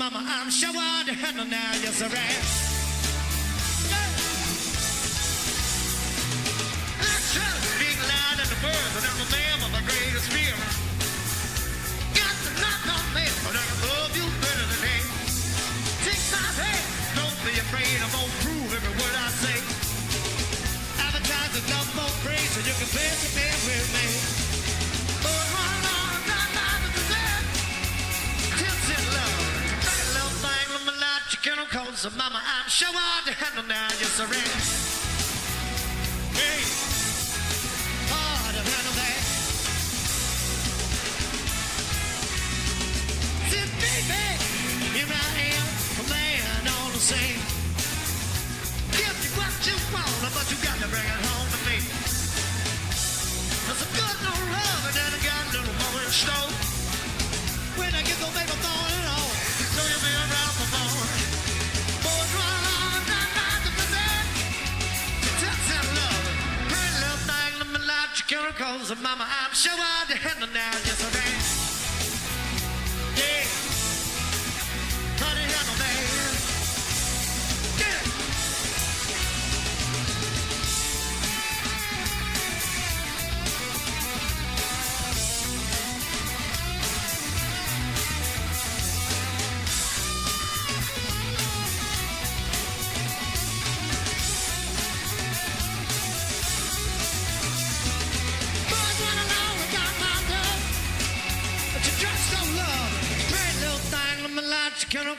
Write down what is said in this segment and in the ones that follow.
mama, I'm sure I to handle now, yes I am. I try to speak loud in the words, and I'm a man of the greatest fear. Got to knock on me, but I love you better than him. Take my hand, don't be afraid, I'm gonna prove every word I say. Advertise the love more praise, so you can face the man with me. So mama, I'm sure hard to handle now, yes I am. Hey, hard to handle that. See, baby, here I am, a man on the scene. Give you what you want, but you got to bring it home to me. There's a good little love, and then I got a little more in store. When I get the baby falling on, so you'll be around for more. Cause mama, I'm sure I'll handle now, yes I am. Yeah, how to handle that? Yeah.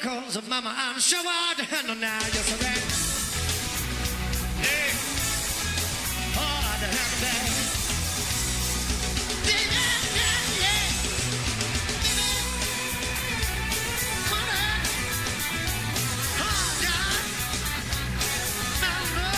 Cause of mama, I'm sure I'll handle now, yes I am. Yeah, hard to handle that. Yeah, yeah, yeah. Mama, hard job. Mama,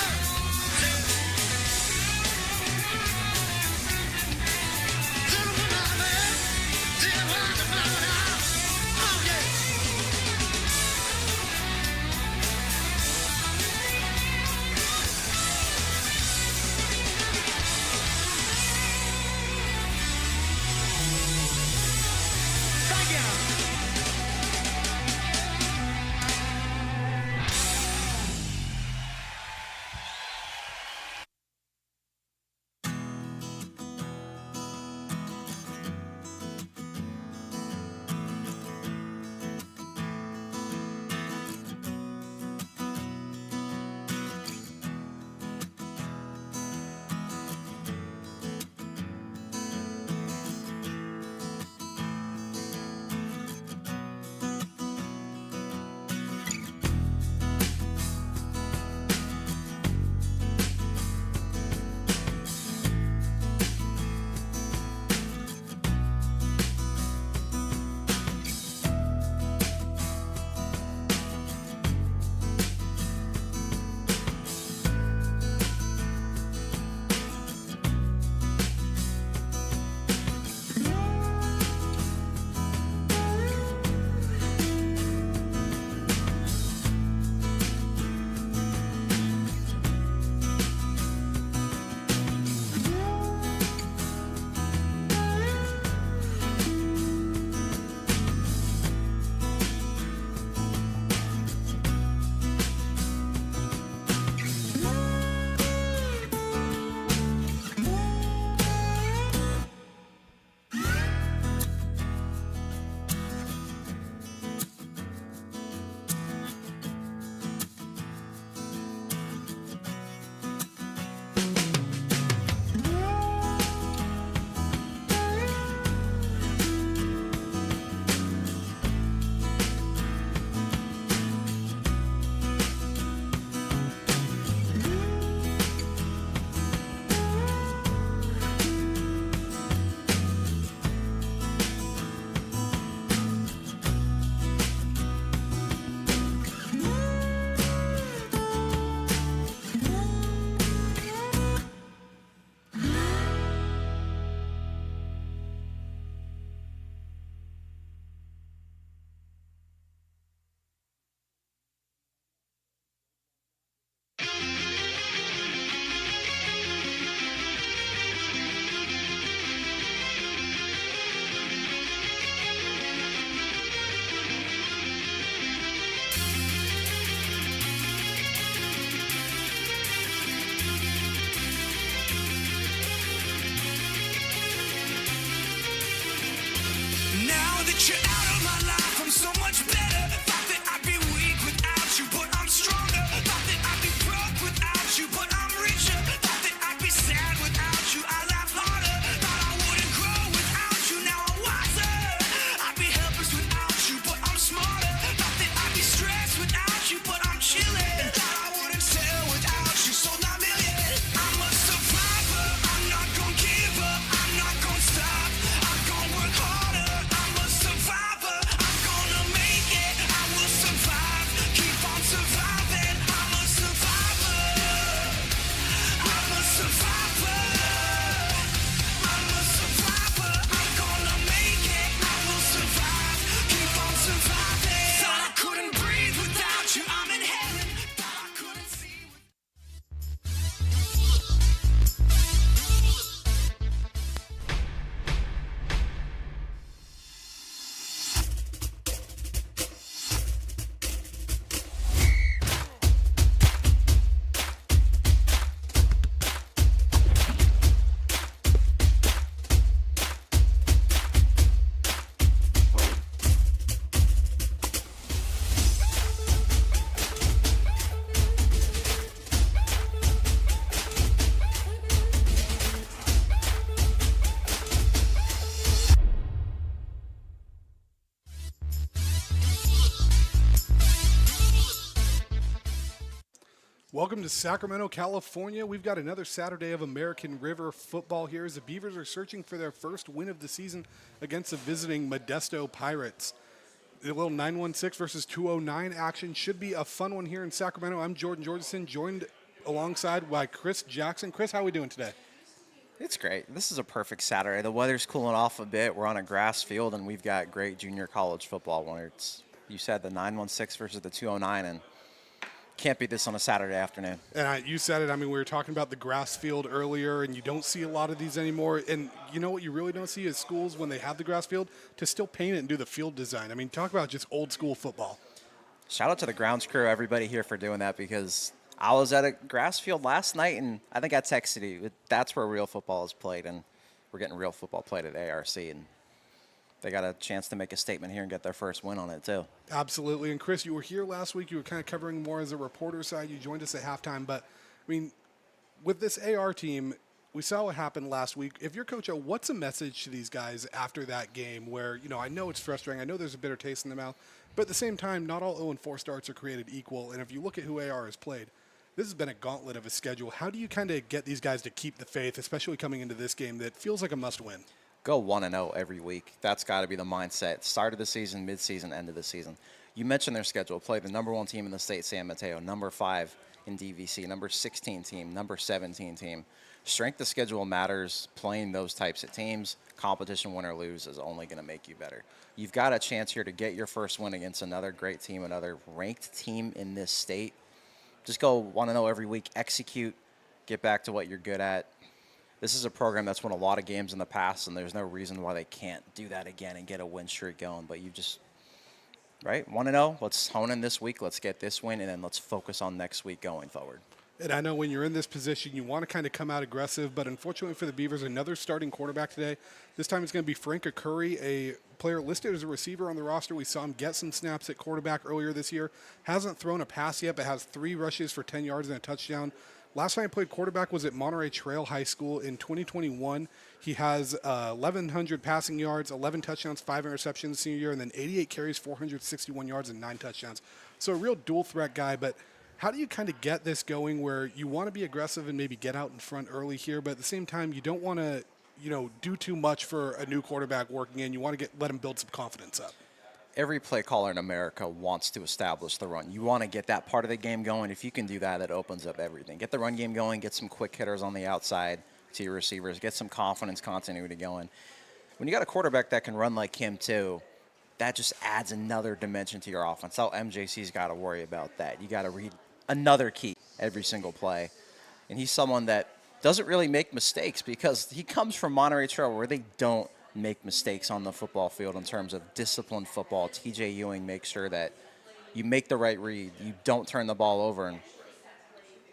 so much better. Thought that I'd be weak without you, but I'm stronger. Thought that I'd be broke without you, but I'm richer. Thought that I'd be sad without you, I laugh harder. Thought I wouldn't grow without you, now I'm wiser. I'd be helpless without you, but I'm smarter. Thought that I'd be stressed without you, but I'm chilling. Thought I wouldn't sell without you, sold 9 million. I'm a survivor, I'm not gonna give up, I'm not gonna stop, I'm gonna work harder. I'm a survivor, I'm gonna make it, I will survive, keep on surviving. I'm a survivor, I'm a survivor, I'm a survivor, I'm gonna make it, I will survive, keep on surviving. Thought I couldn't breathe without you, I'm in heaven. Thought I couldn't see. Welcome to Sacramento, California. We've got another Saturday of American River football here as the Beavers are searching for their first win of the season against the visiting Modesto Pirates. The little 916 versus 209 action should be a fun one here in Sacramento. I'm Jordan Jorgensen, joined alongside by Chris Jackson. Chris, how are we doing today? It's great. This is a perfect Saturday. The weather's cooling off a bit. We're on a grass field, and we've got great junior college football. Where it's, you said, the 916 versus the 209, and can't beat this on a Saturday afternoon. And you said it. I mean, we were talking about the grass field earlier, and you don't see a lot of these anymore. And you know what you really don't see is schools, when they have the grass field, to still paint it and do the field design. I mean, talk about just old school football. Shout out to the grounds crew, everybody here for doing that, because I was at a grass field last night, and I think I texted you. That's where real football is played, and we're getting real football played at ARC, and they got a chance to make a statement here and get their first win on it, too. Absolutely. And, Chris, you were here last week. You were kind of covering more as a reporter side. You joined us at halftime. But, I mean, with this AR team, we saw what happened last week. If you're Coach O, what's a message to these guys after that game where, you know, I know it's frustrating. I know there's a bitter taste in the mouth. But at the same time, not all 0-4 starts are created equal. And if you look at who AR has played, this has been a gauntlet of a schedule. How do you kind of get these guys to keep the faith, especially coming into this game that feels like a must-win? Go 1-0 every week. That's got to be the mindset. Start of the season, mid-season, end of the season. You mentioned their schedule. Play the number 1 team in the state, San Mateo, number 5 in DVC, number 16 team, number 17 team. Strength of schedule matters. Playing those types of teams, competition win or lose, is only going to make you better. You've got a chance here to get your first win against another great team, another ranked team in this state. Just go 1-0 every week. Execute. Get back to what you're good at. This is a program that's won a lot of games in the past, and there's no reason why they can't do that again and get a win streak going. But you just, right, 1-0, let's hone in this week, let's get this win, and then let's focus on next week going forward. And I know when you're in this position, you want to kind of come out aggressive, but unfortunately for the Beavers, another starting quarterback today. This time it's going to be Frank Curry, a player listed as a receiver on the roster. We saw him get some snaps at quarterback earlier this year. Hasn't thrown a pass yet, but has 3 rushes for 10 yards and a touchdown. Last time he played quarterback was at Monterey Trail High School in 2021. He has 1,100 passing yards, 11 touchdowns, 5 interceptions senior year, and then 88 carries, 461 yards, and 9 touchdowns. So a real dual-threat guy, but how do you kind of get this going where you want to be aggressive and maybe get out in front early here, but at the same time you don't want to, you know, do too much for a new quarterback working in. You want to let him build some confidence up. Every play caller in America wants to establish the run. You want to get that part of the game going. If you can do that, it opens up everything. Get the run game going, get some quick hitters on the outside to your receivers, get some confidence, continuity going. When you got a quarterback that can run like him too, that just adds another dimension to your offense. How MJC's got to worry about that. You got to read another key every single play. And he's someone that doesn't really make mistakes because he comes from Monterey Trail where they don't make mistakes on the football field in terms of disciplined football. TJ Ewing makes sure that you make the right read. You don't turn the ball over. And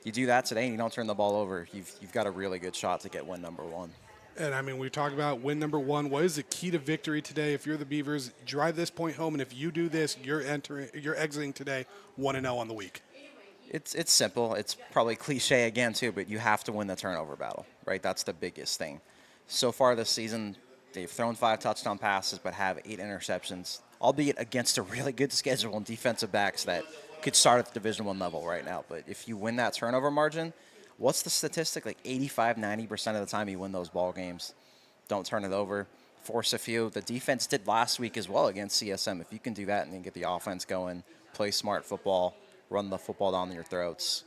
you do that today and you don't turn the ball over, you've got a really good shot to get win number 1. And, I mean, we talk about win number one. What is the key to victory today? If you're the Beavers, drive this point home, and if you do this, you're exiting today 1-0 on the week. It's simple. It's probably cliche again, too, but you have to win the turnover battle, right? That's the biggest thing. So far this season, they've thrown 5 touchdown passes but have 8 interceptions, albeit against a really good schedule and defensive backs that could start at the Division I level right now. But if you win that turnover margin, what's the statistic? Like 85, 90% of the time you win those ball games. Don't turn it over. Force a few. The defense did last week as well against CSM. If you can do that and then get the offense going, play smart football, run the football down your throats,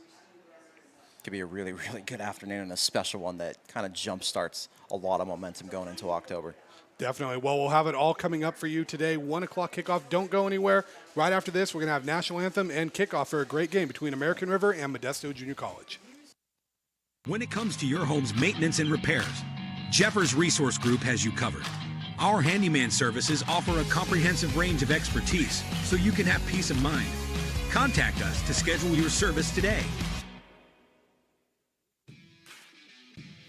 it could be a really, really good afternoon and a special one that kind of jump-starts a lot of momentum going into October. Definitely. Well, we'll have it all coming up for you today. 1 o'clock kickoff. Don't go anywhere. Right after this, we're going to have National Anthem and kickoff for a great game between American River and Modesto Junior College. When it comes to your home's maintenance and repairs, Jeffers Resource Group has you covered. Our handyman services offer a comprehensive range of expertise so you can have peace of mind. Contact us to schedule your service today.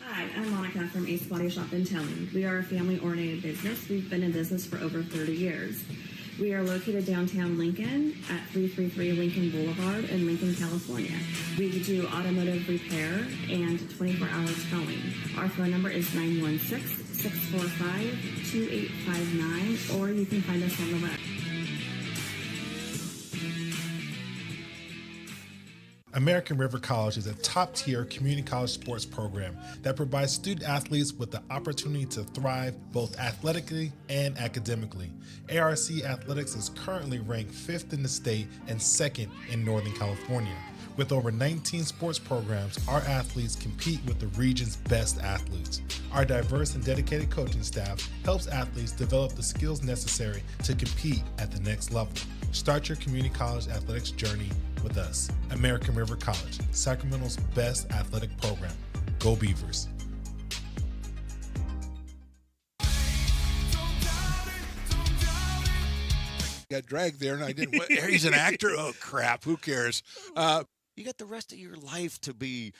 Hi, I'm Monica from Ace Body Shop in Telling. We are a family-oriented business. We've been in business for over 30 years. We are located downtown Lincoln at 333 Lincoln Boulevard in Lincoln, California. We do automotive repair and 24-hour towing. Our phone number is 916-645-2859, or you can find us on the web. American River College is a top-tier community college sports program that provides student-athletes with the opportunity to thrive both athletically and academically. ARC Athletics is currently ranked 5th in the state and 2nd in Northern California. With over 19 sports programs, our athletes compete with the region's best athletes. Our diverse and dedicated coaching staff helps athletes develop the skills necessary to compete at the next level. Start your community college athletics journey with us. American River College, Sacramento's best athletic program. Go Beavers. Got dragged there, and I didn't. He's an actor. Oh crap! Who cares? You got the rest of your life to be,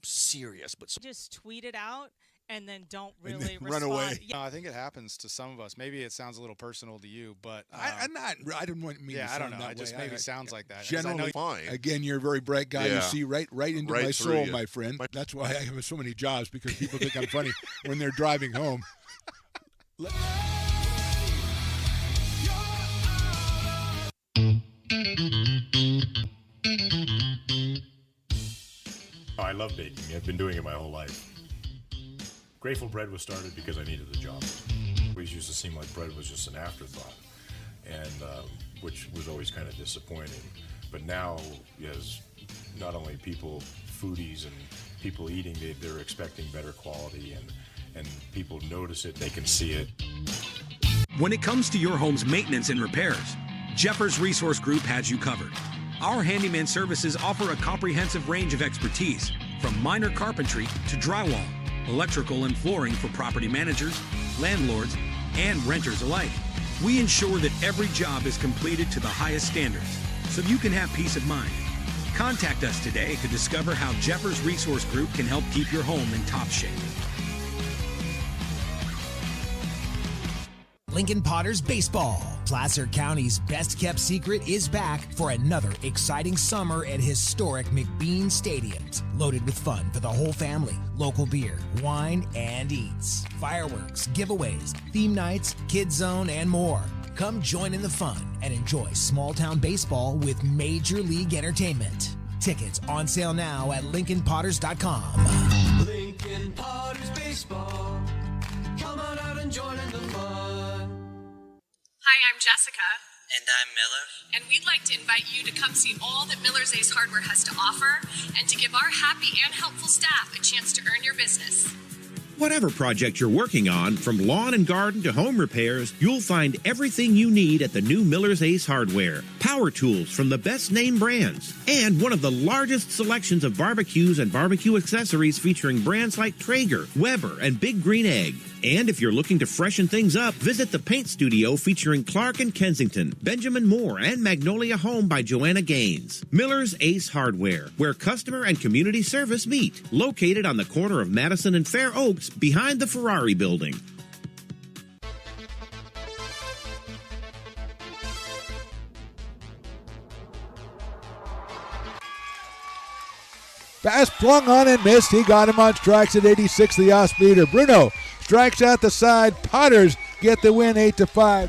serious. But just tweet it out and then don't really run respond. away. Yeah. I think it happens to some of us. Maybe it sounds a little personal to you, but I'm not. I didn't want me. Yeah, to I don't sound know. that It just way. maybe sounds like that. Generally, fine. Again, you're a very bright guy. Yeah. You see right into Right my through soul, you. my friend. That's why I have so many jobs, because people think I'm funny when they're driving home. I love baking. I've been doing it my whole life. Grateful Bread was started because I needed the job. It always used to seem like bread was just an afterthought, and which was always kind of disappointing. But now, as not only people, foodies and people eating, they're expecting better quality, and people notice it, they can see it. When it comes to your home's maintenance and repairs, Jeffers Resource Group has you covered. Our handyman services offer a comprehensive range of expertise, from minor carpentry to drywall, electrical and flooring for property managers, landlords, and renters alike. We ensure that every job is completed to the highest standards, so you can have peace of mind. Contact us today to discover how Jeffers Resource Group can help keep your home in top shape. Lincoln Potters Baseball. Placer County's best-kept secret is back for another exciting summer at historic McBean Stadiums. Loaded with fun for the whole family, local beer, wine, and eats. Fireworks, giveaways, theme nights, kids zone, and more. Come join in the fun and enjoy small-town baseball with Major League Entertainment. Tickets on sale now at LincolnPotters.com. Lincoln Potters Baseball. Come on out and join in the fun. Hi, I'm Jessica. And I'm Miller. And we'd like to invite you to come see all that Miller's Ace Hardware has to offer and to give our happy and helpful staff a chance to earn your business. Whatever project you're working on, from lawn and garden to home repairs, you'll find everything you need at the new Miller's Ace Hardware. Power tools from the best name brands, and one of the largest selections of barbecues and barbecue accessories featuring brands like Traeger, Weber, and Big Green Egg. And if you're looking to freshen things up, visit the paint studio featuring Clark and Kensington, Benjamin Moore, and Magnolia Home by Joanna Gaines. Miller's Ace Hardware, where customer and community service meet. Located on the corner of Madison and Fair Oaks behind the Ferrari building. Pass flung on and missed. He got him on strikes at 86, the off-speeder. Bruno strikes out the side. Potters get the win 8-5.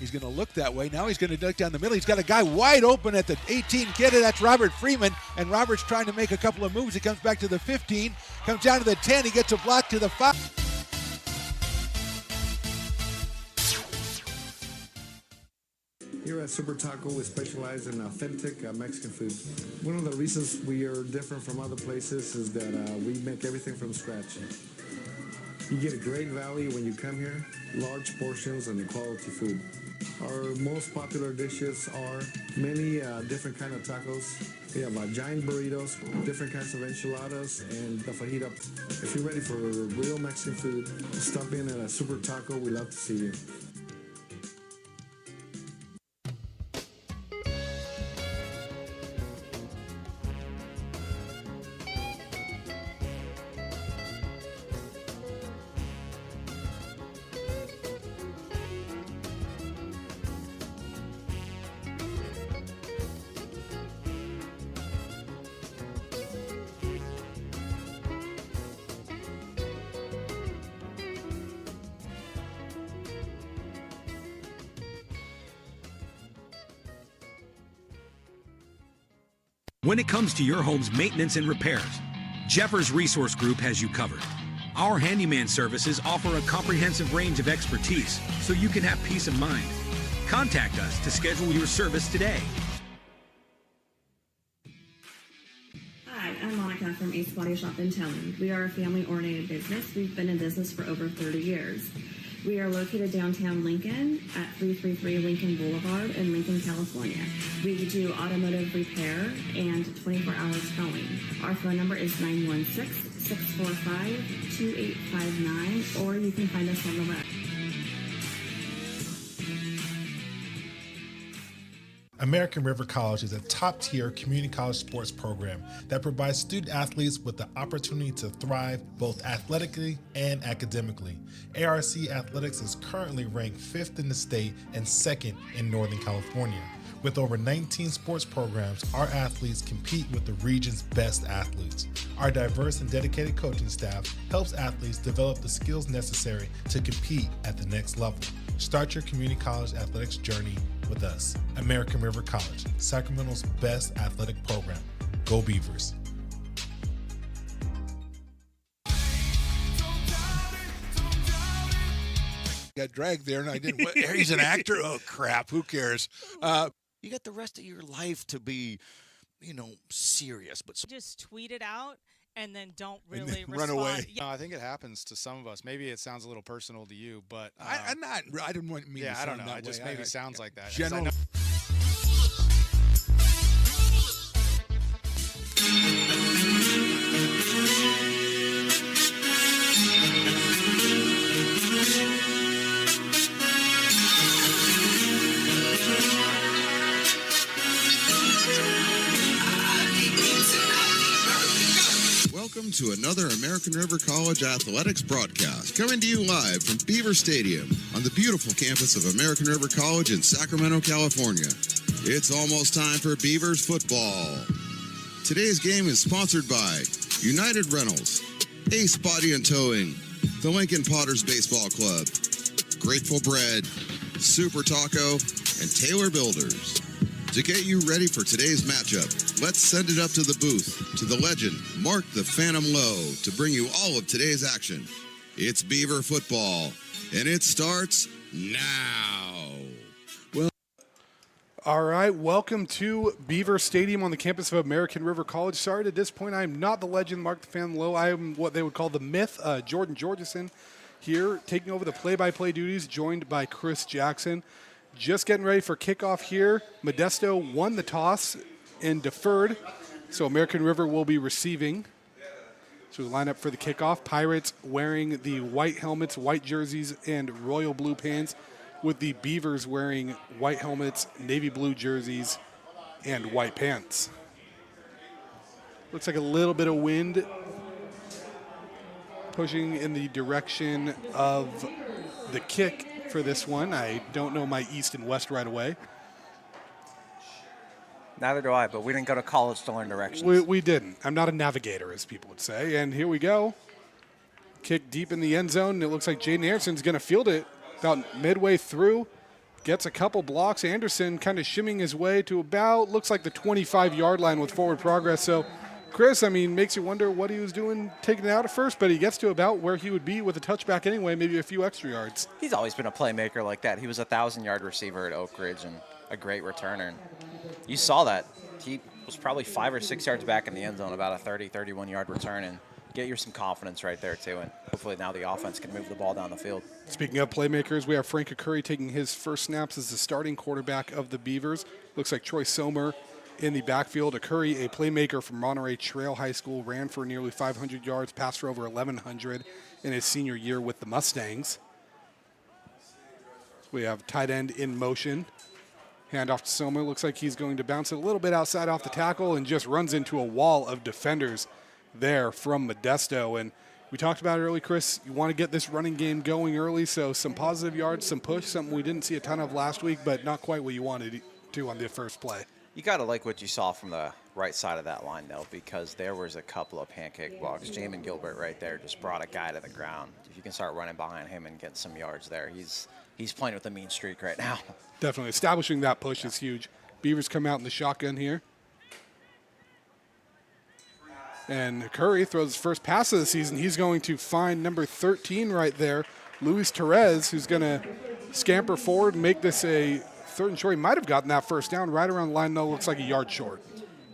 He's going to look that way. Now he's going to duck down the middle. He's got a guy wide open at the 18 kid. That's Robert Freeman. And Robert's trying to make a couple of moves. He comes back to the 15, comes down to the 10. He gets a block to the 5. Here at Super Taco, we specialize in authentic Mexican food. One of the reasons we are different from other places is that we make everything from scratch. You get a great value when you come here, large portions and quality food. Our most popular dishes are many different kind of tacos. We have giant burritos, different kinds of enchiladas, and the fajita. If you're ready for real Mexican food, stop in at a Super Taco. We love to see you. When it comes to your home's maintenance and repairs, Jeffers Resource Group has you covered. Our handyman services offer a comprehensive range of expertise so you can have peace of mind. Contact us to schedule your service today. Hi, I'm Monica from Ace Body Shop in Telling. We are a family-oriented business. We've been in business for over 30 years. We are located downtown Lincoln at 333 Lincoln Boulevard in Lincoln, California. We do automotive repair and 24-hour towing. Our phone number is 916-645-2859, or you can find us on the web. American River College is a top-tier community college sports program that provides student athletes with the opportunity to thrive both athletically and academically. ARC Athletics is currently ranked 5th in the state and 2nd in Northern California. With over 19 sports programs, our athletes compete with the region's best athletes. Our diverse and dedicated coaching staff helps athletes develop the skills necessary to compete at the next level. Start your community college athletics journey with us. American River College, Sacramento's best athletic program. Go Beavers. Got dragged there, and I didn't. He's an actor. Oh crap! Who cares? You got the rest of your life to be, serious. But Just tweet it out and then don't And really then run respond. away. Yeah. No, I think it happens to some of us. Maybe it sounds a little personal to you, but I didn't want me. yeah, to I don't sound know. that It just way. maybe sounds like that. 'Cause I General. know- Welcome to another American River College athletics broadcast, coming to you live from Beaver Stadium on the beautiful campus of American River College in Sacramento, California. It's almost time for Beavers football. Today's game is sponsored by United Rentals, Ace Body and Towing, the Lincoln Potters Baseball Club, Grateful Bread, Super Taco, and Taylor Builders. To get you ready for today's matchup, let's send it up to the booth, to the legend, Mark the Phantom Lowe, to bring you all of today's action. It's Beaver football, and it starts now. All right, welcome to Beaver Stadium on the campus of American River College. Sorry to disappoint, I am not the legend, Mark the Phantom Lowe. I am what they would call the myth, Jordan Georgeson, here taking over the play-by-play duties, joined by Chris Jackson. Just getting ready for kickoff here. Modesto won the toss and deferred, so American River will be receiving. So we line up for the kickoff. Pirates wearing the white helmets, white jerseys, and royal blue pants, with the Beavers wearing white helmets, navy blue jerseys, and white pants. Looks like a little bit of wind pushing in the direction of the kick for this one. I don't know my east and west right away. Neither do I, but we didn't go to college to learn directions. We didn't. I'm not a navigator, as people would say. And here we go. Kick deep in the end zone. It looks like Jaden Anderson's going to field it about midway through. Gets a couple blocks. Anderson kind of shimming his way to about, looks like the 25-yard line with forward progress. So, Chris, I mean, makes you wonder what he was doing taking it out at first, but he gets to about where he would be with a touchback anyway, maybe a few extra yards. He's always been a playmaker like that. He was a 1,000-yard receiver at Oak Ridge and a great returner. And you saw that. He was probably 5 or 6 yards back in the end zone, about a 30, 31-yard return, and get you some confidence right there, too. And hopefully now the offense can move the ball down the field. Speaking of playmakers, we have Frank Curry taking his first snaps as the starting quarterback of the Beavers. Looks like Troy Somer in the backfield. Curry, a playmaker from Monterey Trail High School, ran for nearly 500 yards, passed for over 1,100 in his senior year with the Mustangs. We have tight end in motion. Hand off to Somer. Looks like he's going to bounce it a little bit outside off the tackle and just runs into a wall of defenders there from Modesto. And we talked about it early, Chris. You want to get this running game going early, so some positive yards, some push, something we didn't see a ton of last week, but not quite what you wanted to on the first play. You got to like what you saw from the right side of that line, though, because there was a couple of pancake blocks. Jamin Gilbert right there just brought a guy to the ground. If you can start running behind him and get some yards there, he's playing with a mean streak right now. Definitely. Establishing that push is huge. Beavers come out in the shotgun here. And Curry throws his first pass of the season. He's going to find number 13 right there, Luis Torres, who's going to scamper forward and make this a third and short. He might have gotten that first down right around the line, though. Looks like a yard short.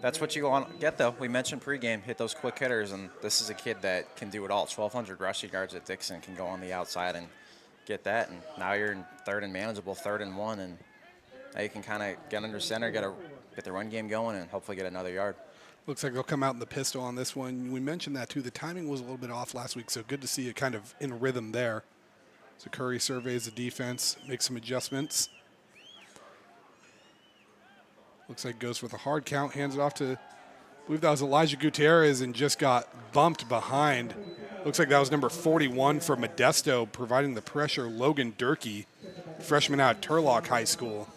That's what you want to get, though. We mentioned pregame, hit those quick hitters, and this is a kid that can do it all. 1,200 rushing yards at Dixon, can go on the outside and get that. And now you're in third and manageable, 3rd and 1, and now you can kind of get under center, get the run game going, and hopefully get another yard. Looks like they'll come out in the pistol on this one. We mentioned that, too. The timing was a little bit off last week, so good to see it kind of in rhythm there. So Curry surveys the defense, makes some adjustments. Looks like goes with a hard count, hands it off to, I believe that was Elijah Gutierrez, and just got bumped behind. Looks like that was number 41 for Modesto, providing the pressure, Logan Durkee, freshman out of Turlock High School.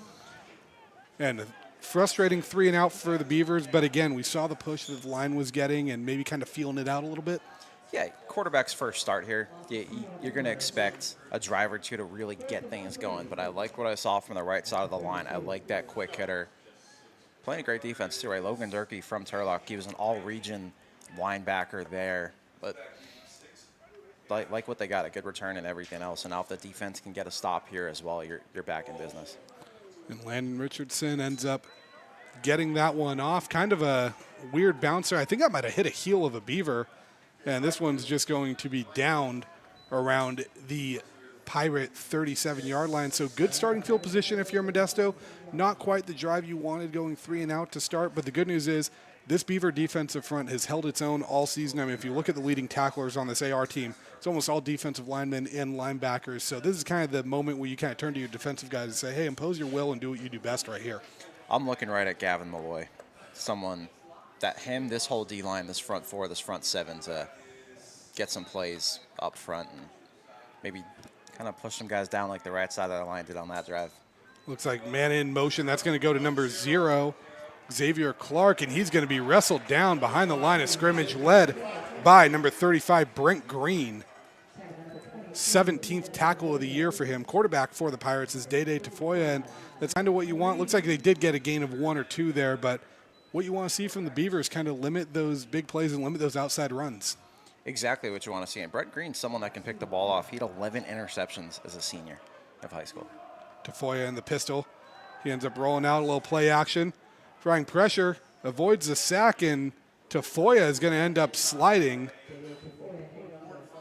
And a frustrating 3 and out for the Beavers, but again, we saw the push that the line was getting and maybe kind of feeling it out a little bit. Yeah, quarterback's first start here. You're going to expect a drive or two to really get things going, but I like what I saw from the right side of the line. I like that quick hitter. Playing a great defense, too, right? Logan Durkee from Turlock. He was an all-region linebacker there. But like what they got, a good return and everything else. And now if the defense can get a stop here as well, you're back in business. And Landon Richardson ends up getting that one off. Kind of a weird bouncer. I think I might have hit a heel of a Beaver. And this one's just going to be downed around the Pirate 37-yard line. So good starting field position if you're Modesto. Not quite the drive you wanted going 3 and out to start. But the good news is this Beaver defensive front has held its own all season. I mean, if you look at the leading tacklers on this AR team, it's almost all defensive linemen and linebackers. So this is kind of the moment where you kind of turn to your defensive guys and say, hey, impose your will and do what you do best right here. I'm looking right at Gavin Malloy, someone that this whole D-line, this front 4, this front 7 to get some plays up front and maybe kind of push some guys down like the right side of the line did on that drive. Looks like man in motion. That's going to go to number 0, Xavier Clark, and he's going to be wrestled down behind the line of scrimmage, led by number 35, Brent Green. 17th tackle of the year for him. Quarterback for the Pirates is Dede Tafoya, and that's kind of what you want. Looks like they did get a gain of 1 or 2 there, but what you want to see from the Beavers kind of limit those big plays and limit those outside runs. Exactly what you want to see. And Brent Green's someone that can pick the ball off. He had 11 interceptions as a senior of high school. Tafoya in the pistol. He ends up rolling out a little play action. Trying pressure, avoids the sack, and Tafoya is going to end up sliding.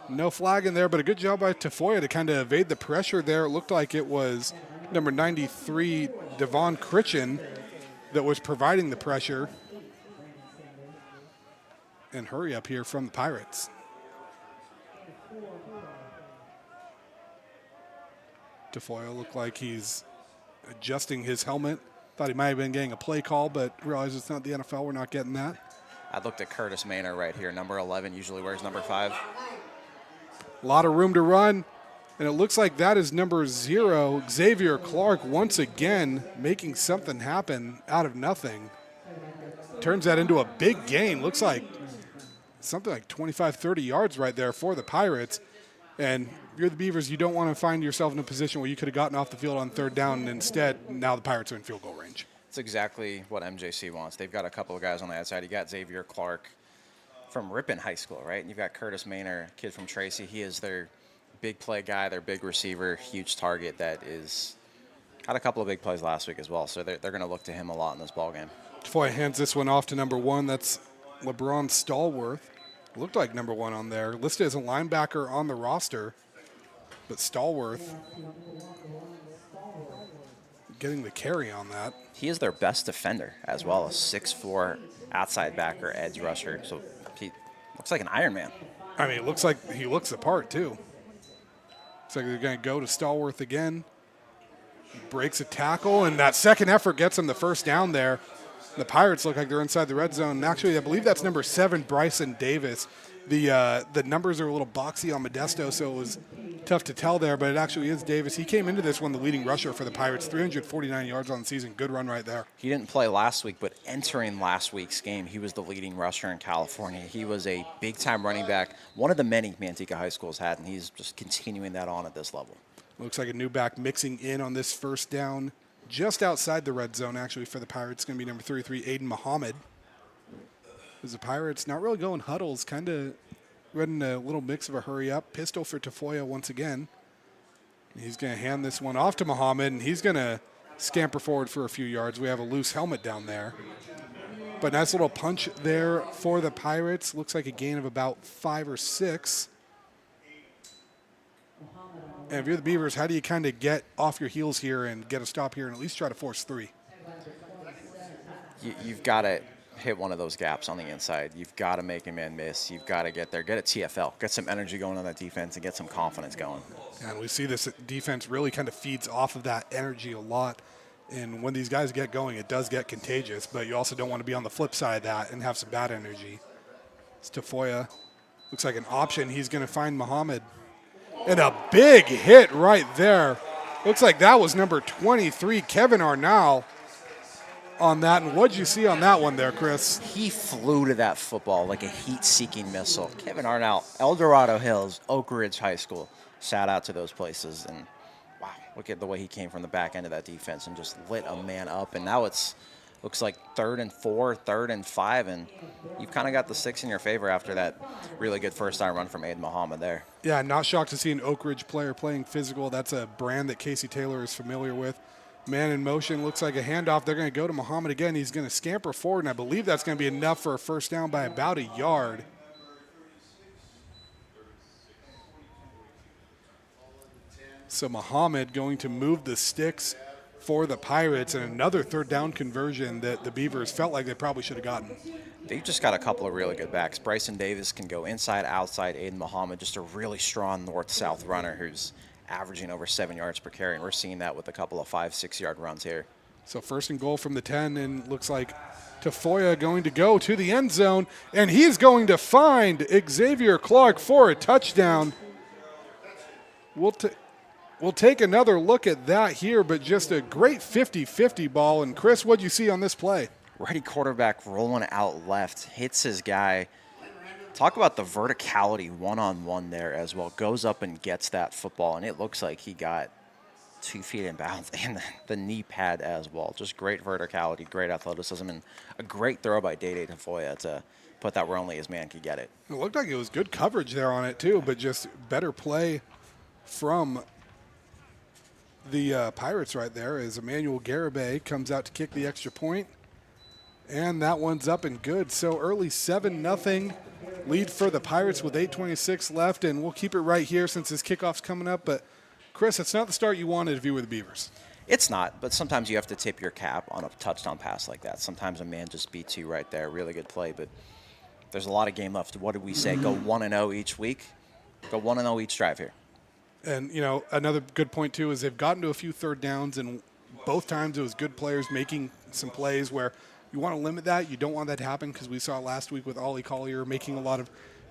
No flag in there, but a good job by Tafoya to kind of evade the pressure there. It looked like it was number 93, Devon Critchen, that was providing the pressure. and hurry up here from the Pirates. Tafoya looked like he's adjusting his helmet. Thought he might have been getting a play call, but realized it's not the NFL. We're not getting that. I looked at Curtis Maynor right here. Number 11 usually wears number 5. A lot of room to run, and it looks like that is number 0, Xavier Clark, once again making something happen out of nothing. Turns that into a big gain. Looks like something like 25, 30 yards right there for the Pirates. And if you're the Beavers, you don't want to find yourself in a position where you could have gotten off the field on 3rd down, and instead now the Pirates are in field goal range. It's exactly what MJC wants. They've got a couple of guys on the outside. You got Xavier Clark from Ripon High School, right? And you've got Curtis Maynor, kid from Tracy. He is their big play guy, their big receiver, huge target that is had a couple of big plays last week as well. So they're going to look to him a lot in this ballgame. Tafoya hands this one off to number 1. That's LeBron Stallworth. Looked like number 1 on there. Listed as a linebacker on the roster, but Stallworth getting the carry on that. He is their best defender as well, a 6'4" outside backer, edge rusher. So he looks like an Iron Man. I mean, it looks like he looks the part, too. Looks like they're going to go to Stallworth again. Breaks a tackle, and that second effort gets him the first down there. The Pirates look like they're inside the red zone. And actually, I believe that's number 7, Bryson Davis. The numbers are a little boxy on Modesto, so it was tough to tell there, but it actually is Davis. He came into this one the leading rusher for the Pirates, 349 yards on the season. Good run right there. He didn't play last week, but entering last week's game, he was the leading rusher in California. He was a big-time running back, one of the many Manteca High Schools had, and he's just continuing that on at this level. Looks like a new back mixing in on this first down, just outside the red zone, actually, for the Pirates. It's going to be number 33, Aiden Muhammad. As the Pirates not really going huddles, kind of running a little mix of a hurry up. Pistol for Tafoya once again. He's going to hand this one off to Muhammad, and he's going to scamper forward for a few yards. We have a loose helmet down there. But nice little punch there for the Pirates. Looks like a gain of about 5 or 6. And if you're the Beavers, how do you kind of get off your heels here and get a stop here and at least try to force 3? You've got to hit one of those gaps on the inside. You've got to make a man miss. You've got to get there. Get a TFL. Get some energy going on that defense and get some confidence going. And we see this defense really kind of feeds off of that energy a lot. And when these guys get going, it does get contagious, but you also don't want to be on the flip side of that and have some bad energy. It's Tafoya. Looks like an option. He's going to find Muhammad. And a big hit right there. Looks like that was number 23, Kevin Arnall, on that. And what'd you see on that one there, Chris? He flew to that football like a heat-seeking missile. Kevin Arnall, El Dorado Hills, Oak Ridge High School. Shout out to those places. And, wow, look at the way he came from the back end of that defense and just lit a man up. And now it's looks like 3rd and 4, 3rd and 5, and you've kind of got the 6 in your favor after that really good first-down run from Aiden Muhammad there. Yeah, not shocked to see an Oak Ridge player playing physical. That's a brand that Casey Taylor is familiar with. Man in motion, looks like a handoff. They're going to go to Muhammad again. He's going to scamper forward, and I believe that's going to be enough for a first down by about a yard. So Muhammad going to move the sticks for the Pirates, and another 3rd down conversion that the Beavers felt like they probably should have gotten. They've just got a couple of really good backs. Bryson Davis can go inside, outside. Aiden Muhammad, just a really strong north-south runner who's averaging over 7 yards per carry, and we're seeing that with a couple of 5, 6-yard runs here. So 1st and goal from the 10, and looks like Tafoya going to go to the end zone, and he's going to find Xavier Clark for a touchdown. We'll take another look at that here, but just a great 50-50 ball. And, Chris, what'd you see on this play? Righty quarterback rolling out left, hits his guy. Talk about the verticality one-on-one there as well. Goes up and gets that football, and it looks like he got 2 feet in bounds and the knee pad as well. Just great verticality, great athleticism, and a great throw by Day Tafoya to put that where only his man could get it. It looked like it was good coverage there on it, too, but just better play from the Pirates right there as Emmanuel Garibay comes out to kick the extra point. And that one's up and good. So early 7-0 lead for the Pirates with 8:26 left, and we'll keep it right here since this kickoff's coming up. But, Chris, it's not the start you wanted if you were the Beavers. It's not, but sometimes you have to tip your cap on a touchdown pass like that. Sometimes a man just beats you right there. Really good play, but There's a lot of game left. What did we say? Go 1-0 each week. Go 1-0 each drive here. And, you know, another good point, too, is they've gotten to a few third downs, and both times it was good players making some plays where you want to limit that. You don't want that to happen because we saw it last week with Ollie Collier making a lot of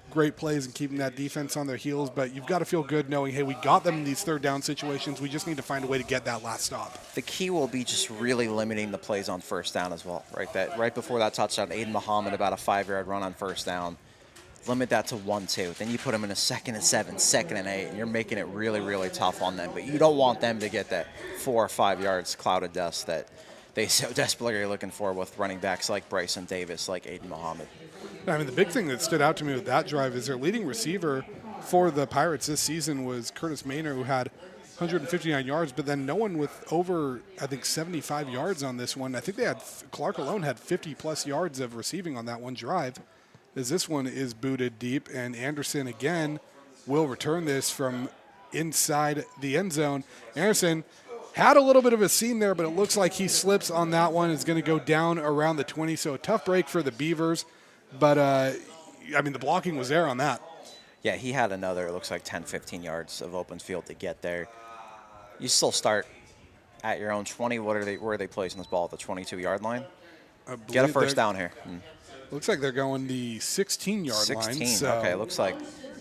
great plays and keeping that defense on their heels. But you've got to feel good knowing, hey, we got them in these third down situations. We just need to find a way to get that last stop. The key will be just really limiting the plays on first down as well, right? That right before that touchdown, Aiden Muhammad about a 5-yard run on first down. Limit that to 1-2. Then you put them in a 2nd and 7, 2nd and 8, and you're making it really, really tough on them. But you don't want them to get that 4 or 5 yards cloud of dust that they so desperately are looking for with running backs like Bryson Davis, like Aiden Muhammad. I mean, the big thing that stood out to me with that drive is their leading receiver for the Pirates this season was Curtis Maynor, who had 159 yards, but then no one with over, I think, 75 yards on this one. I think they had, Clark alone had 50-plus yards of receiving on that one drive, as this one is booted deep, and Anderson again will return this from inside the end zone. Anderson had a little bit of a seam there, but it looks like he slips on that one. Is going to go down around the 20, so a tough break for the Beavers. But, I mean, the blocking was there on that. Yeah, he had another, it looks like 10, 15 yards of open field to get there. You still start at your own 20. Where are they placing this ball? At the 22-yard line? Get a first down here. Looks like they're going the 16-yard line. 16, so okay, looks like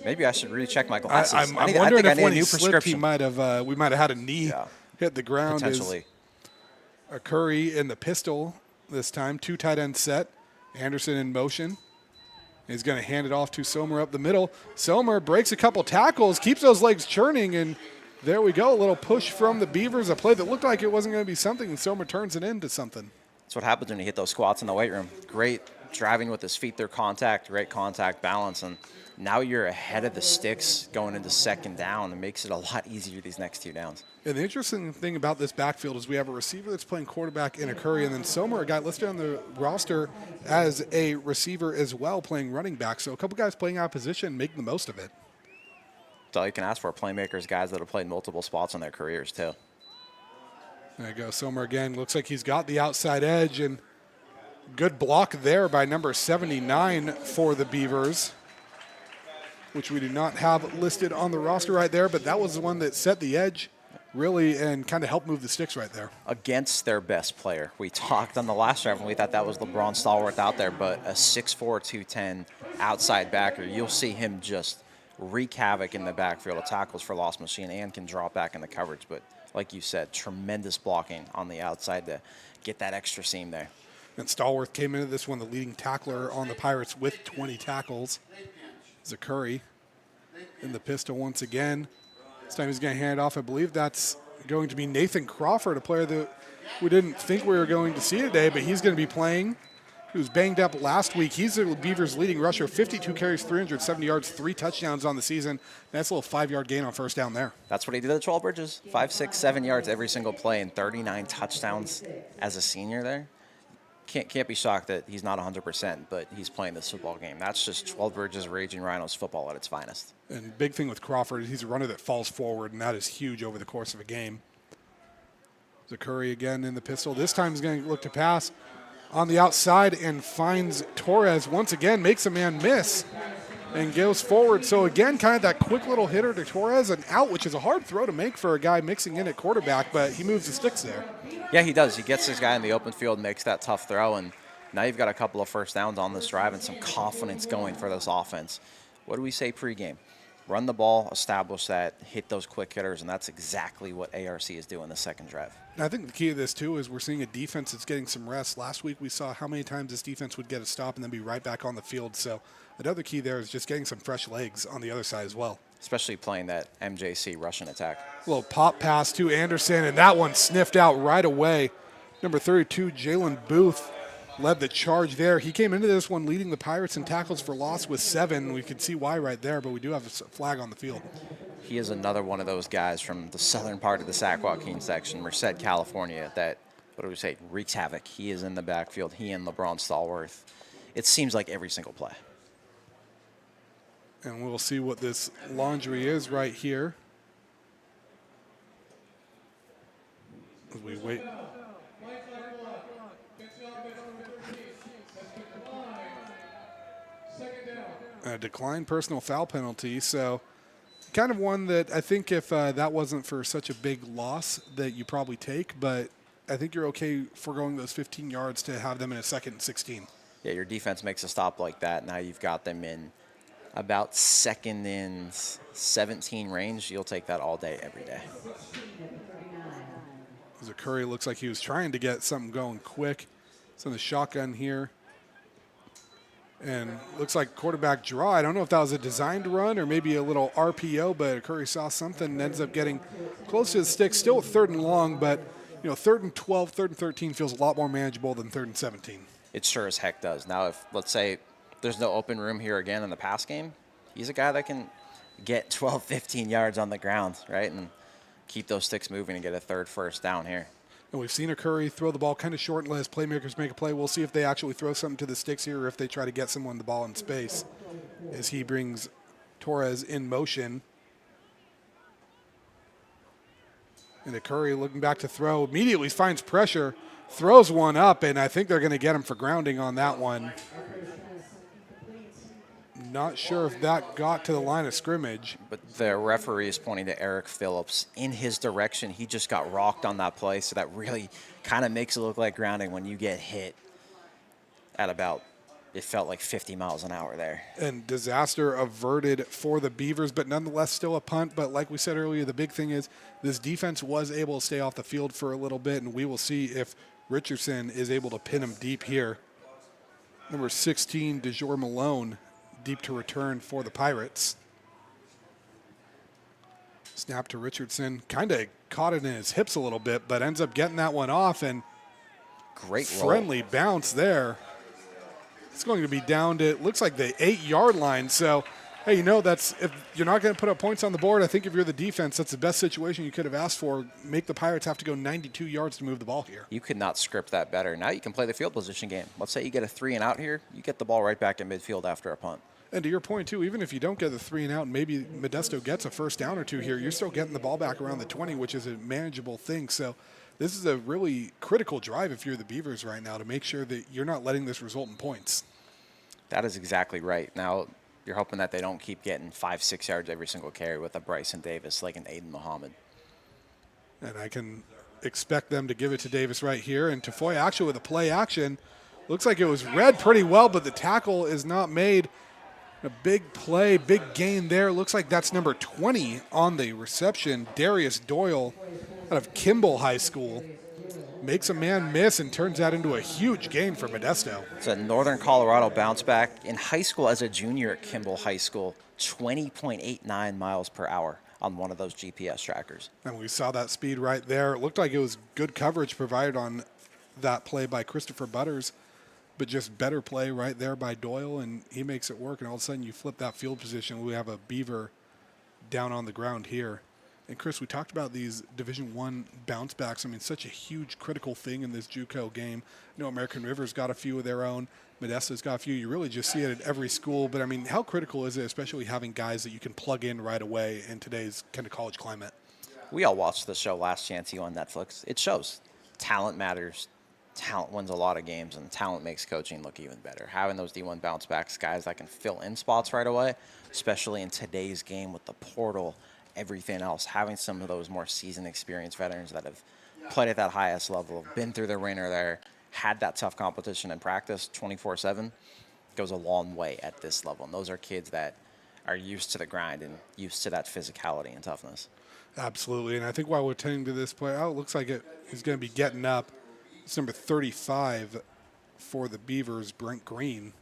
maybe I should recheck my glasses. I'm wondering if when he slipped, we might have had a knee hit the ground. Potentially. A Curry in the pistol this time, 2 tight end set. Anderson in motion. He's going to hand it off to Somer up the middle. Somer breaks a couple tackles, keeps those legs churning, and there we go. A little push from the Beavers, a play that looked like it wasn't going to be something, and Somer turns it into something. That's what happens when you hit those squats in the weight room. Great driving with his feet through contact, great contact balance, and now you're ahead of the sticks going into second down. It makes it a lot easier these next 2 downs. And the interesting thing about this backfield is we have a receiver that's playing quarterback in a Curry, and then Somer, a guy listed on the roster as a receiver as well, playing running back. So a couple guys playing out of position, making the most of it. That's all you can ask for, playmakers, guys that have played multiple spots in their careers too. There you go, Somer again. Looks like he's got the outside edge, and good block there by number 79 for the Beavers, which we do not have listed on the roster right there, but that was the one that set the edge really and kind of helped move the sticks right there. Against their best player. We talked on the last drive and we thought that was LeBron Stallworth out there, but a 6'4", 210 outside backer, you'll see him just wreak havoc in the backfield, a tackles for loss machine, and can drop back in the coverage. But like you said, tremendous blocking on the outside to get that extra seam there. And Stallworth came into this one the leading tackler on the Pirates with 20 tackles. Curry in the pistol once again. This time he's going to hand it off. I believe that's going to be Nathan Crawford, a player that we didn't think we were going to see today, but he's going to be playing. He was banged up last week. He's the Beavers' leading rusher, 52 carries, 370 yards, 3 touchdowns on the season. That's a little 5-yard gain on first down there. That's what he did at 12 Bridges. 5, 6, 7 yards every single play and 39 touchdowns as a senior there. Can't be shocked that he's not 100%, but he's playing this football game. That's just 12 Bridges Raging Rhinos football at its finest. And big thing with Crawford, he's a runner that falls forward, and that is huge over the course of a game. Curry again in the pistol. This time he's going to look to pass on the outside and finds Torres once again, makes a man miss and goes forward. So again, kind of that quick little hitter to Torres, and out, which is a hard throw to make for a guy mixing in at quarterback, but he moves the sticks there. Yeah, he does. He gets this guy in the open field, makes that tough throw, and now you've got a couple of first downs on this drive and some confidence going for this offense. What do we say pregame? Run the ball, establish that, hit those quick hitters, and that's exactly what ARC is doing the second drive. I think the key to this, too, is we're seeing a defense that's getting some rest. Last week we saw how many times this defense would get a stop and then be right back on the field. So another key there is just getting some fresh legs on the other side as well. Especially playing that MJC Russian attack. A little pop pass to Anderson, and that one sniffed out right away. Number 32, Jalen Booth, led the charge there. He came into this one leading the Pirates in tackles for loss with 7. We could see why right there, but we do have a flag on the field. He is another one of those guys from the southern part of the Sac Joaquin section, Merced, California, that, what do we say, wreaks havoc. He is in the backfield. He and LeBron Stallworth. It seems like every single play. And we'll see what this laundry is right here as we wait. A declined personal foul penalty. So kind of one that I think if that wasn't for such a big loss that you probably take, but I think you're okay foregoing those 15 yards to have them in a 2nd and 16. Yeah, your defense makes a stop like that. Now you've got them in about 2nd and 17 range. You'll take that all day, every day. As Curry looks like he was trying to get something going quick. It's in the shotgun here. And looks like quarterback draw. I don't know if that was a designed run or maybe a little RPO, but Curry saw something and ends up getting close to the stick. Still 3rd and long, but 3rd and 12, 3rd and 13 feels a lot more manageable than 3rd and 17. It sure as heck does. Now, if, let's say, there's no open room here again in the pass game, he's a guy that can get 12, 15 yards on the ground, right, and keep those sticks moving and get a 3rd first down here. And we've seen a Curry throw the ball kind of short and let his playmakers make a play. We'll see if they actually throw something to the sticks here or if they try to get someone the ball in space as he brings Torres in motion. And a Curry looking back to throw. Immediately finds pressure, throws one up, and I think they're going to get him for grounding on that one. Not sure if that got to the line of scrimmage. But the referee is pointing to Eric Phillips in his direction. He just got rocked on that play, so that really kind of makes it look like grounding when you get hit at about, it felt like 50 miles an hour there. And disaster averted for the Beavers, but nonetheless still a punt. But like we said earlier, the big thing is this defense was able to stay off the field for a little bit, and we will see if Richardson is able to pin him deep here. Number 16, DeJour Malone, deep to return for the Pirates. Snap to Richardson. Kind of caught it in his hips a little bit, but ends up getting that one off. And great friendly roll. Bounce there. It's going to be down to, it looks like the 8-yard line. So, hey, that's, if you're not going to put up points on the board, I think if you're the defense, that's the best situation you could have asked for. Make the Pirates have to go 92 yards to move the ball here. You could not script that better. Now you can play the field position game. Let's say you get a 3 and out here. You get the ball right back in midfield after a punt. And to your point, too, even if you don't get the 3 and out and maybe Modesto gets a first down or two here, you're still getting the ball back around the 20, which is a manageable thing. So this is a really critical drive if you're the Beavers right now to make sure that you're not letting this result in points. That is exactly right. Now you're hoping that they don't keep getting 5-6 yards every single carry with a Bryson Davis like an Aiden Muhammad. And I can expect them to give it to Davis right here. And Tafoya actually with a play action. Looks like it was read pretty well, but the tackle is not made. A big play, big gain there. Looks like that's number 20 on the reception. Darius Doyle out of Kimball High School makes a man miss and turns that into a huge gain for Modesto. It's a Northern Colorado bounce back. In high school as a junior at Kimball High School, 20.89 miles per hour on one of those GPS trackers. And we saw that speed right there. It looked like it was good coverage provided on that play by Christopher Butters, but just better play right there by Doyle, and he makes it work. And all of a sudden you flip that field position. We have a Beaver down on the ground here. And Chris, we talked about these Division I bounce backs. I mean, such a huge critical thing in this JUCO game. I know American River's got a few of their own. Modesto's got a few. You really just see it at every school. But, I mean, how critical is it, especially having guys that you can plug in right away in today's kind of college climate? We all watched the show Last Chance U on Netflix. It shows talent matters. Talent wins a lot of games, and talent makes coaching look even better. Having those D1 bounce backs, guys that can fill in spots right away, especially in today's game with the portal, everything else, having some of those more seasoned, experienced veterans that have played at that highest level, been through the ringer there, had that tough competition in practice 24/7, goes a long way at this level. And those are kids that are used to the grind and used to that physicality and toughness. Absolutely, and I think while we're tending to this play, it looks like he's going to be getting up. It's number 35 for the Beavers, Brent Green.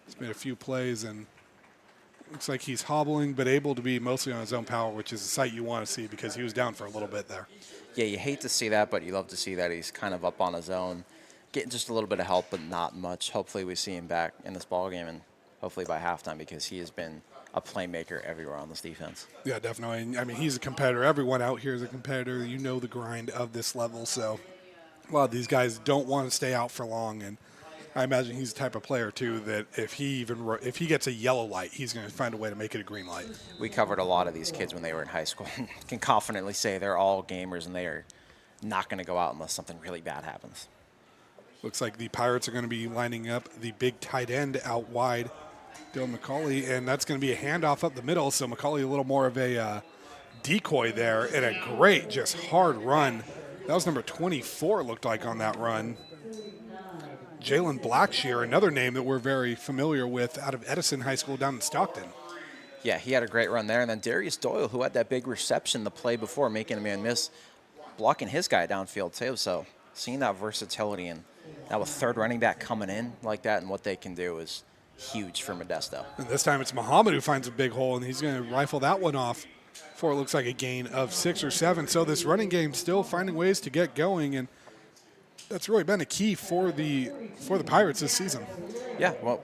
He's made a few plays, and looks like he's hobbling but able to be mostly on his own power, which is a sight you want to see because he was down for a little bit there. Yeah, you hate to see that, but you love to see that he's kind of up on his own, getting just a little bit of help, but not much. Hopefully we see him back in this ballgame, and hopefully by halftime, because he has been a playmaker everywhere on this defense. Yeah, definitely. I mean, he's a competitor. Everyone out here is a competitor. You know the grind of this level, so a lot of these guys don't want to stay out for long, and I imagine he's the type of player, too, that if he gets a yellow light, he's going to find a way to make it a green light. We covered a lot of these kids when they were in high school. Can confidently say they're all gamers, and they are not going to go out unless something really bad happens. Looks like the Pirates are going to be lining up the big tight end out wide. Dylan McCauley, and that's going to be a handoff up the middle. So McCauley a little more of a decoy there, and a great, just hard run. That was number 24, it looked like, on that run. Jalen Blackshear, another name that we're very familiar with out of Edison High School down in Stockton. Yeah, he had a great run there. And then Darius Doyle, who had that big reception the play before, making a man miss, blocking his guy downfield too. So seeing that versatility and now a third running back coming in like that and what they can do is huge for Modesto. And this time it's Muhammad who finds a big hole, and he's going to rifle that one off for it looks like a gain of 6 or 7. So this running game still finding ways to get going, and that's really been a key for the Pirates this season. Yeah, well,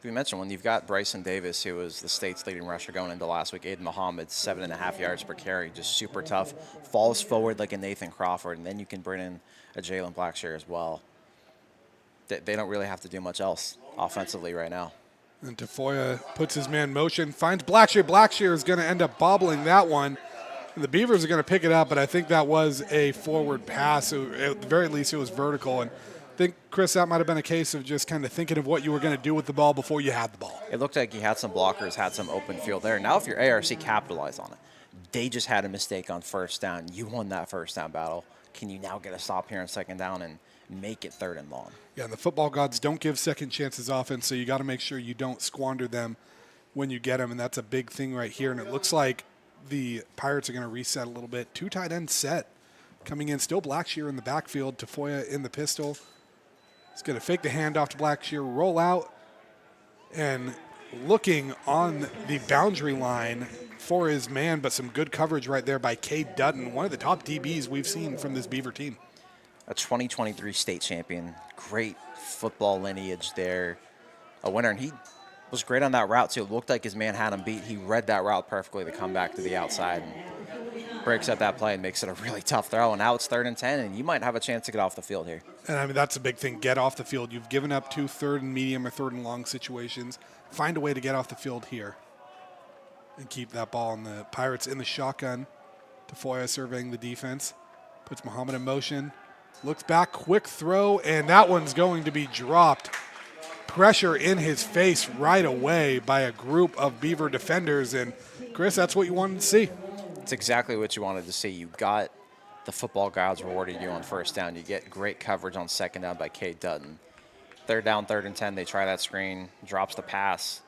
we mentioned when you've got Bryson Davis, who was the state's leading rusher going into last week, Aiden Muhammad, 7.5 yards per carry, just super tough, falls forward like a Nathan Crawford, and then you can bring in a Jalen Blackshear as well. They don't really have to do much else offensively right now. And Tafoya puts his man in motion, finds Blackshear. Blackshear is going to end up bobbling that one. And the Beavers are going to pick it up, but I think that was a forward pass. At the very least, it was vertical. And I think, Chris, that might have been a case of just kind of thinking of what you were going to do with the ball before you had the ball. It looked like he had some blockers, had some open field there. Now if your ARC capitalized on it, they just had a mistake on first down. You won that first down battle. Can you now get a stop here on second down and make it third and long? Yeah, and the football gods don't give second chances often, so you got to make sure you don't squander them when you get them, and that's a big thing right here. And it looks like the Pirates are going to reset a little bit. 2 tight end set coming in. Still Blackshear in the backfield. Tafoya in the pistol. He's going to fake the handoff to Blackshear, roll out, and looking on the boundary line for his man, but some good coverage right there by Cade Dutton, one of the top DBs we've seen from this Beaver team. A 2023 state champion, great football lineage there, a winner, and he was great on that route too. It looked like his man had him beat. He read that route perfectly to come back to the outside and breaks up that play and makes it a really tough throw. And now it's 3rd and 10, and you might have a chance to get off the field here. And I mean, that's a big thing. Get off the field. You've given up 2 third and medium or 3rd and long situations. Find a way to get off the field here and keep that ball on the Pirates in the shotgun. Tafoya surveying the defense. Puts Muhammad in motion. Looks back, quick throw, and that one's going to be dropped. Pressure in his face right away by a group of Beaver defenders. And, Chris, that's what you wanted to see. It's exactly what you wanted to see. You got the football gods rewarding you on first down. You get great coverage on second down by Cade Dutton. 3rd down, 3rd and 10, they try that screen, drops the pass.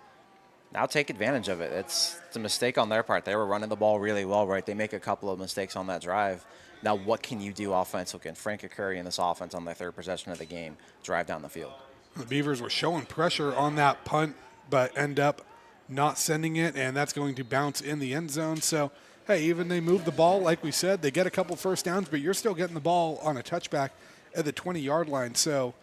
Now take advantage of it. It's a mistake on their part. They were running the ball really well, right? They make a couple of mistakes on that drive. Now what can you do offensively? Can Frank Curry in this offense on their 3rd possession of the game drive down the field? The Beavers were showing pressure on that punt, but end up not sending it, and that's going to bounce in the end zone. So, hey, even they move the ball, like we said, they get a couple first downs, but you're still getting the ball on a touchback at the 20-yard line. So,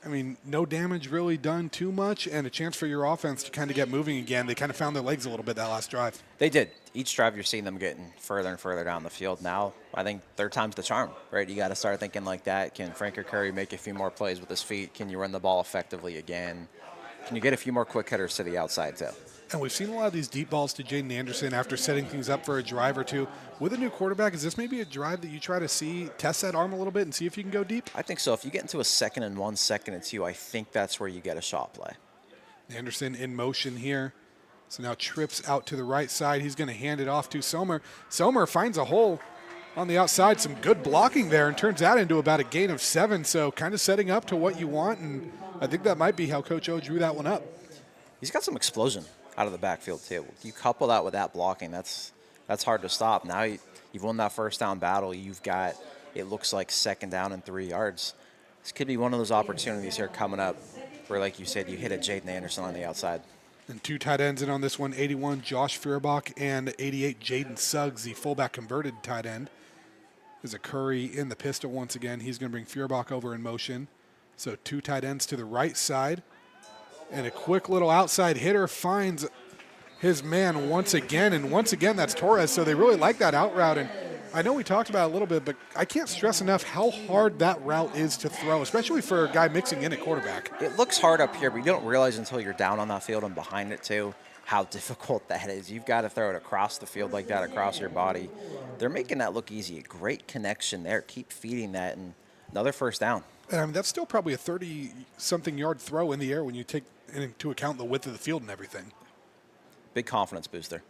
I mean, no damage really done too much, and a chance for your offense to kind of get moving again. They kind of found their legs a little bit that last drive. They did. Each drive you're seeing them getting further and further down the field. Now, I think 3rd time's the charm, right? You got to start thinking like that. Can Frank Curry make a few more plays with his feet? Can you run the ball effectively again? Can you get a few more quick hitters to the outside, too? And we've seen a lot of these deep balls to Jaden Anderson after setting things up for a drive or two. With a new quarterback, is this maybe a drive that you try to test that arm a little bit and see if you can go deep? I think so. If you get into a 2nd and 1, 2nd and 2, I think that's where you get a shot play. Anderson in motion here. So now trips out to the right side. He's going to hand it off to Sommer. Sommer finds a hole on the outside. Some good blocking there and turns that into about a gain of 7. So kind of setting up to what you want. And I think that might be how Coach O drew that one up. He's got some explosion out of the backfield, too. You couple that with that blocking, that's hard to stop. Now you've won that first down battle. You've got, it looks like 2nd down and 3 yards. This could be one of those opportunities here coming up where, like you said, you hit a Jaden Anderson on the outside. And 2 tight ends in on this one, 81 Josh Feuerbach and 88 Jaden Suggs, the fullback converted tight end. There's a Curry in the pistol once again. He's going to bring Feuerbach over in motion. So 2 tight ends to the right side. And a quick little outside hitter finds his man once again. And once again, that's Torres. So they really like that out route. And I know we talked about it a little bit, but I can't stress enough how hard that route is to throw, especially for a guy mixing in at quarterback. It looks hard up here, but you don't realize until you're down on that field and behind it too how difficult that is. You've got to throw it across the field like that, across your body. They're making that look easy. A great connection there. Keep feeding that, and another first down. And I mean, that's still probably a 30-something yard throw in the air when you take into account the width of the field and everything. Big confidence booster.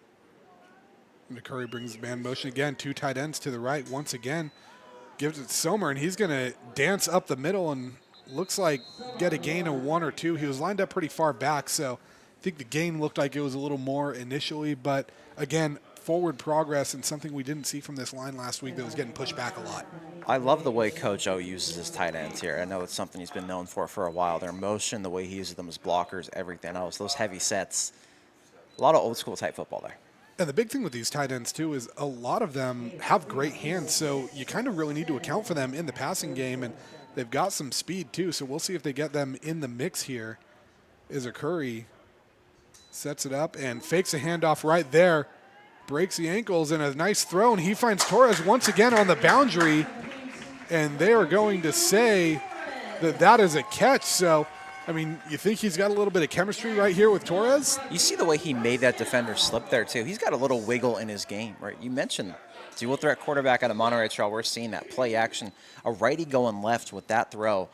And Curry brings man motion again. 2 tight ends to the right once again. Gives it to Sommer, and he's going to dance up the middle and looks like get a gain of 1 or 2. He was lined up pretty far back, so I think the gain looked like it was a little more initially. But, again, forward progress and something we didn't see from this line last week that was getting pushed back a lot. I love the way Coach O uses his tight ends here. I know it's something he's been known for a while. Their motion, the way he uses them as blockers, everything else, those heavy sets. A lot of old school type football there. And the big thing with these tight ends, too, is a lot of them have great hands, so you kind of really need to account for them in the passing game, and they've got some speed, too, so we'll see if they get them in the mix here. As Curry sets it up and fakes a handoff right there, breaks the ankles, and a nice throw, and he finds Torres once again on the boundary, and they are going to say that that is a catch. So, I mean, you think he's got a little bit of chemistry right here with Torres? You see the way he made that defender slip there, too. He's got a little wiggle in his game, right? You mentioned dual threat quarterback out of Monterey Trail. We're seeing that play action, a righty going left with that throw.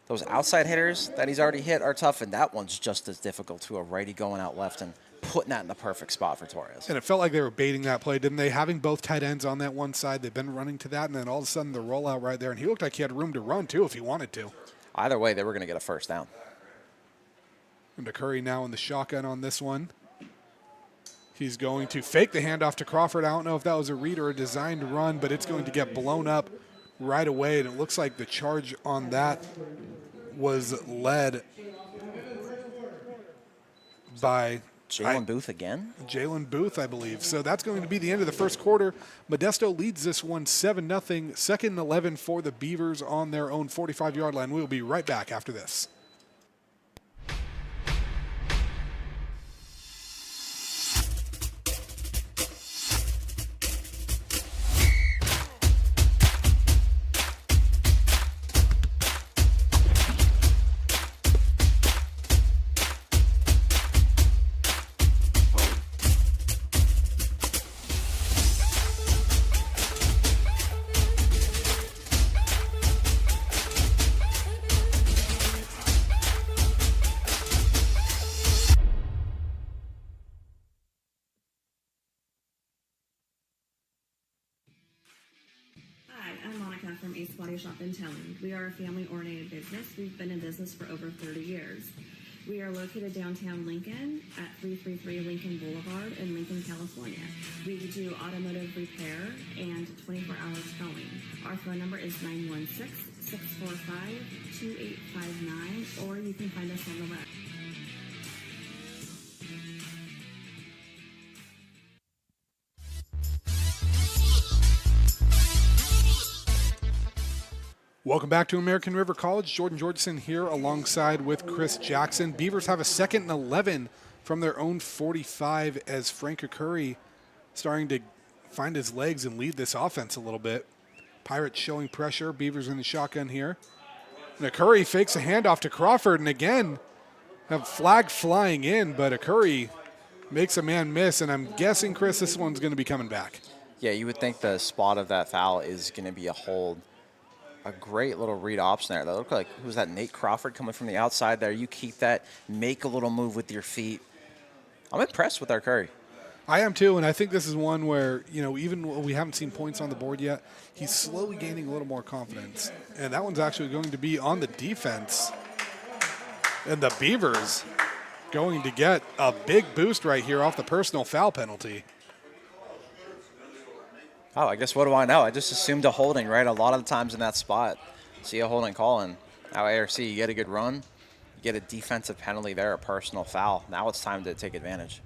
Those outside hitters that he's already hit are tough, and that one's just as difficult to a righty going out left and putting that in the perfect spot for Torres. And it felt like they were baiting that play, didn't they? Having both tight ends on that one side, they've been running to that, and then all of a sudden the rollout right there, and he looked like he had room to run, too, if he wanted to. Either way, they were going to get a first down. And Curry now in the shotgun on this one. He's going to fake the handoff to Crawford. I don't know if that was a read or a designed run, but it's going to get blown up right away, and it looks like the charge on that was led by Jalen Booth again? Jalen Booth, I believe. So that's going to be the end of the first quarter. Modesto leads this one 7-0. Second and 11 for the Beavers on their own 45-yard line. We'll be right back after this. Shop and Telling. We are a family-oriented business. We've been in business for over 30 years. We are located downtown Lincoln at 333 Lincoln Boulevard in Lincoln, California. We do automotive repair and 24-hour towing. Our phone number is 916-645-2859, or you can find us on the web. Welcome back to American River College. Jordan Georgeson here alongside with Chris Jackson. Beavers have a 2nd and 11 from their own 45 as Frank Curry starting to find his legs and lead this offense a little bit. Pirates showing pressure. Beavers in the shotgun here. And Curry fakes a handoff to Crawford, and again, have flag flying in, but Curry makes a man miss, and I'm guessing, Chris, this one's going to be coming back. Yeah, you would think the spot of that foul is going to be a hold. A great little read option there. That looked like, who's that, Nate Crawford coming from the outside there. You keep that, make a little move with your feet. I'm impressed with our Curry. I am too, and I think this is one where, you know, even when we haven't seen points on the board yet, he's slowly gaining a little more confidence. And that one's actually going to be on the defense. And the Beavers going to get a big boost right here off the personal foul penalty. Oh, I guess what do I know? I just assumed a holding, right? A lot of the times in that spot, see a holding call, and now ARC, you get a good run, you get a defensive penalty there, a personal foul. Now it's time to take advantage.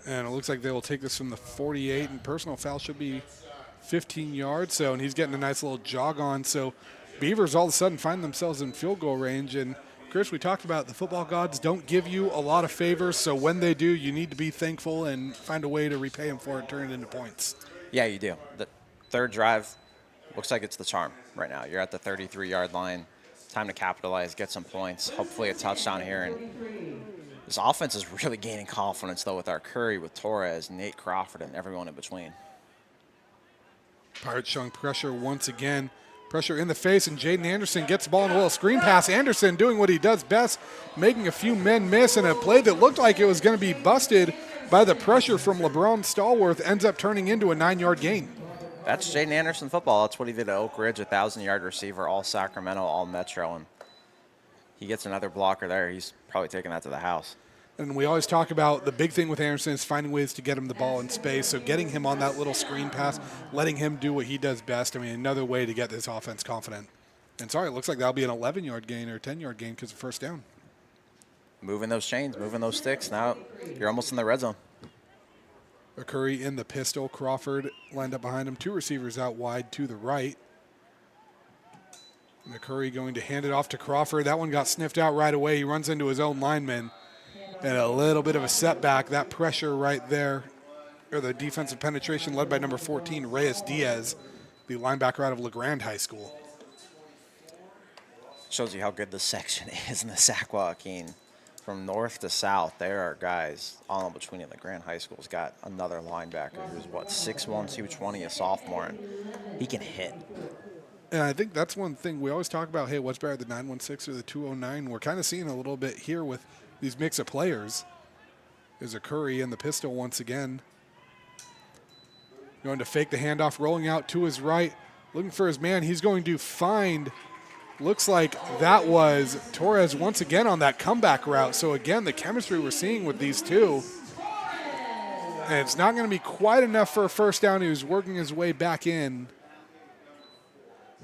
And it looks like they will take this from the 48, and personal foul should be 15 yards. So, and he's getting a nice little jog on. So Beavers all of a sudden find themselves in field goal range. And Chris, we talked about the football gods don't give you a lot of favors, so when they do, you need to be thankful and find a way to repay them for it, turn it into points. Yeah, you do. The third drive looks like it's the charm right now. You're at the 33-yard line. Time to capitalize, get some points, hopefully a touchdown here. And this offense is really gaining confidence, though, with our Curry, with Torres, Nate Crawford, and everyone in between. Pirates showing pressure once again. Pressure in the face, and Jaden Anderson gets the ball in a little screen pass. Anderson doing what he does best, making a few men miss, and a play that looked like it was going to be busted by the pressure from LeBron Stallworth ends up turning into a 9-yard gain. That's Jaden Anderson football. That's what he did at Oak Ridge, 1,000-yard receiver, all Sacramento, all Metro, and he gets another blocker there. He's probably taking that to the house. And we always talk about the big thing with Anderson is finding ways to get him the ball in space. So getting him on that little screen pass, letting him do what he does best. I mean, another way to get this offense confident. And sorry, it looks like that'll be an 11-yard gain or a 10-yard gain because of first down. Moving those chains, moving those sticks. Now you're almost in the red zone. Curry in the pistol. Crawford lined up behind him. 2 receivers out wide to the right. And Curry going to hand it off to Crawford. That one got sniffed out right away. He runs into his own lineman. And a little bit of a setback. That pressure right there, or the defensive penetration led by number 14, Reyes Diaz, the linebacker out of LeGrand High School. Shows you how good the section is in the Sac Joaquin. From north to south, there are guys all in between. LeGrand High School's got another linebacker who's, 6'1", 220, a sophomore, and he can hit. And I think that's one thing we always talk about, hey, what's better, the 916 or the 209? We're kind of seeing a little bit here with these mix of players. There's a Curry in the pistol once again. Going to fake the handoff, rolling out to his right, looking for his man. He's going to find, looks like that was Torres once again on that comeback route. So again, the chemistry we're seeing with these two. And it's not going to be quite enough for a first down. He was working his way back in.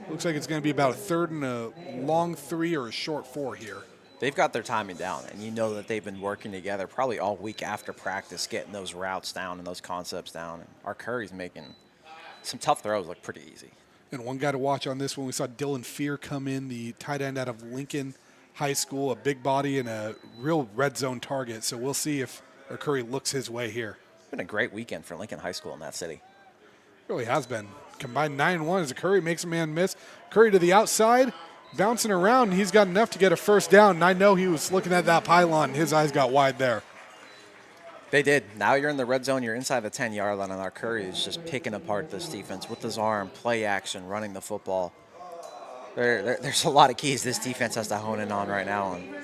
Looks like it's going to be about a third and a long 3 or a short 4 here. They've got their timing down, and you know that they've been working together probably all week after practice, getting those routes down and those concepts down. And our Curry's making some tough throws look pretty easy. And one guy to watch on this one, we saw Dylan Fear come in, the tight end out of Lincoln High School, a big body and a real red zone target. So we'll see if our Curry looks his way here. It's been a great weekend for Lincoln High School in that city. Really has been. Combined 9-1 as a Curry makes a man miss. Curry to the outside, bouncing around. He's got enough to get a first down. And I know he was looking at that pylon. His eyes got wide there. They did. Now you're in the red zone. You're inside the 10-yard line, and our Curry is just picking apart this defense with his arm, play action, running the football. There's a lot of keys this defense has to hone in on right now, and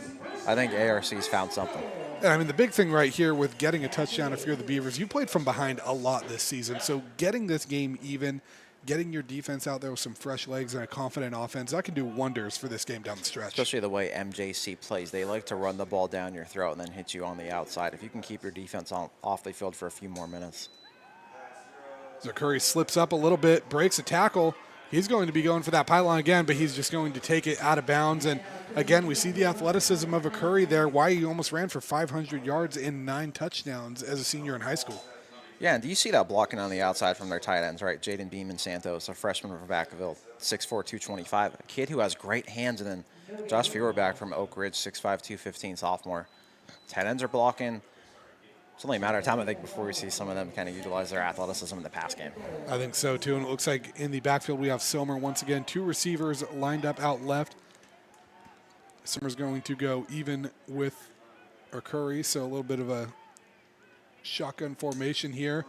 I think ARC's found something. I mean, the big thing right here with getting a touchdown if you're the Beavers, you played from behind a lot this season. So getting this game even, getting your defense out there with some fresh legs and a confident offense, that can do wonders for this game down the stretch. Especially the way MJC plays. They like to run the ball down your throat and then hit you on the outside. If you can keep your defense off the field for a few more minutes. So Curry slips up a little bit, breaks a tackle. He's going to be going for that pylon again, but he's just going to take it out of bounds. And again, we see the athleticism of a Curry there. Why he almost ran for 500 yards and 9 touchdowns as a senior in high school. Yeah, and do you see that blocking on the outside from their tight ends, right? Jaden Beeman Santos, a freshman from Vacaville, 6'4", 225. A kid who has great hands. And then Josh Feuerback from Oak Ridge, 6'5", 215, sophomore. Tight ends are blocking. It's only a matter of time, I think, before we see some of them kind of utilize their athleticism in the pass game. I think so, too. And it looks like in the backfield we have Silmer once again. 2 receivers lined up out left. Silmer's going to go even with Curry, so a little bit of a shotgun formation here.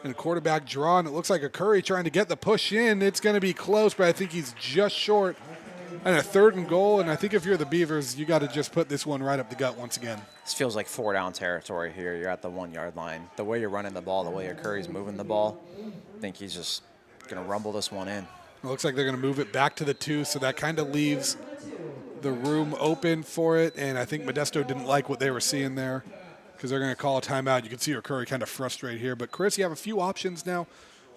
And a quarterback draw, and it looks like a Curry trying to get the push in. It's going to be close, but I think he's just short. And a 3rd and goal, and I think if you're the Beavers, you got to just put this one right up the gut once again. This feels like 4-down territory here. You're at the 1-yard line. The way you're running the ball, the way your Curry's moving the ball, I think he's just going to rumble this one in. It looks like they're going to move it back to the 2, so that kind of leaves the room open for it. And I think Modesto didn't like what they were seeing there because they're going to call a timeout. You can see your Curry kind of frustrated here. But, Chris, you have a few options now.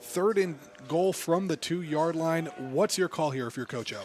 3rd and goal from the 2-yard line. What's your call here if you're Coach O?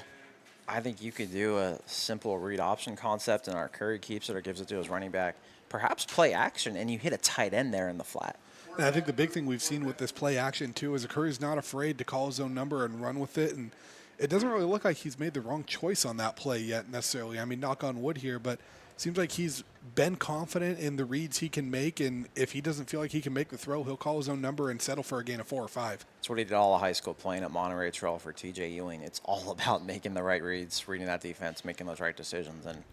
I think you could do a simple read option concept, and our Curry keeps it or gives it to his running back. Perhaps play action, and you hit a tight end there in the flat. And I think the big thing we've seen with this play action, too, is Curry's not afraid to call his own number and run with it. And it doesn't really look like he's made the wrong choice on that play yet necessarily. I mean, knock on wood here, but it seems like he's been confident in the reads he can make. And if he doesn't feel like he can make the throw, he'll call his own number and settle for a gain of 4 or 5. That's what he did all of high school, playing at Monterey Trail for TJ Ewing. It's all about making the right reads, reading that defense, making those right decisions. And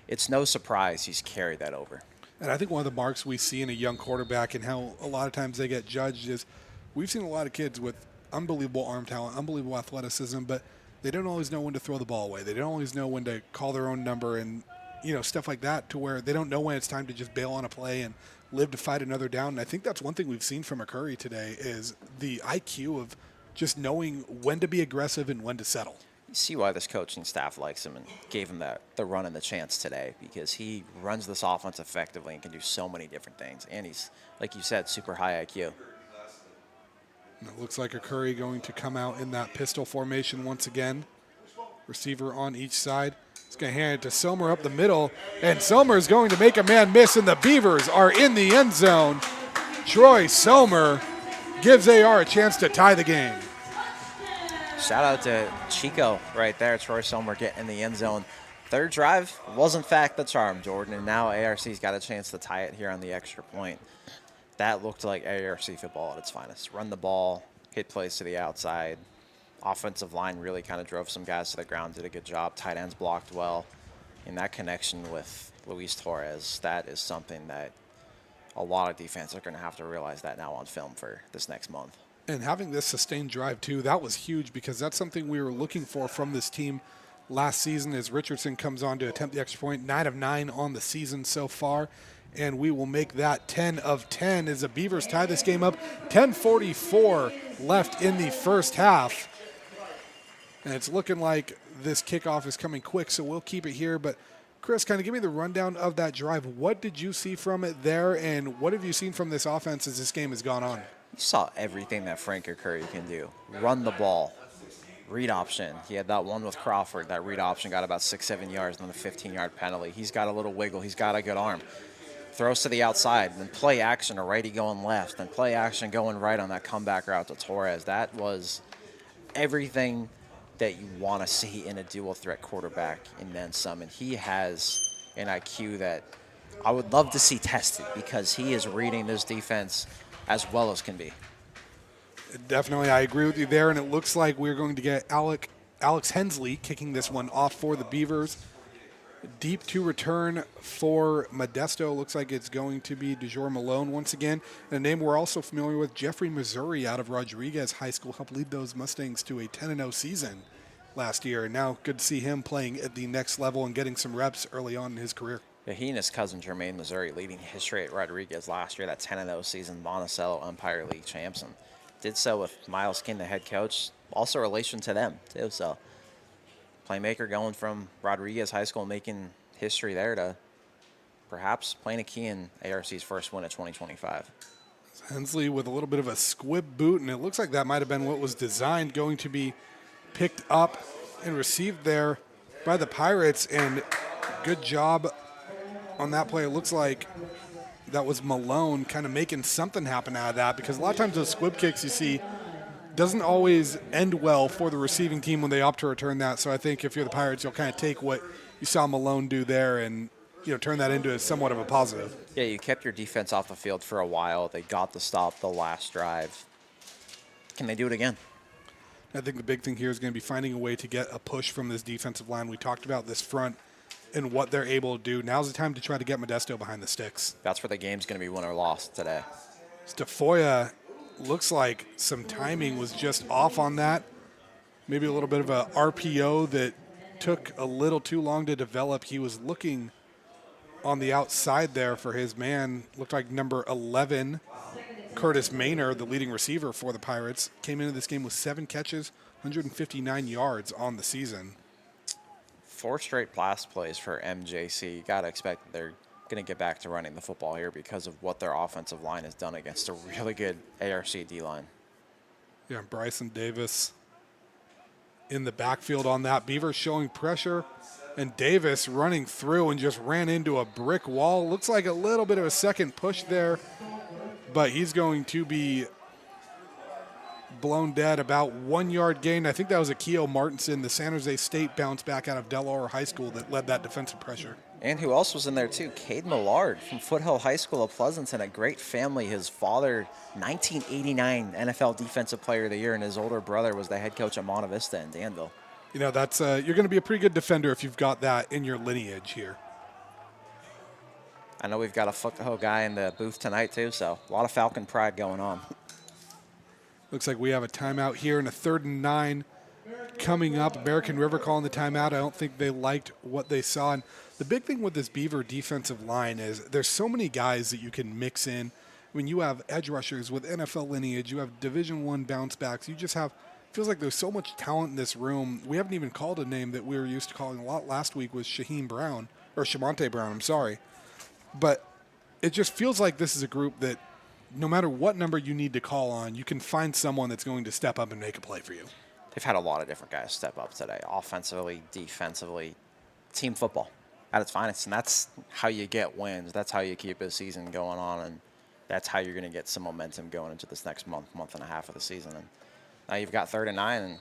it's no surprise he's carried that over. And I think one of the marks we see in a young quarterback and how a lot of times they get judged is we've seen a lot of kids with unbelievable arm talent, unbelievable athleticism, but they don't always know when to throw the ball away. They don't always know when to call their own number and, stuff like that, to where they don't know when it's time to just bail on a play and live to fight another down. And I think that's one thing we've seen from McCurry today is the IQ of just knowing when to be aggressive and when to settle. You see why this coaching staff likes him and gave him the run and the chance today, because he runs this offense effectively and can do so many different things. And he's, like you said, super high IQ. And it looks like McCurry going to come out in that pistol formation once again. Receiver on each side. He's going to hand it to Somer up the middle, and Somer is going to make a man miss, and the Beavers are in the end zone. Troy Somer gives AR a chance to tie the game. Shout out to Chico right there. Troy Somer getting in the end zone. Third drive was, in fact, the charm, Jordan, and now ARC's got a chance to tie it here on the extra point. That looked like ARC football at its finest. Run the ball, hit plays to the outside. Offensive line really kind of drove some guys to the ground, did a good job. Tight ends blocked well. And that connection with Luis Torres, that is something that a lot of defense are going to have to realize that now on film for this next month. And having this sustained drive, too, that was huge, because that's something we were looking for from this team last season as Richardson comes on to attempt the extra point. 9 of 9 on the season so far, and we will make that 10 of 10 as the Beavers tie this game up. 10:44 left in the first half. And it's looking like this kickoff is coming quick, so we'll keep it here. But, Chris, kind of give me the rundown of that drive. What did you see from it there, and what have you seen from this offense as this game has gone on? You saw everything that Frank Curry can do. Run the ball, read option. He had that one with Crawford. That read option got about 6-7 yards, and then the 15-yard penalty. He's got a little wiggle. He's got a good arm. Throws to the outside, then play action, a righty going left, then play action going right on that comeback route to Torres. That was everything that you want to see in a dual threat quarterback and then some. And he has an IQ that I would love to see tested, because he is reading this defense as well as can be. Definitely, I agree with you there, and it looks like we're going to get Alex Hensley kicking this one off for the Beavers. Deep to return for Modesto. Looks like it's going to be DeJour Malone once again. And a name we're also familiar with, Jeffrey Missouri out of Rodriguez High School, helped lead those Mustangs to a 10-0 season last year. And now good to see him playing at the next level and getting some reps early on in his career. Yeah, he and his cousin Jermaine Missouri leading history at Rodriguez last year, that 10-0 season, Monticello Umpire League champs, and did so with Miles King, the head coach. Also relation to them, too. So playmaker going from Rodriguez High School, making history there, to perhaps playing a key in ARC's first win of 2025. Hensley with a little bit of a squib boot, and it looks like that might have been what was designed, going to be picked up and received there by the Pirates, and good job on that play. It looks like that was Malone kind of making something happen out of that, because a lot of times those squib kicks you see doesn't always end well for the receiving team when they opt to return that. So I think if you're the Pirates, you'll kind of take what you saw Malone do there and turn that into somewhat of a positive. Yeah, you kept your defense off the field for a while. They got the stop the last drive. Can they do it again? I think the big thing here is going to be finding a way to get a push from this defensive line. We talked about this front and what they're able to do. Now's the time to try to get Modesto behind the sticks. That's where the game's going to be won or lost today. Stafoya looks like some timing was just off on that. Maybe a little bit of a RPO that took a little too long to develop. He was looking on the outside there for his man. Looked like number 11, Curtis Maynard, the leading receiver for the Pirates, came into this game with 7 catches, 159 yards on the season. 4 straight blast plays for MJC. You got to expect that they're going to get back to running the football here because of what their offensive line has done against a really good ARC D-line. Yeah, Bryson Davis in the backfield on that. Beavers showing pressure, and Davis running through and just ran into a brick wall. Looks like a little bit of a second push there, but he's going to be blown dead. About 1 yard gain. I think that was Akio Martinson, the San Jose State bounce back out of Delaware High School, that led that defensive pressure. And who else was in there too? Cade Millard from Foothill High School of Pleasanton, a great family. His father, 1989 NFL Defensive Player of the Year, and his older brother was the head coach at Monta Vista in Danville. That's you're going to be a pretty good defender if you've got that in your lineage here. I know we've got a Foothill guy in the booth tonight too, so a lot of Falcon pride going on. Looks like we have a timeout here and a 3rd and 9 coming up. American River calling the timeout. I don't think they liked what they saw. And the big thing with this Beaver defensive line is there's so many guys that you can mix in. When you have edge rushers with NFL lineage, you have Division I bounce backs. You just have, feels like there's so much talent in this room. We haven't even called a name that we were used to calling a lot last week was Shamonte Brown, I'm sorry. But it just feels like this is a group that no matter what number you need to call on, you can find someone that's going to step up and make a play for you. They've had a lot of different guys step up today, offensively, defensively, team football at its finest. And that's how you get wins. That's how you keep a season going on. And that's how you're going to get some momentum going into this next month and a half of the season. And now you've got 3rd and 9, and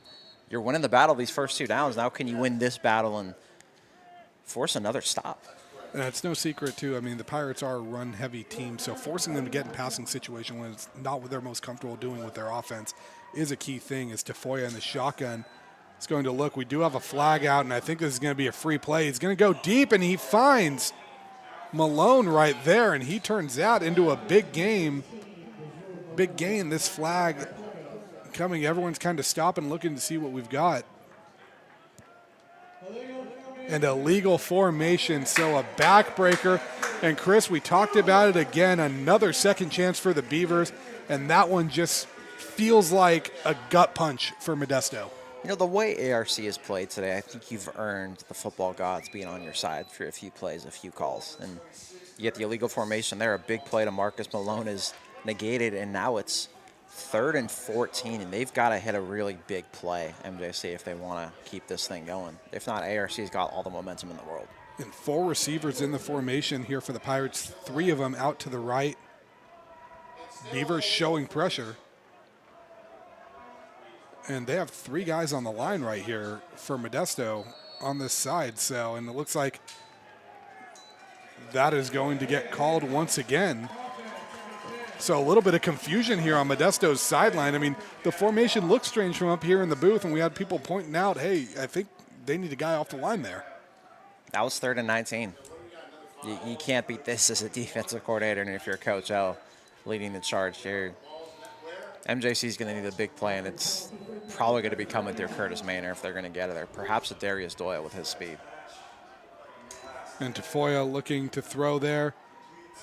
you're winning the battle these first 2 downs. Now can you win this battle and force another stop? And it's no secret, too. I mean, the Pirates are a run-heavy team, so forcing them to get in passing situation when it's not what they're most comfortable doing with their offense is a key thing. As Tafoya in the shotgun is going to look. We do have a flag out, and I think this is going to be a free play. He's going to go deep, and he finds Malone right there, and he turns that into a big game. Big gain. This flag coming. Everyone's kind of stopping, looking to see what we've got. And a legal formation, so a backbreaker. And Chris, we talked about it again, another second chance for the Beavers, and that one just feels like a gut punch for Modesto. You know, the way ARC has played today, I think you've earned the football gods being on your side for a few plays, a few calls. And you get the illegal formation there, a big play to Marcus Malone is negated, and now it's 3rd and 14, and they've got to hit a really big play, MJC, if they want to keep this thing going. If not, ARC's got all the momentum in the world. And 4 receivers in the formation here for the Pirates, 3 of them out to the right. Beavers showing pressure. And they have 3 guys on the line right here for Modesto on this side. So, and it looks like that is going to get called once again. So a little bit of confusion here on Modesto's sideline. I mean, the formation looks strange from up here in the booth, and we had people pointing out, hey, I think they need a guy off the line there. That was 3rd and 19. You can't beat this as a defensive coordinator, and if you're Coach L leading the charge here, MJC's going to need a big play, and it's probably going to be coming through Curtis Maynor if they're going to get it there. Perhaps a Darius Doyle with his speed. And Tafoya looking to throw there.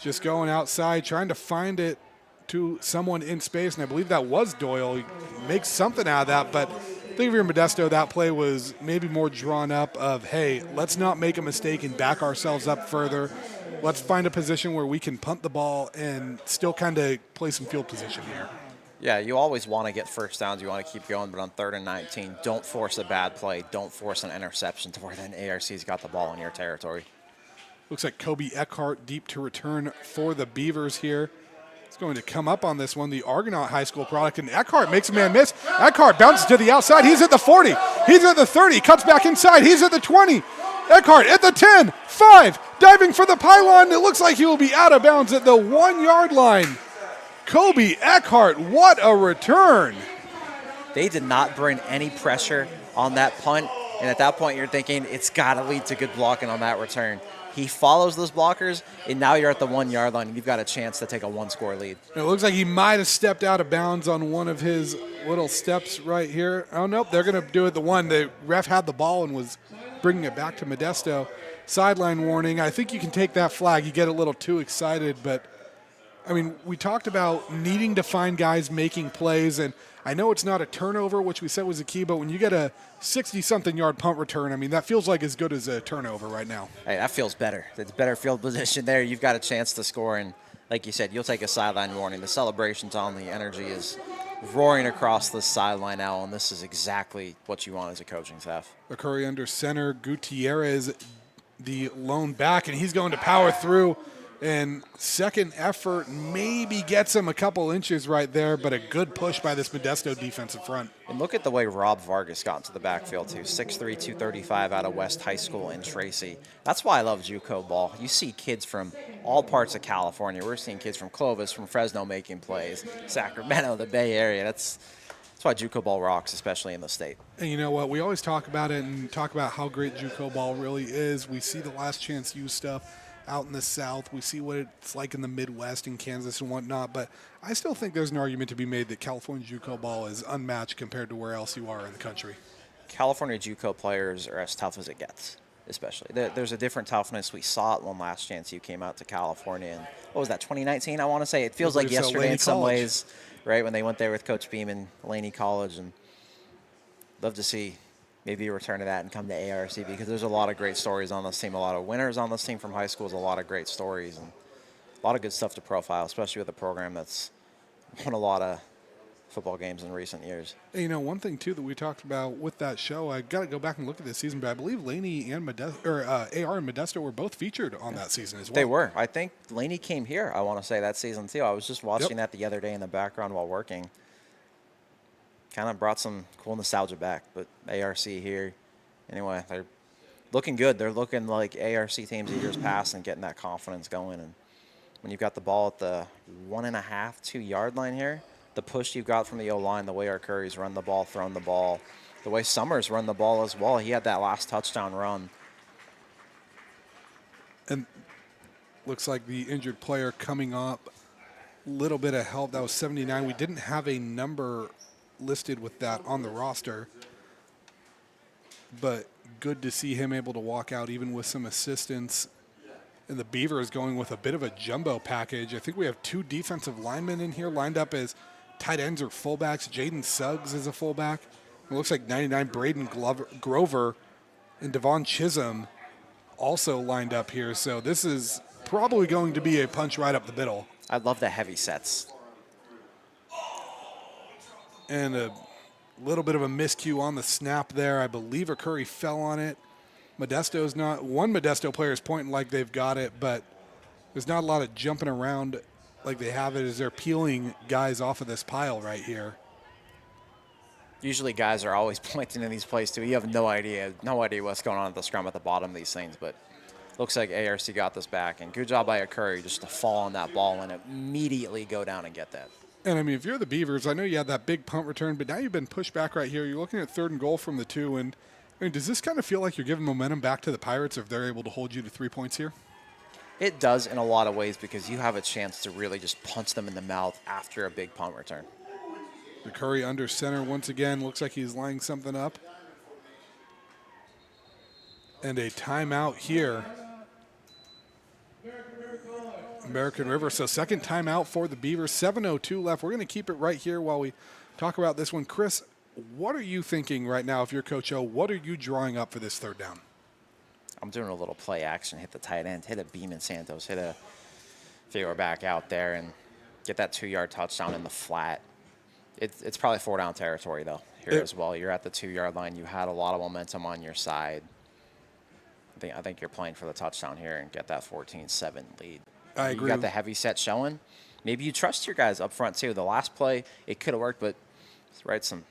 Just going outside, trying to find it to someone in space, and I believe that was Doyle. He makes something out of that, but I think if you're Modesto, that play was maybe more drawn up of, hey, let's not make a mistake and back ourselves up further. Let's find a position where we can punt the ball and still kind of play some field position here. Yeah, you always want to get first downs. You want to keep going, but on 3rd and 19, don't force a bad play. Don't force an interception to where then ARC's got the ball in your territory. Looks like Kobe Eckhart deep to return for the Beavers here. It's going to come up on this one, the Argonaut High School product, and Eckhart makes a man miss. Eckhart bounces to the outside. He's at the 40. He's at the 30. Cuts back inside. He's at the 20. Eckhart at the 10. 5. Diving for the pylon. It looks like he will be out of bounds at the 1-yard line. Kobe Eckhart, what a return. They did not bring any pressure on that punt, and at that point you're thinking it's got to lead to good blocking on that return. He follows those blockers, and now you're at the 1-yard line, and you've got a chance to take a 1-score lead. It looks like he might have stepped out of bounds on one of his little steps right here. Oh, nope, they're going to do it the one. The ref had the ball and was bringing it back to Modesto. Sideline warning. I think you can take that flag. You get a little too excited, but, I mean, we talked about needing to find guys making plays, and I know it's not a turnover, which we said was a key, but when you get a 60-something yard punt return, I mean, that feels like as good as a turnover right now. Hey, that feels better. It's better field position there. You've got a chance to score, and like you said, you'll take a sideline warning. The celebration's on. The energy is roaring across the sideline now, and this is exactly what you want as a coaching staff. McCurry under center. Gutierrez, the lone back, and he's going to power through. And second effort maybe gets him a couple inches right there, but a good push by this Modesto defensive front. And look at the way Rob Vargas got into the backfield, too. 6'3", 235 out of West High School in Tracy. That's why I love JUCO ball. You see kids from all parts of California. We're seeing kids from Clovis, from Fresno making plays, Sacramento, the Bay Area. That's why JUCO ball rocks, especially in the state. And you know what? We always talk about it and talk about how great JUCO ball really is. We see the last chance U stuff out in the South. We see what it's like in the Midwest in Kansas and whatnot, but I still think there's an argument to be made that California JUCO ball is unmatched compared to where else you are in the country. California JUCO players are as tough as it gets, especially. There's a different toughness. We saw it when last chance you came out to California. And what was that, 2019, I want to say? It feels like yesterday in some ways, right, when they went there with Coach Beam and Laney College. And love to see maybe a return to that and come to ARC because there's a lot of great stories on this team, a lot of winners on this team from high schools, a lot of great stories, and a lot of good stuff to profile, especially with a program that's won a lot of football games in recent years. And, you know, one thing, too, that we talked about with that show, I got to go back and look at this season, but I believe Laney and AR and Modesto were both featured on that season as well. They were. I think Laney came here, I want to say, that season, too. I was just watching that the other day in the background while working. Kind of brought some cool nostalgia back, but ARC here, anyway, they're looking good. They're looking like ARC teams of years past and getting that confidence going. And when you've got the ball at the 1.5, 2 yard line here, the push you've got from the O-line, the way our Curry's run the ball, thrown the ball, the way Summers run the ball as well. He had that last touchdown run. And looks like the injured player coming up, little bit of help. That was 79. We didn't have a number listed with that on the roster, but good to see him able to walk out even with some assistance. And the Beavers going with a bit of a jumbo package. I think we have 2 defensive linemen in here lined up as tight ends or fullbacks. Jaden Suggs is a fullback. It looks like 99 Braden Grover and Devon Chisholm also lined up here. So this is probably going to be a punch right up the middle. I love the heavy sets. And a little bit of a miscue on the snap there. I believe a Curry fell on it. Modesto's not. One Modesto player is pointing like they've got it, but there's not a lot of jumping around like they have it as they're peeling guys off of this pile right here. Usually guys are always pointing in these plays too. You have no idea what's going on at the scrum at the bottom of these things, but looks like ARC got this back. And good job by a Curry just to fall on that ball and immediately go down and get that. And, I mean, if you're the Beavers, I know you had that big punt return, but now you've been pushed back right here. You're looking at 3rd and goal from the 2. And, I mean, does this kind of feel like you're giving momentum back to the Pirates if they're able to hold you to 3 points here? It does in a lot of ways because you have a chance to really just punch them in the mouth after a big punt return. The Curry under center once again. Looks like he's lining something up. And a timeout here. American River. So second timeout for the Beavers. 7:02 left. We're going to keep it right here while we talk about this one. Chris, what are you thinking right now if you're Coach O? What are you drawing up for this 3rd down? I'm doing a little play action, hit the tight end, hit a Beeman Santos, hit a figure back out there and get that 2-yard touchdown in the flat. It's probably 4 down territory though here as well. You're at the 2-yard line. You had a lot of momentum on your side. I think you're playing for the touchdown here and get that 14-7 lead. I agree. You got the heavy set showing. Maybe you trust your guys up front too. The last play, it could have worked, but right, some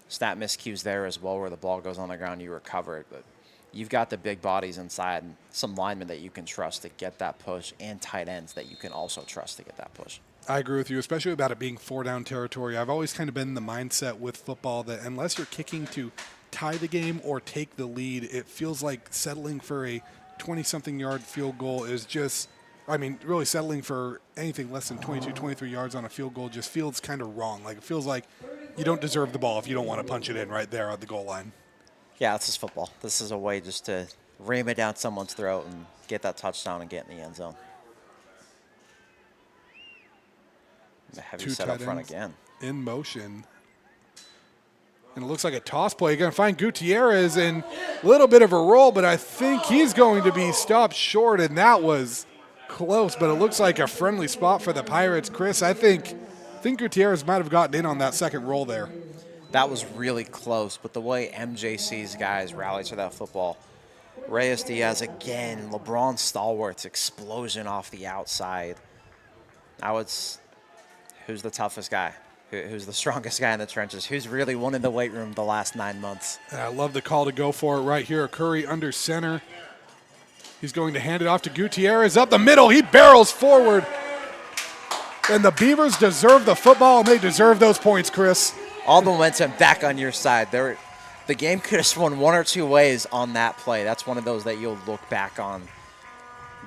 stat miscues there as well where the ball goes on the ground, you recover it. But you've got the big bodies inside and some linemen that you can trust to get that push and tight ends that you can also trust to get that push. I agree with you, especially about it being 4 down territory. I've always kind of been in the mindset with football that unless you're kicking to tie the game or take the lead, it feels like settling for a 20-something yard field goal is just, I mean, really settling for anything less than 22, 23 yards on a field goal just feels kind of wrong. Like, it feels like you don't deserve the ball if you don't want to punch it in right there at the goal line. Yeah, this is football. This is a way just to ram it down someone's throat and get that touchdown and get in the end zone. The heavy set up front again. In motion. And it looks like a toss play. You're going to find Gutierrez in a little bit of a roll, but I think he's going to be stopped short, and that was close, but it looks like a friendly spot for the Pirates. Chris, I think Gutierrez might have gotten in on that second roll there. That was really close, but the way MJC's guys rallied to that football, Reyes Diaz again, LeBron Stalwart's explosion off the outside. Now it's who's the toughest guy? Who's the strongest guy in the trenches? Who's really won in the weight room the last 9 months? I love the call to go for it right here. Curry under center. He's going to hand it off to Gutierrez up the middle. He barrels forward. And the Beavers deserve the football, and they deserve those points, Chris. All the momentum back on your side. The game could have swung 1 or 2 ways on that play. That's one of those that you'll look back on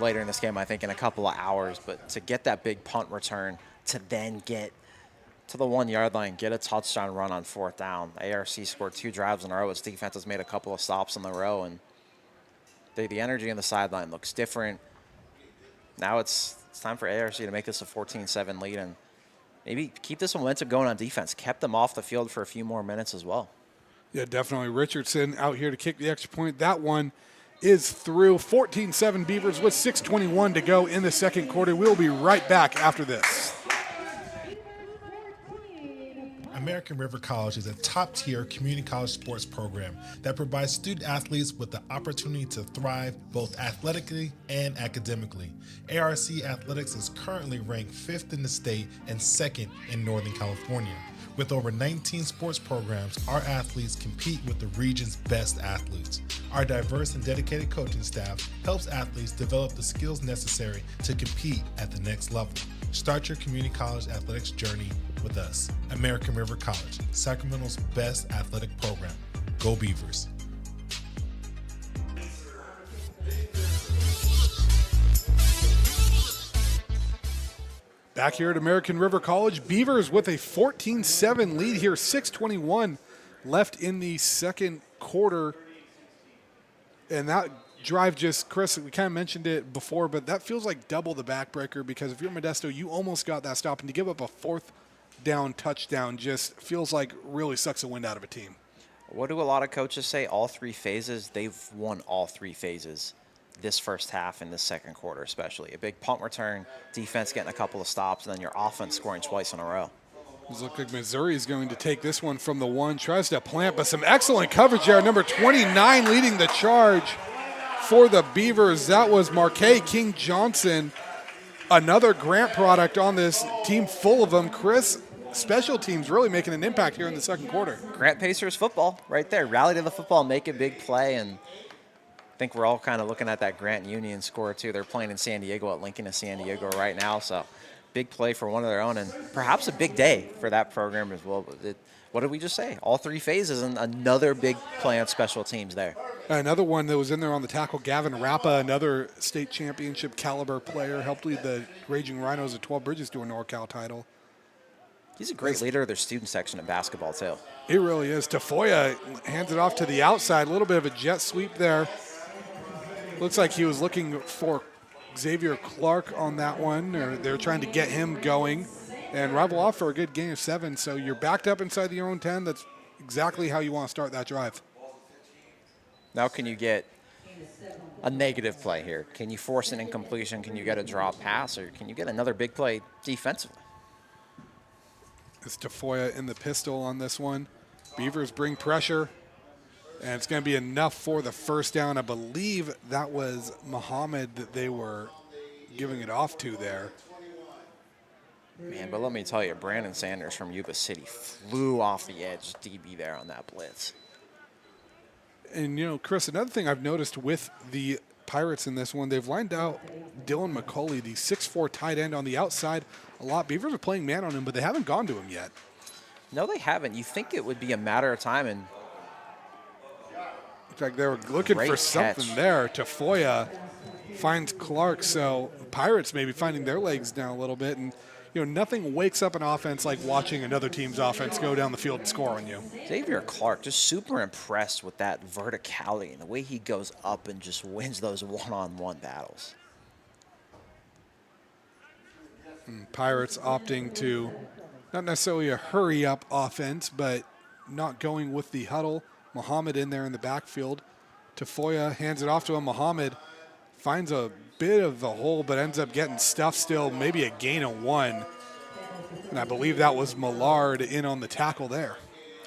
later in this game, I think, in a couple of hours. But to get that big punt return, to then get to the 1 yard line, get a touchdown run on 4th down. ARC scored 2 drives in a row. Its defense has made a couple of stops in a row, and the energy on the sideline looks different. Now it's time for ARC to make this a 14-7 lead and maybe keep this momentum going on defense. Kept them off the field for a few more minutes as well. Yeah, definitely. Richardson out here to kick the extra point. That one is through. 14-7 Beavers with 6:21 to go in the second quarter. We'll be right back after this. American River College is a top-tier community college sports program that provides student athletes with the opportunity to thrive both athletically and academically. ARC Athletics is currently ranked 5th in the state and 2nd in Northern California. With over 19 sports programs, our athletes compete with the region's best athletes. Our diverse and dedicated coaching staff helps athletes develop the skills necessary to compete at the next level. Start your community college athletics journey with us. American River College, Sacramento's best athletic program. Go Beavers. Back here at American River College, Beavers with a 14-7 lead here, 6:21 left in the second quarter. And that drive just, Chris, we kind of mentioned it before, but that feels like double the backbreaker because if you're Modesto, you almost got that stop. And to give up a 4th down touchdown just feels like really sucks the wind out of a team. What do a lot of coaches say? All 3 phases, they've won all 3 phases this first half and this second quarter especially. A big punt return, defense getting a couple of stops, and then your offense scoring twice in a row. It looks like Missouri is going to take this one from the 1, tries to plant, but some excellent coverage there. Number 29 leading the charge for the Beavers. That was Marquet King Johnson, another Grant product on this team full of them. Chris, special teams really making an impact here in the second quarter. Grant Pacers football right there. Rally to the football, make a big play, and I think we're all kind of looking at that Grant Union score too. They're playing in San Diego at Lincoln of San Diego right now, so big play for one of their own and perhaps a big day for that program as well. What did we just say? All 3 phases and another big play on special teams there. Another one that was in there on the tackle, Gavin Rappa, another state championship caliber player, helped lead the Raging Rhinos at 12 Bridges to a NorCal title. He's a great leader of their student section in basketball too. He really is. Tafoya hands it off to the outside, a little bit of a jet sweep there. Looks like he was looking for Xavier Clark on that one, or they're trying to get him going. And rival off for a good gain of 7, so you're backed up inside your own 10. That's exactly how you want to start that drive. Now can you get a negative play here? Can you force an incompletion? Can you get a drop pass? Or can you get another big play defensively? It's Tafoya in the pistol on this one. Beavers bring pressure. And it's going to be enough for the first down. I believe that was Muhammad that they were giving it off to there. Man, but let me tell you, Brandon Sanders from Yuba City flew off the edge DB there on that blitz. And, you know, Chris, another thing I've noticed with the Pirates in this one, they've lined out Dylan McCauley, the 6'4" tight end on the outside a lot. Beavers are playing man on him, but they haven't gone to him yet. No, they haven't. You think it would be a matter of time, and in fact, they were looking for something there. Tafoya finds Clark, so Pirates maybe finding their legs down a little bit. And, you know, nothing wakes up an offense like watching another team's offense go down the field and score on you. Xavier Clark, just super impressed with that verticality and the way he goes up and just wins those one-on-one battles. Pirates opting to not necessarily a hurry-up offense, but not going with the huddle. Muhammad in there in the backfield. Tafoya hands it off to him. Muhammad finds a bit of a hole, but ends up getting stuffed still, maybe a gain of 1. And I believe that was Millard in on the tackle there.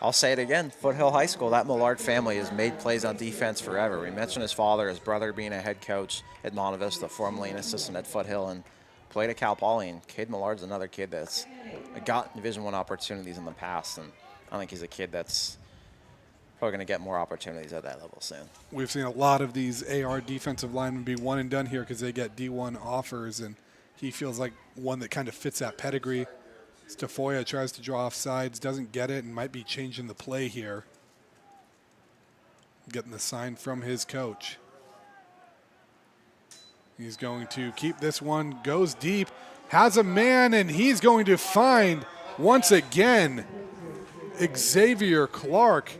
I'll say it again, Foothill High School, that Millard family has made plays on defense forever. We mentioned his father, his brother being a head coach at Monte Vista, formerly an assistant at Foothill, and played at Cal Poly. And Cade Millard's another kid that's gotten Division I opportunities in the past, and I think he's a kid that's probably going to get more opportunities at that level soon. We've seen a lot of these AR defensive linemen be one and done here because they get D1 offers, and he feels like one that kind of fits that pedigree. Tafoya tries to draw off sides, doesn't get it, and might be changing the play here. Getting the sign from his coach. He's going to keep this one, goes deep, has a man, and he's going to find once again, Xavier Clark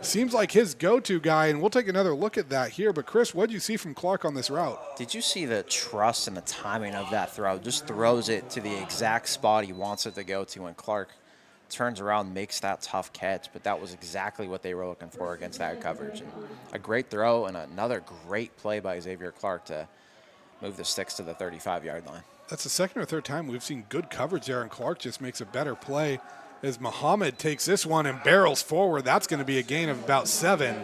seems like his go-to guy, and we'll take another look at that here. But, Chris, what did you see from Clark on this route? Did you see the trust and the timing of that throw? Just throws it to the exact spot he wants it to go to, and Clark turns around, makes that tough catch. But that was exactly what they were looking for against that coverage. And a great throw and another great play by Xavier Clark to move the Sticks to the 35-yard line. That's the second or third time we've seen good coverage there, and Clark just makes a better play as Muhammad takes this one and barrels forward. That's going to be a gain of about 7.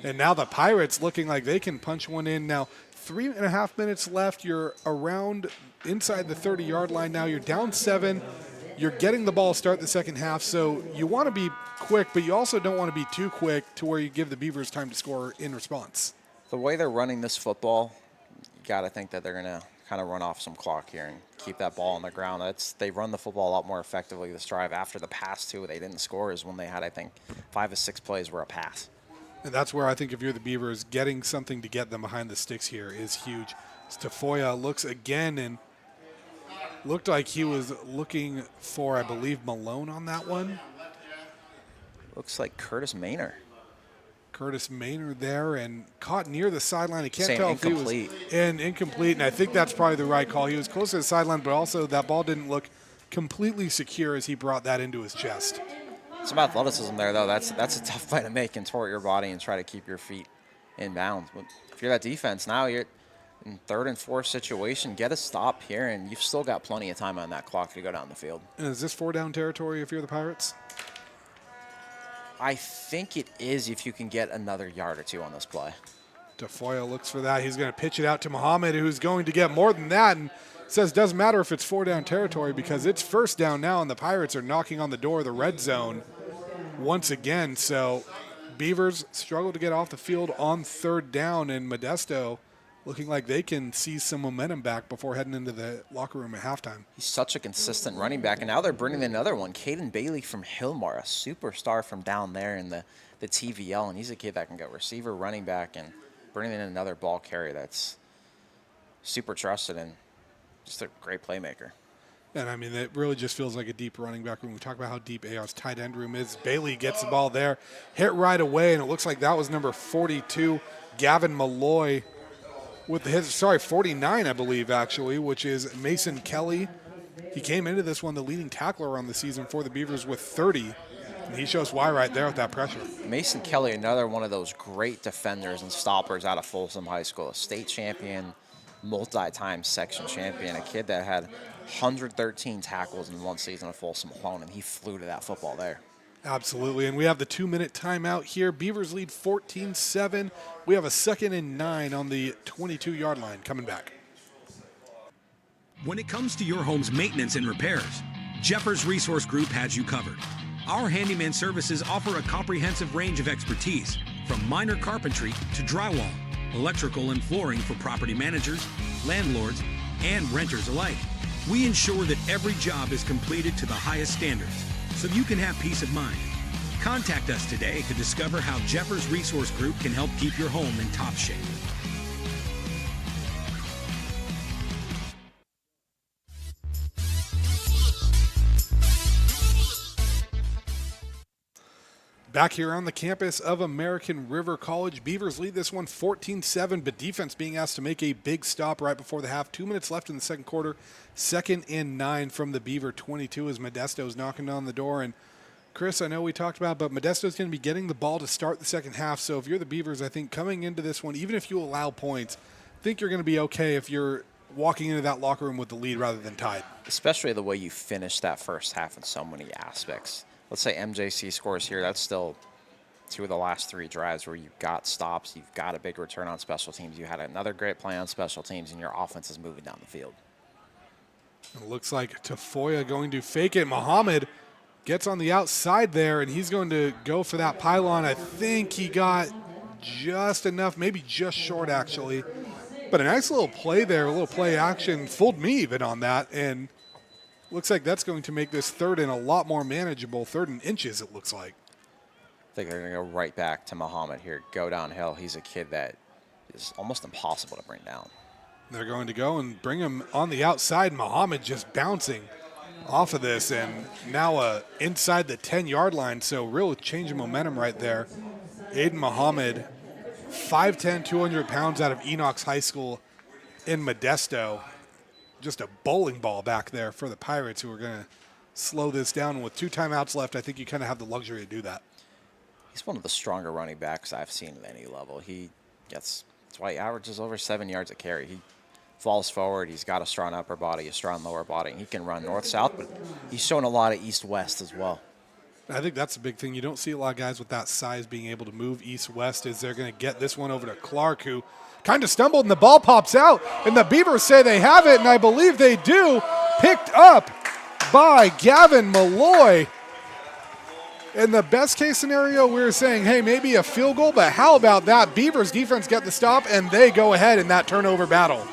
And now the Pirates looking like they can punch one in. Now, 3.5 minutes left. You're around inside the 30-yard line now. You're down 7. You're getting the ball to start the second half, so you want to be quick, but you also don't want to be too quick to where you give the Beavers time to score in response. The way they're running this football, you got to think that they're going to kind of run off some clock here and keep that ball on the ground. They run the football a lot more effectively this drive. After the pass, too, they didn't score is when they had, I think, 5 or 6 plays were a pass. And that's where I think if you're the Beavers, getting something to get them behind the sticks here is huge. Tafoya looks again and looked like he was looking for, I believe, Malone on that one. Looks like Curtis Maynard. Curtis Maynard there and caught near the sideline. I can't tell if incomplete. he was incomplete, and I think that's probably the right call. He was close to the sideline, but also that ball didn't look completely secure as he brought that into his chest. Some athleticism there, though. That's a tough play to make, contort your body and try to keep your feet in bounds. But if you're that defense, now you're in 3rd and 4th situation. Get a stop here, and you've still got plenty of time on that clock to go down the field. And is this 4-down territory if you're the Pirates? I think it is if you can get another yard or 2 on this play. Tafoya looks for that. He's going to pitch it out to Muhammad, who's going to get more than that, and says doesn't matter if it's 4-down territory because it's 1st down now, and the Pirates are knocking on the door of the red zone once again. So Beavers struggle to get off the field on 3rd down, and Modesto looking like they can seize some momentum back before heading into the locker room at halftime. He's such a consistent running back, and now they're bringing in another one, Caden Bailey from Hillmar, a superstar from down there in the TVL, and he's a kid that can go receiver, running back, and bringing in another ball carrier that's super trusted and just a great playmaker. And, I mean, it really just feels like a deep running back room. We talk about how deep AR's tight end room is. Bailey gets the ball there, hit right away, and it looks like that was number 42, Gavin Malloy, with the hits, 49, I believe, actually, which is Mason Kelly. He came into this one the leading tackler on the season for the Beavers with 30, and he shows why right there with that pressure. Mason Kelly, another one of those great defenders and stoppers out of Folsom High School, a state champion, multi-time section champion, a kid that had 113 tackles in one season at Folsom alone, and he flew to that football there. Absolutely, and we have the 2-minute timeout here. Beavers lead 14-7. We have a 2nd and 9 on the 22-yard line coming back. When it comes to your home's maintenance and repairs, Jeffers Resource Group has you covered. Our handyman services offer a comprehensive range of expertise, from minor carpentry to drywall, electrical and flooring for property managers, landlords, and renters alike. We ensure that every job is completed to the highest standards, so you can have peace of mind. Contact us today to discover how Jeffers Resource Group can help keep your home in top shape. Back here on the campus of American River College, Beavers lead this one 14-7, but defense being asked to make a big stop right before the half. 2 minutes left in the second quarter. 2nd and 9 from the Beaver 22 as Modesto's knocking on the door. And Chris, I know we talked about, but Modesto's going to be getting the ball to start the second half. So if you're the Beavers, I think coming into this one, even if you allow points, I think you're going to be okay if you're walking into that locker room with the lead rather than tied. Especially the way you finish that first half in so many aspects. Let's say MJC scores here. That's still 2 of the last 3 drives where you've got stops, you've got a big return on special teams. You had another great play on special teams, and your offense is moving down the field. It looks like Tafoya going to fake it. Muhammad gets on the outside there, and he's going to go for that pylon. I think he got just enough, maybe just short, actually. But a nice little play there, a little play action. Fooled me even on that, and looks like that's going to make this 3rd and a lot more manageable. 3rd and inches, it looks like. I think they're going to go right back to Muhammad here, go downhill. He's a kid that is almost impossible to bring down. They're going to go and bring him on the outside. Muhammad just bouncing off of this, and now inside the 10-yard line, so real change of momentum right there. Aiden Muhammad, 5'10", 200 pounds out of Enoch's High School in Modesto. Just a bowling ball back there for the Pirates, who are going to slow this down. With 2 timeouts left, I think you kind of have the luxury to do that. He's one of the stronger running backs I've seen at any level. That's why he averages over 7 yards a carry. He falls forward. He's got a strong upper body, a strong lower body. He can run north-south, but he's shown a lot of east-west as well. I think that's a big thing. You don't see a lot of guys with that size being able to move east-west as they're going to get this one over to Clark, who kind of stumbled, and the ball pops out, and the Beavers say they have it, and I believe they do. Picked up by Gavin Malloy. In the best-case scenario, we were saying, hey, maybe a field goal, but how about that? Beavers defense get the stop, and they go ahead in that turnover battle.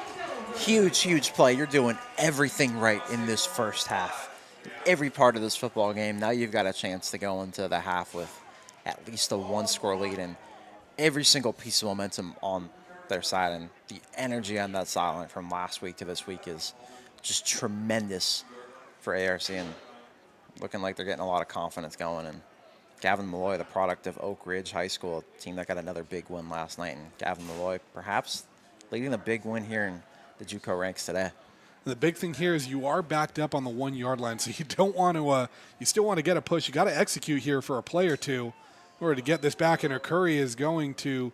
Huge, huge play. You're doing everything right in this first half. Every part of this football game, now you've got a chance to go into the half with at least a 1-score lead, and every single piece of momentum on their side, and the energy on that sideline from last week to this week is just tremendous for ARC, and looking like they're getting a lot of confidence going. And Gavin Malloy, the product of Oak Ridge High School, a team that got another big win last night, and Gavin Malloy perhaps leading the big win here in the JUCO ranks today. The big thing here is you are backed up on the 1-yard line, so you don't want to. You still want to get a push. You got to execute here for a play or two in order to get this back. And Curry is going to,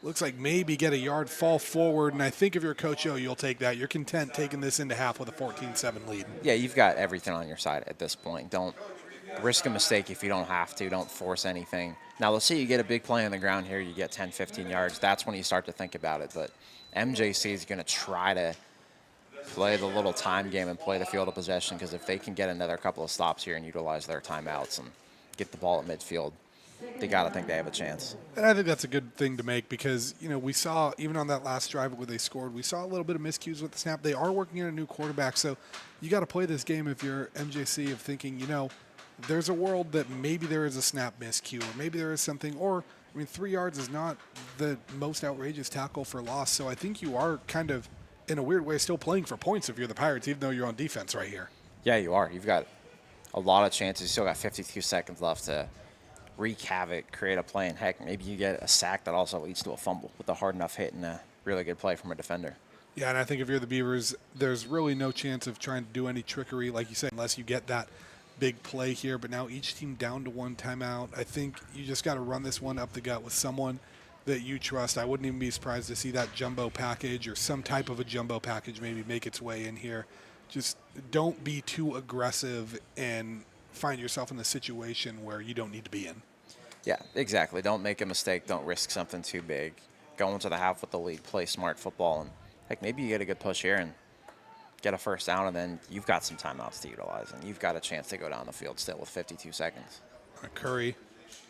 looks like maybe get a yard, fall forward. And I think if you're Coach O, you'll take that. You're content taking this into half with a 14-7 lead. Yeah, you've got everything on your side at this point. Don't risk a mistake if you don't have to. Don't force anything. Now, let's say you get a big play on the ground here. You get 10, 15 yards. That's when you start to think about it. But MJC is going to try to play the little time game and play the field of possession, because if they can get another couple of stops here and utilize their timeouts and get the ball at midfield, they got to think they have a chance. And I think that's a good thing to make, because, we saw, even on that last drive where they scored, we saw a little bit of miscues with the snap. They are working in a new quarterback, so you got to play this game if you're MJC of thinking, there's a world that maybe there is a snap miscue, or maybe there is something, or, 3 yards is not the most outrageous tackle for loss. So I think you are kind of, in a weird way, still playing for points if you're the Pirates, even though you're on defense right here. Yeah, you are. You've got a lot of chances. You still got 52 seconds left to wreak havoc, create a play, and heck, maybe you get a sack that also leads to a fumble with a hard enough hit and a really good play from a defender. Yeah, and I think if you're the Beavers, there's really no chance of trying to do any trickery, like you said, unless you get that big play here. But now each team down to 1 timeout. I think you just got to run this one up the gut with someone that you trust. I wouldn't even be surprised to see that jumbo package or some type of a jumbo package maybe make its way in here. Just don't be too aggressive and find yourself in a situation where you don't need to be in. Yeah, exactly. Don't make a mistake. Don't risk something too big. Go into the half with the lead. Play smart football. And heck, maybe you get a good push here and get a first down, and then you've got some timeouts to utilize, and you've got a chance to go down the field still with 52 seconds. Curry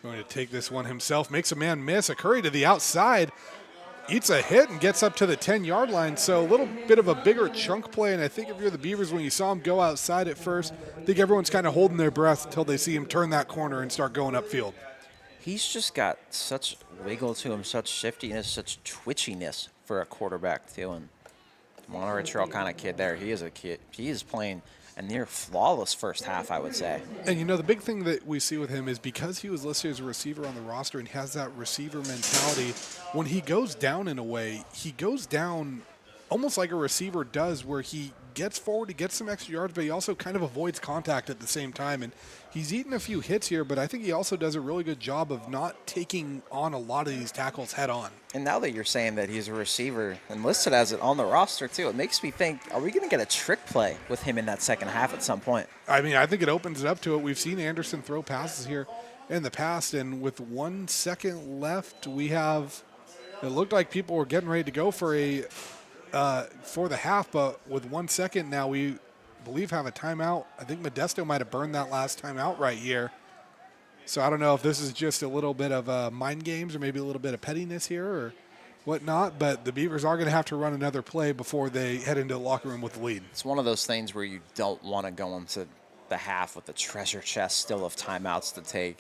going to take this one himself, makes a man miss. A Curry to the outside, eats a hit and gets up to the 10-yard line. So a little bit of a bigger chunk play, and I think if you're the Beavers, when you saw him go outside at first, I think everyone's kind of holding their breath until they see him turn that corner and start going upfield. He's just got such wiggle to him, such shiftiness, such twitchiness for a quarterback too. And Monterey Trail kind of kid there. He is a kid. He is playing a near flawless first half, I would say. And, the big thing that we see with him is because he was listed as a receiver on the roster and has that receiver mentality, when he goes down in a way, he goes down almost like a receiver does, where he gets forward, he gets some extra yards, but he also kind of avoids contact at the same time. And he's eaten a few hits here, but I think he also does a really good job of not taking on a lot of these tackles head on. And now that you're saying that he's a receiver and listed as it on the roster too, it makes me think, are we going to get a trick play with him in that second half at some point? I think it opens it up to it. We've seen Anderson throw passes here in the past, and with 1 second left, it looked like people were getting ready to go for the half, but with 1 second now, we believe have a timeout. I think Modesto might have burned that last timeout right here. So I don't know if this is just a little bit of mind games or maybe a little bit of pettiness here or whatnot, but the Beavers are going to have to run another play before they head into the locker room with the lead. It's one of those things where you don't want to go into the half with the treasure chest still of timeouts to take.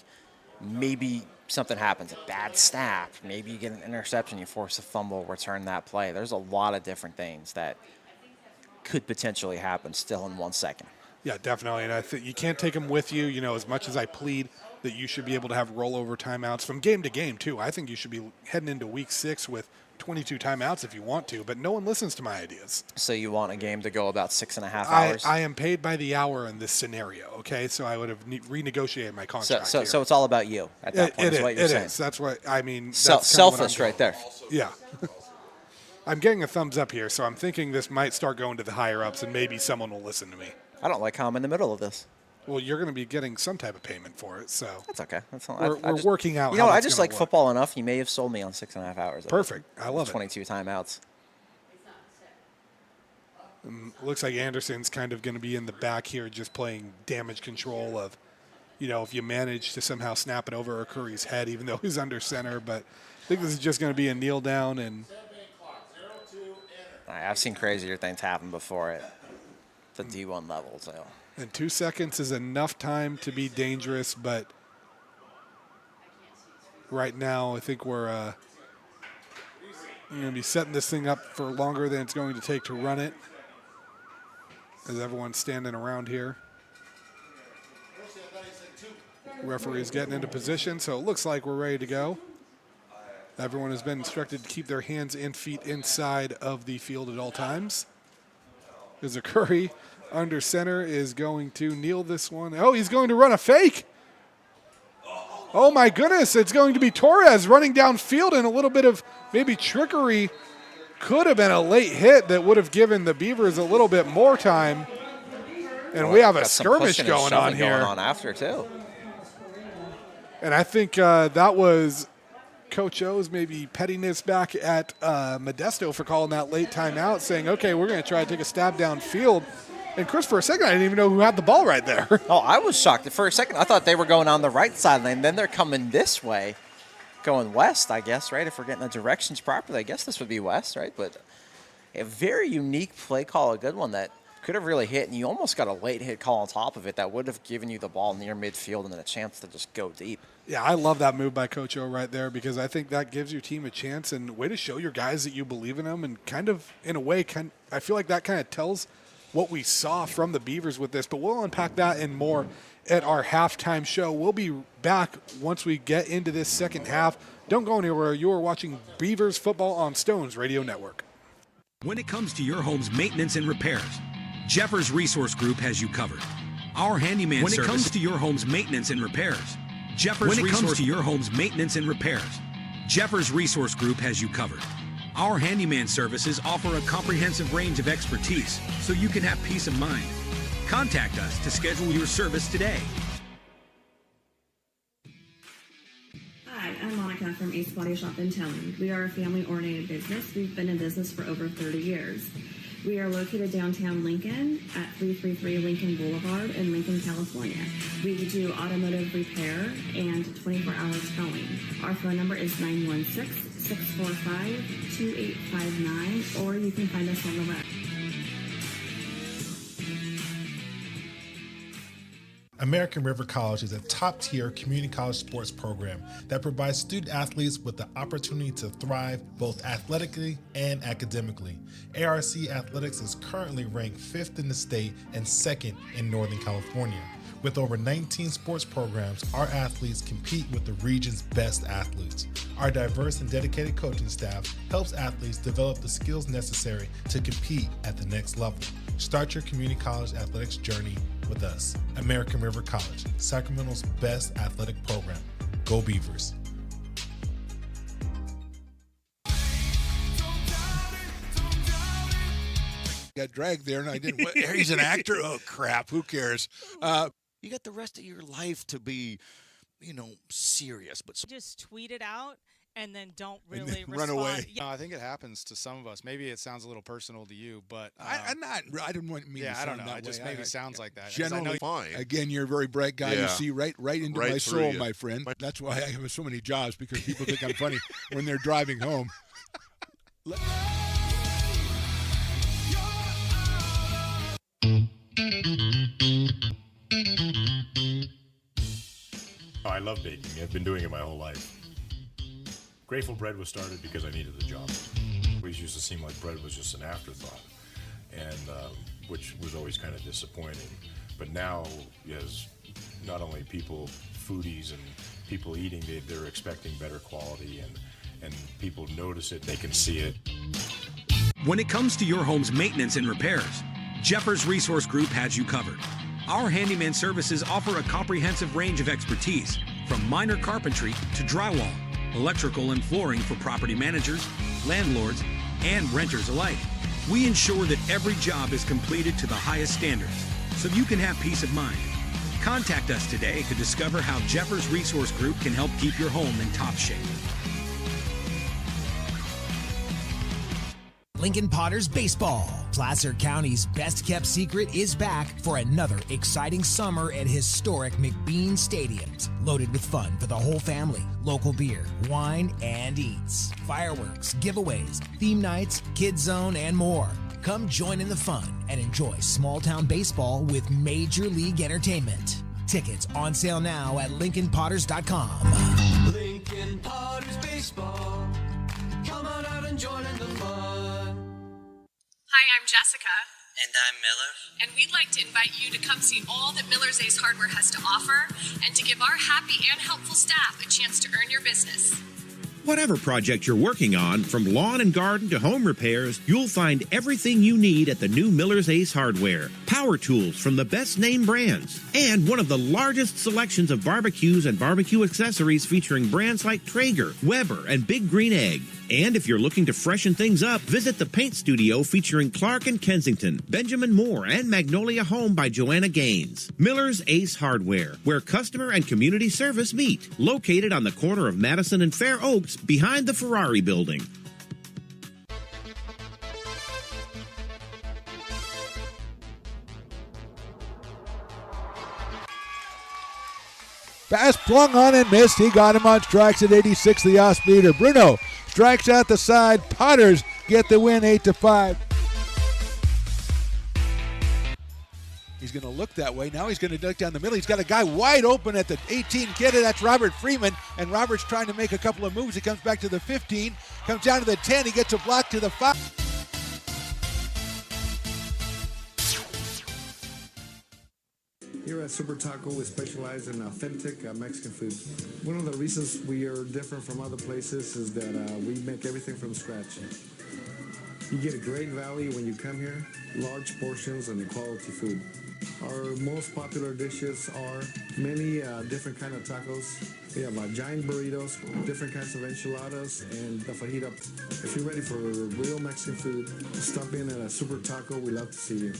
Maybe something happens, a bad snap, maybe you get an interception, you force a fumble, return that play. There's a lot of different things that could potentially happen still in 1 second. Yeah, definitely. And I think you can't take them with you. You know, as much as I plead that you should be able to have rollover timeouts from game to game, too. I think you should be heading into week 6 with 22 timeouts if you want to, but no one listens to my ideas. So you want a game to go about 6.5 hours? I am paid by the hour in this scenario, okay? So I would have renegotiated my contract So here. it's all about you at that point, is what you're saying. It is. That's what, I mean. That's Selfish right there. Yeah. I'm getting a thumbs up here, so I'm thinking this might start going to the higher-ups, and maybe someone will listen to me. I don't like how I'm in the middle of this. Well, you're going to be getting some type of payment for it, so. That's okay. That's all. We're working out. You know, how I that's just gonna like work. football enough. You may have sold me on 6.5 hours. Perfect. I love it. 22 timeouts. Looks like Anderson's kind of going to be in the back here, just playing damage control of, you know, if you manage to somehow snap it over Curry's head, even though he's under center. But I think this is just going to be a kneel down and. I've seen crazier things happen before at the D1 level. So. And 2 seconds is enough time to be dangerous, but right now I think we're going to be setting this thing up for longer than it's going to take to run it, as everyone's standing around here. Referee's getting into position, so it looks like we're ready to go. Everyone has been instructed to keep their hands and feet inside of the field at all times. There's a Curry under center is going to kneel this one. Oh, he's going to run a fake. Oh, my goodness. It's going to be Torres running downfield, and a little bit of maybe trickery. Could have been a late hit that would have given the Beavers a little bit more time. And we have a skirmish going on here. Going on after, too. And I think that was Coach O's maybe pettiness back at Modesto for calling that late timeout, saying, okay, we're going to try to take a stab downfield. And Chris, for a second, I didn't even know who had the ball right there. Oh, I was shocked. For a second, I thought they were going on the right sideline. Then they're coming this way, going west, I guess, right? If we're getting the directions properly, I guess this would be west, right? But a very unique play call, a good one that could have really hit, and you almost got a late hit call on top of it that would have given you the ball near midfield and then a chance to just go deep. Yeah, I love that move by Coach O right there, because I think that gives your team a chance and way to show your guys that you believe in them, and kind of, in a way, I feel like that kind of tells what we saw from the Beavers with this. But we'll unpack that and more at our halftime show. We'll be back once we get into this second half. Don't go anywhere. You are watching Beavers football on Stones Radio Network. When it comes to your home's maintenance and repairs, Jeffers Resource Group has you covered. Our handyman service. When it comes to your home's maintenance and repairs, Jeffers Resource Group has you covered. Our handyman services offer a comprehensive range of expertise, so you can have peace of mind. Contact us to schedule your service today. Hi, I'm Monica from Ace Body Shop and Towing. We are a family-oriented business. We've been in business for over 30 years. We are located downtown Lincoln at 333 Lincoln Boulevard in Lincoln, California. We do automotive repair and 24-hour towing. Our phone number is 916-645-2859, or you can find us on the web. American River College is a top-tier community college sports program that provides student athletes with the opportunity to thrive both athletically and academically. ARC Athletics is currently ranked 5th in the state and 2nd in Northern California. With over 19 sports programs, our athletes compete with the region's best athletes. Our diverse and dedicated coaching staff helps athletes develop the skills necessary to compete at the next level. Start your community college athletics journey with us. American River College, Sacramento's best athletic program. Go Beavers. Got dragged there, and I didn't. He's an actor. Oh crap! Who cares? You got the rest of your life to be, serious. But just tweet it out and then don't really then respond. run away. No, I think it happens to some of us. Maybe it sounds a little personal to you, but I didn't want me. Yeah, to I don't sound know. that It just way. maybe sounds like that. Generally, fine. Again, you're a very bright guy. Yeah. You see right into Right my through soul, you. my friend. That's why I have so many jobs, because people think I'm funny when they're driving home. Oh, I love baking. I've been doing it my whole life. Grateful Bread was started because I needed the job. It always used to seem like bread was just an afterthought, and which was always kind of disappointing. But now, as not only foodies and people eating, they're expecting better quality, and people notice it, they can see it. When it comes to your home's maintenance and repairs, Jeffers Resource Group has you covered. Our handyman services offer a comprehensive range of expertise, from minor carpentry to drywall, electrical and flooring for property managers, landlords, and renters alike. We ensure that every job is completed to the highest standards, so you can have peace of mind. Contact us today to discover how Jeffers Resource Group can help keep your home in top shape. Lincoln Potters Baseball. Placer County's best-kept secret is back for another exciting summer at historic McBean Stadiums. Loaded with fun for the whole family, local beer, wine, and eats. Fireworks, giveaways, theme nights, kids zone, and more. Come join in the fun and enjoy small-town baseball with Major League Entertainment. Tickets on sale now at LincolnPotters.com. Lincoln Potters Baseball. Come on out and join in the fun. Hi, I'm Jessica. And I'm Miller. And we'd like to invite you to come see all that Miller's Ace Hardware has to offer and to give our happy and helpful staff a chance to earn your business. Whatever project you're working on, from lawn and garden to home repairs, you'll find everything you need at the new Miller's Ace Hardware. Power tools from the best name brands, and one of the largest selections of barbecues and barbecue accessories featuring brands like Traeger, Weber, and Big Green Egg. And if you're looking to freshen things up, visit the paint studio featuring Clark and Kensington, Benjamin Moore, and Magnolia Home by Joanna Gaines. Miller's Ace Hardware, where customer and community service meet. Located on the corner of Madison and Fair Oaks, behind the Ferrari building. Pass flung on and missed. He got him on strikes at 86, the off-speeder. Bruno strikes out the side. Potters get the win 8-5. He's going to look that way. Now he's going to duck down the middle. He's got a guy wide open at the 18 kid. That's Robert Freeman. And Robert's trying to make a couple of moves. He comes back to the 15, comes down to the 10. He gets a block to the 5. Here at Super Taco, we specialize in authentic Mexican food. One of the reasons we are different from other places is that we make everything from scratch. You get a great value when you come here, large portions and quality food. Our most popular dishes are many different kind of tacos. We have giant burritos, different kinds of enchiladas, and the fajita. If you're ready for real Mexican food, stop in at a Super Taco. We'd love to see you.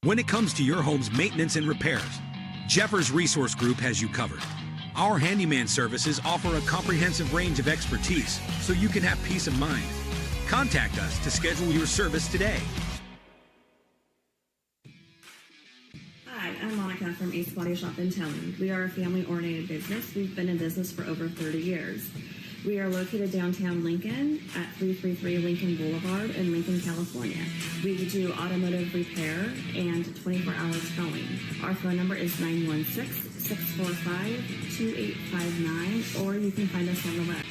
When it comes to your home's maintenance and repairs, Jeffers Resource Group has you covered. Our handyman services offer a comprehensive range of expertise, so you can have peace of mind. Contact us to schedule your service today. Hi, I'm Monica from Ace Body Shop in Towing. We are a family-oriented business. We've been in business for over 30 years. We are located downtown Lincoln at 333 Lincoln Boulevard in Lincoln, California. We do automotive repair and 24-hour towing. Our phone number is 916-645-2859, or you can find us on the web.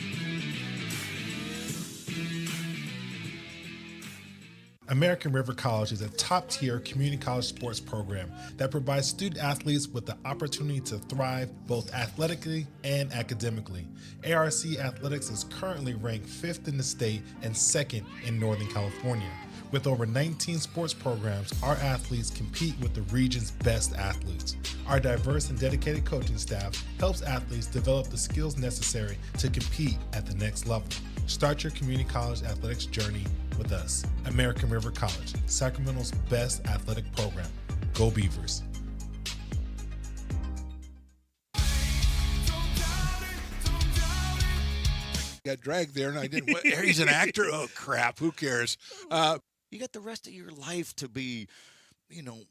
American River College is a top-tier community college sports program that provides student athletes with the opportunity to thrive both athletically and academically. ARC Athletics is currently ranked 5th in the state and 2nd in Northern California. With over 19 sports programs, our athletes compete with the region's best athletes. Our diverse and dedicated coaching staff helps athletes develop the skills necessary to compete at the next level. Start your community college athletics journey with us. American River College, Sacramento's best athletic program. Go Beavers. got dragged there, and I didn't. What, he's an actor? Oh, crap. Who cares? You got the rest of your life to be,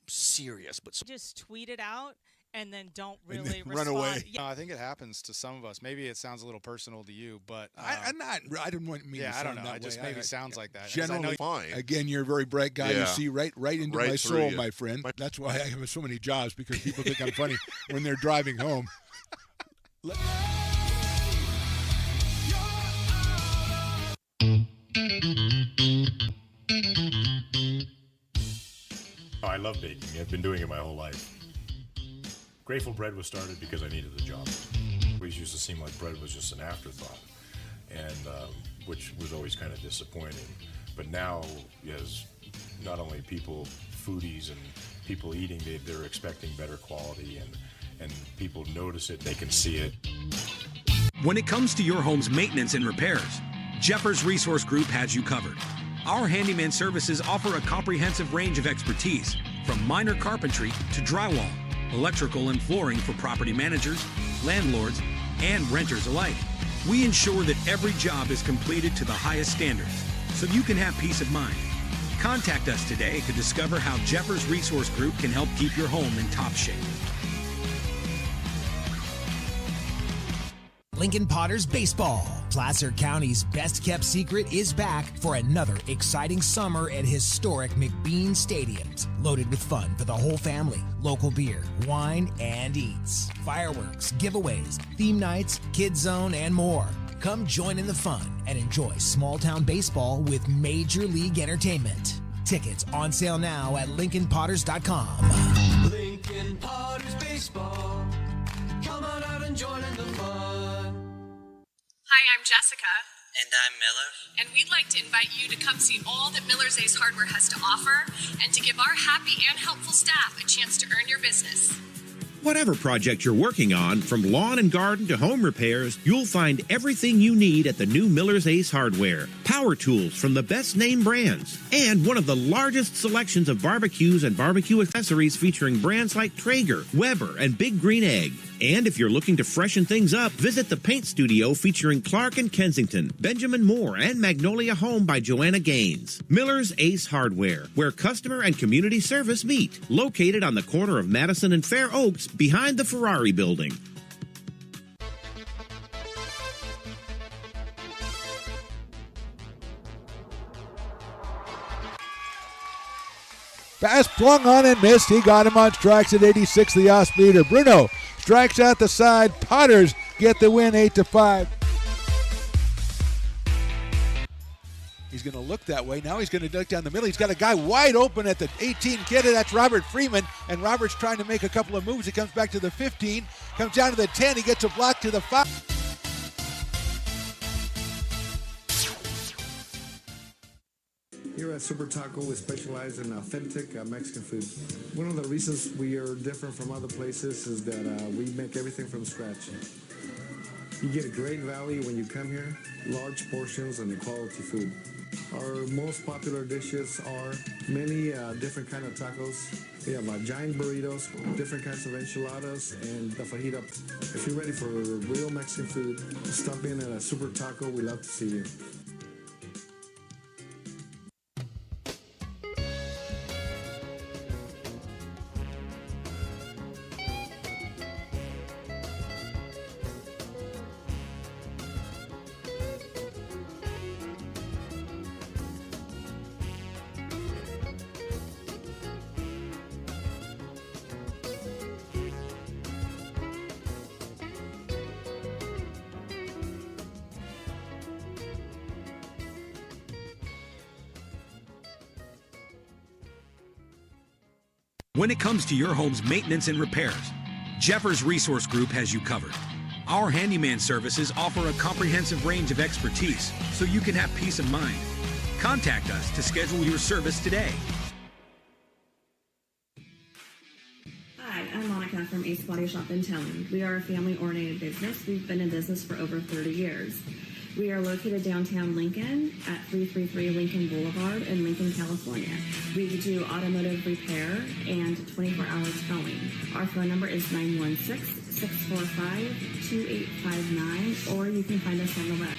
serious. But Just tweet it out and then don't And really then run respond. away. Yeah. I think it happens to some of us. Maybe it sounds a little personal to you, but I didn't want me to yeah, I sound don't know. that It just way. maybe I sounds like that. 'Cause I Generally, know fine. Again, you're a very bright guy. Yeah. You see right into Right my through soul, you. my friend. That's why I have so many jobs, because people think I'm funny when they're driving home. I love baking. I've been doing it my whole life. Grateful Bread was started because I needed the job. It always used to seem like bread was just an afterthought, and which was always kind of disappointing. But now, as not only people, foodies and people eating, they're expecting better quality, and people notice it, they can see it. When it comes to your home's maintenance and repairs, Jeffers Resource Group has you covered. Our handyman services offer a comprehensive range of expertise, from minor carpentry to drywall, electrical and flooring for property managers, landlords, and renters alike. We ensure that every job is completed to the highest standards, so you can have peace of mind. Contact us today to discover how Jeffers Resource Group can help keep your home in top shape. Lincoln Potters Baseball. Placer County's best-kept secret is back for another exciting summer at historic McBean Stadiums. Loaded with fun for the whole family, local beer, wine, and eats. Fireworks, giveaways, theme nights, kids zone, and more. Come join in the fun and enjoy small-town baseball with Major League Entertainment. Tickets on sale now at LincolnPotters.com. Lincoln Potters Baseball. Come on out and join in the fun. Hi, I'm Jessica, And I'm Miller. and we'd like to invite you to come see all that Miller's Ace Hardware has to offer and to give our happy and helpful staff a chance to earn your business. Whatever project you're working on, from lawn and garden to home repairs, you'll find everything you need at the new Miller's Ace Hardware. Power tools from the best name brands, and one of the largest selections of barbecues and barbecue accessories featuring brands like Traeger, Weber, and Big Green Egg. And if you're looking to freshen things up, visit the paint studio featuring Clark and Kensington, Benjamin Moore, and Magnolia Home by Joanna Gaines. Miller's Ace Hardware, where customer and community service meet. Located on the corner of Madison and Fair Oaks, behind the Ferrari building. Pass flung on and missed. He got him on strikes at 86, the off speeder. Bruno strikes out the side. Potters get the win 8-5. He's going to look that way. Now he's going to duck down the middle. He's got a guy wide open at the 18 kid. That's Robert Freeman. And Robert's trying to make a couple of moves. He comes back to the 15, comes down to the 10. He gets a block to the 5. Here at Super Taco, we specialize in authentic Mexican food. One of the reasons we are different from other places is that we make everything from scratch. You get a great value when you come here, large portions and quality food. Our most popular dishes are many different kind of tacos. We have giant burritos, different kinds of enchiladas, and the fajita. If you're ready for real Mexican food, stop in at a Super Taco. We'd love to see you. When it comes to your home's maintenance and repairs, Jeffers Resource Group has you covered. Our handyman services offer a comprehensive range of expertise, so you can have peace of mind. Contact us to schedule your service today. Hi, I'm Monica from Ace Body Shop in Telling. We are a family-oriented business. We've been in business for over 30 years. We are located downtown Lincoln at 333 Lincoln Boulevard in Lincoln, California. We do automotive repair and 24-hour towing. Our phone number is 916-645-2859, or you can find us on the web.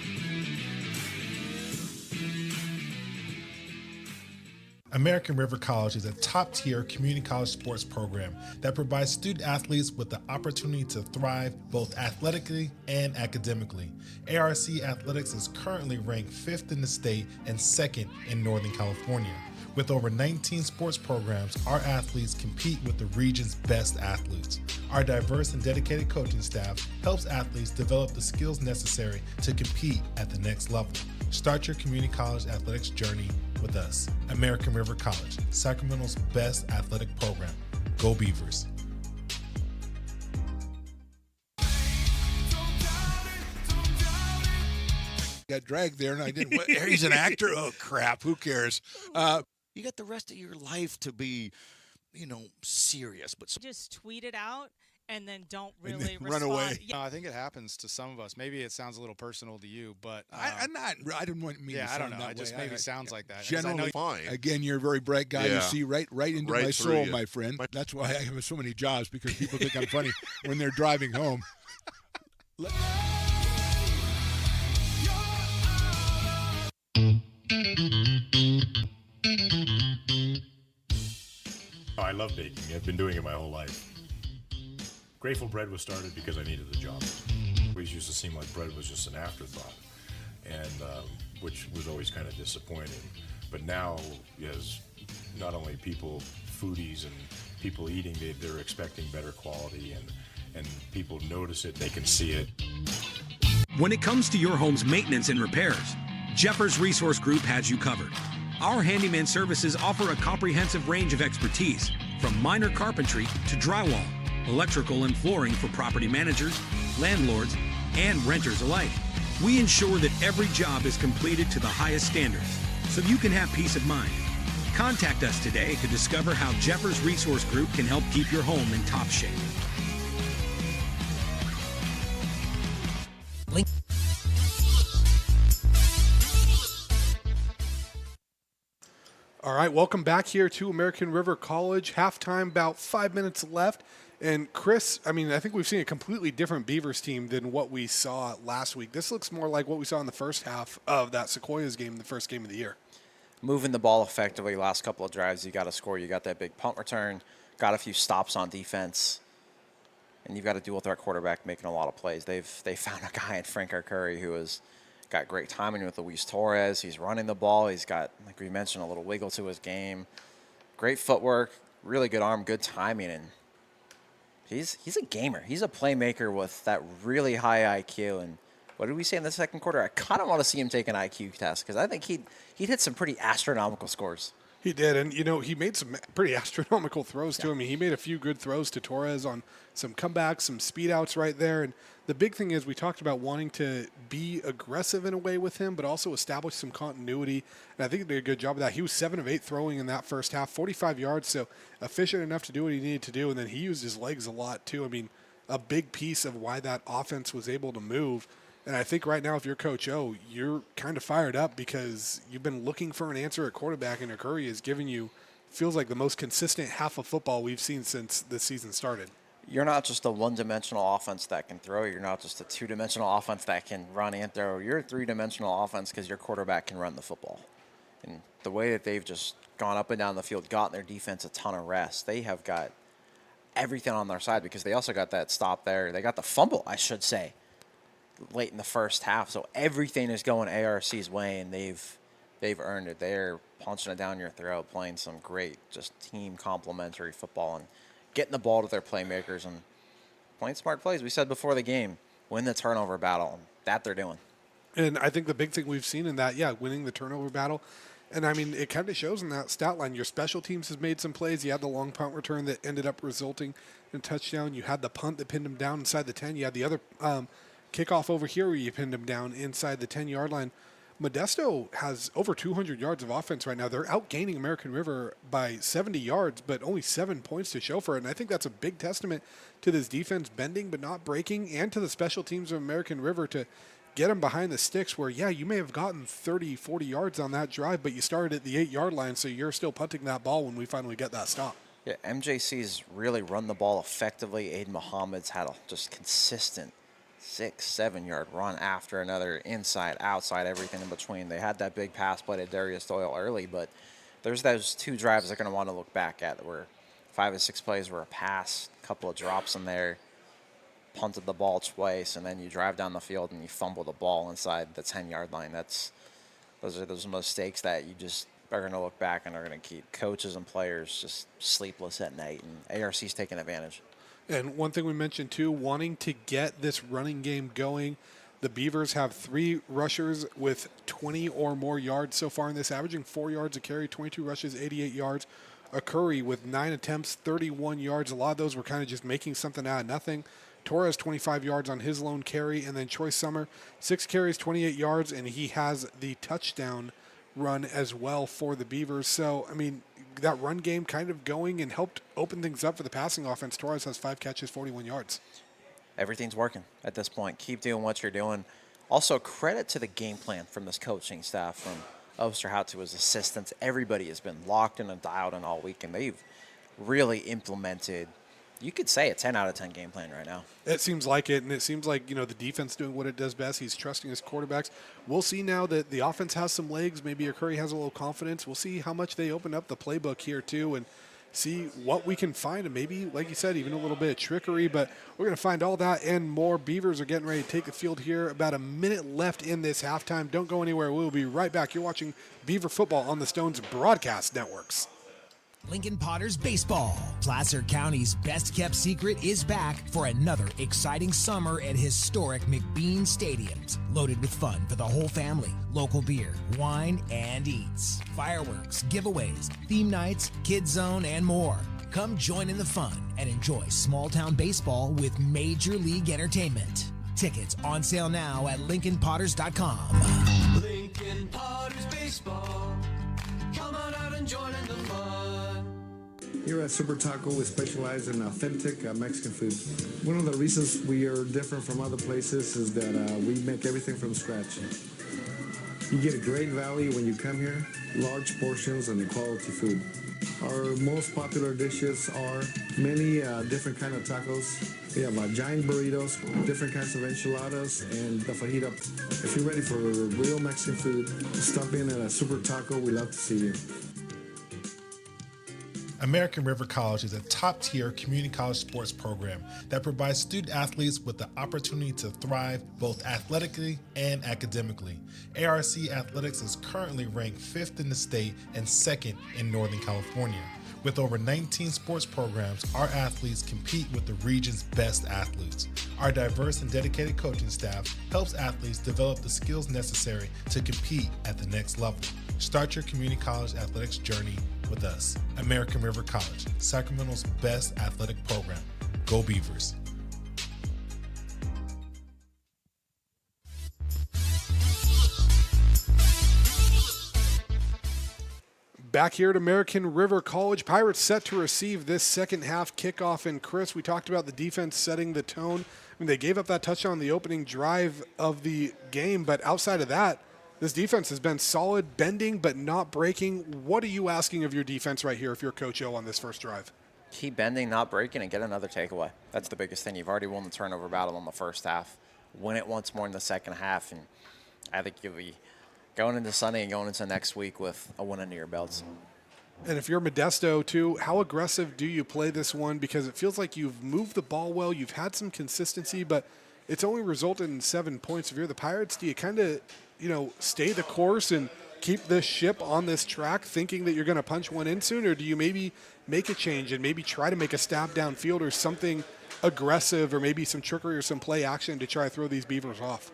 American River College is a top-tier community college sports program that provides student athletes with the opportunity to thrive both athletically and academically. ARC Athletics is currently ranked 5th in the state and 2nd in Northern California. With over 19 sports programs, our athletes compete with the region's best athletes. Our diverse and dedicated coaching staff helps athletes develop the skills necessary to compete at the next level. Start your community college athletics journey with us. American River College, Sacramento's best athletic program. Go Beavers. Got dragged there, and I didn't. He's an actor. Oh crap! Who cares? You got the rest of your life to be, serious. But just tweet it out and then don't And really then run away. Yeah. No, I think it happens to some of us. Maybe it sounds a little personal to you, but I'm not. I didn't want me. Yeah, to I don't sound know. that It just way. maybe sounds like that. 'Cause Generally, fine. Again, you're a very bright guy. You Yeah. see right into Right my through soul, you. my friend. That's why I have so many jobs, because people think I'm funny when they're driving home. Oh, I love baking. I've been doing it my whole life. Grateful Bread was started because I needed the job. It always used to seem like bread was just an afterthought, and which was always kind of disappointing. But now, as not only people, foodies and people eating, they're expecting better quality, and people notice it, they can see it. When it comes to your home's maintenance and repairs, Jeffers Resource Group has you covered. Our handyman services offer a comprehensive range of expertise, from minor carpentry to drywall, electrical and flooring for property managers, landlords, and renters alike. We ensure that every job is completed to the highest standards, so you can have peace of mind. Contact us today to discover how Jeffers Resource Group can help keep your home in top shape. All right, welcome back here to American River College. Halftime, about 5 minutes left. And Chris, I think we've seen a completely different Beavers team than what we saw last week. This looks more like what we saw in the first half of that Sequoias game, the first game of the year. Moving the ball effectively, last couple of drives, you got to score. You got that big punt return, got a few stops on defense, and you've got to deal with our quarterback making a lot of plays. They found a guy in Frank Curry who has got great timing with Luis Torres. He's running the ball. He's got, like we mentioned, a little wiggle to his game. Great footwork, really good arm, good timing, and he's a gamer. He's a playmaker with that really high IQ. And what did we say in the second quarter? I kind of want to see him take an IQ test, because I think he'd hit some pretty astronomical scores. He did, and he made some pretty astronomical throws too. He made a few good throws to Torres on some comebacks, some speed outs right there. And the big thing is we talked about wanting to be aggressive in a way with him, but also establish some continuity. And I think he did a good job of that. He was 7 of 8 throwing in that first half, 45 yards, so efficient enough to do what he needed to do. And then he used his legs a lot too. A big piece of why that offense was able to move. And I think right now, if you're Coach O, you're kind of fired up because you've been looking for an answer at quarterback, and Curry has given you, feels like, the most consistent half of football we've seen since the season started. You're not just a one-dimensional offense that can throw. You're not just a two-dimensional offense that can run and throw. You're a three-dimensional offense because your quarterback can run the football. And the way that they've just gone up and down the field, gotten their defense a ton of rest, they have got everything on their side, because they also got that stop there. They got the fumble, I should say, late in the first half. So everything is going ARC's way, and they've earned it. They're punching it down your throat, playing some great just team complementary football and getting the ball to their playmakers and playing smart plays. We said before the game, win the turnover battle, and that they're doing. And I think the big thing we've seen in that, winning the turnover battle. And, it kind of shows in that stat line. Your special teams has made some plays. You had the long punt return that ended up resulting in a touchdown. You had the punt that pinned him down inside the 10. You had the other kickoff over here where you pinned him down inside the 10-yard line. Modesto has over 200 yards of offense right now. They're outgaining American River by 70 yards, but only 7 points to show for it. And I think that's a big testament to this defense bending but not breaking, and to the special teams of American River to get them behind the sticks where, you may have gotten 30, 40 yards on that drive, but you started at the 8-yard line, so you're still punting that ball when we finally get that stop. Yeah, MJC's really run the ball effectively. Aiden Muhammad's had a just consistent 6-7 yard run after another, inside, outside, everything in between. They had that big pass play to Darius Doyle early, but there's those 2 drives they're going to want to look back at where 5 or 6 plays were a pass, a couple of drops in there, punted the ball twice, and then you drive down the field and you fumble the ball inside the 10-yard line. Those are those mistakes that you just are going to look back and are going to keep coaches and players just sleepless at night, and ARC's taking advantage. And one thing we mentioned too, wanting to get this running game going. The Beavers have 3 rushers with 20 or more yards so far in this, averaging 4 yards a carry, 22 rushes, 88 yards. A Curry with 9 attempts, 31 yards. A lot of those were kind of just making something out of nothing. Torres, 25 yards on his lone carry. And then Troy Summer, 6 carries, 28 yards, and he has the touchdown run as well for the Beavers. So, I mean, that run game kind of going and helped open things up for the passing offense. Torres has 5 catches, 41 yards. Everything's working at this point. Keep doing what you're doing. Also, credit to the game plan from this coaching staff, from Osterhout to his assistants. Everybody has been locked in and dialed in all week, and they've really implemented, you could say, a 10 out of 10 game plan right now. It seems like it, and it seems like, the defense doing what it does best. He's trusting his quarterbacks. We'll see now that the offense has some legs. Maybe Curry has a little confidence. We'll see how much they open up the playbook here, too, and see what we can find, and maybe, like you said, even a little bit of trickery, but we're going to find all that and more. Beavers are getting ready to take the field here. About a minute left in this halftime. Don't go anywhere. We'll be right back. You're watching Beaver football on the Stones broadcast networks. Lincoln Potters Baseball. Placer County's best-kept secret is back for another exciting summer at historic McBean Stadiums. Loaded with fun for the whole family, local beer, wine, and eats. Fireworks, giveaways, theme nights, kids zone, and more. Come join in the fun and enjoy small-town baseball with Major League Entertainment. Tickets on sale now at LincolnPotters.com. Lincoln Potters Baseball. Come on out and join in the fun. Here at Super Taco, we specialize in authentic Mexican food. One of the reasons we are different from other places is that we make everything from scratch. You get a great value when you come here, large portions and quality food. Our most popular dishes are many different kind of tacos. We have giant burritos, different kinds of enchiladas, and the fajita. If you're ready for real Mexican food, stop in at a Super Taco. We love to see you. American River College is a top-tier community college sports program that provides student athletes with the opportunity to thrive both athletically and academically. ARC Athletics is currently ranked 5th in the state and 2nd in Northern California. With over 19 sports programs, our athletes compete with the region's best athletes. Our diverse and dedicated coaching staff helps athletes develop the skills necessary to compete at the next level. Start your community college athletics journey with us. American River College, Sacramento's best athletic program. Go Beavers. Back here at American River College, Pirates set to receive this second half kickoff. And Chris, we talked about the defense setting the tone. I mean, they gave up that touchdown on the opening drive of the game, but outside of that, this defense has been solid, bending but not breaking. What are you asking of your defense right here if you're Coach O on this first drive? Keep bending, not breaking, and get another takeaway. That's the biggest thing. You've already won the turnover battle in the first half. Win it once more in the second half, and I think you'll be going into Sunday and going into next week with a win under your belts. And if you're Modesto, too, how aggressive do you play this one? Because it feels like you've moved the ball well, you've had some consistency, but it's only resulted in 7 points. If you're the Pirates, do you kind of, stay the course and keep this ship on this track thinking that you're going to punch one in soon? Or do you maybe make a change and maybe try to make a stab downfield or something aggressive, or maybe some trickery or some play action to try to throw these Beavers off?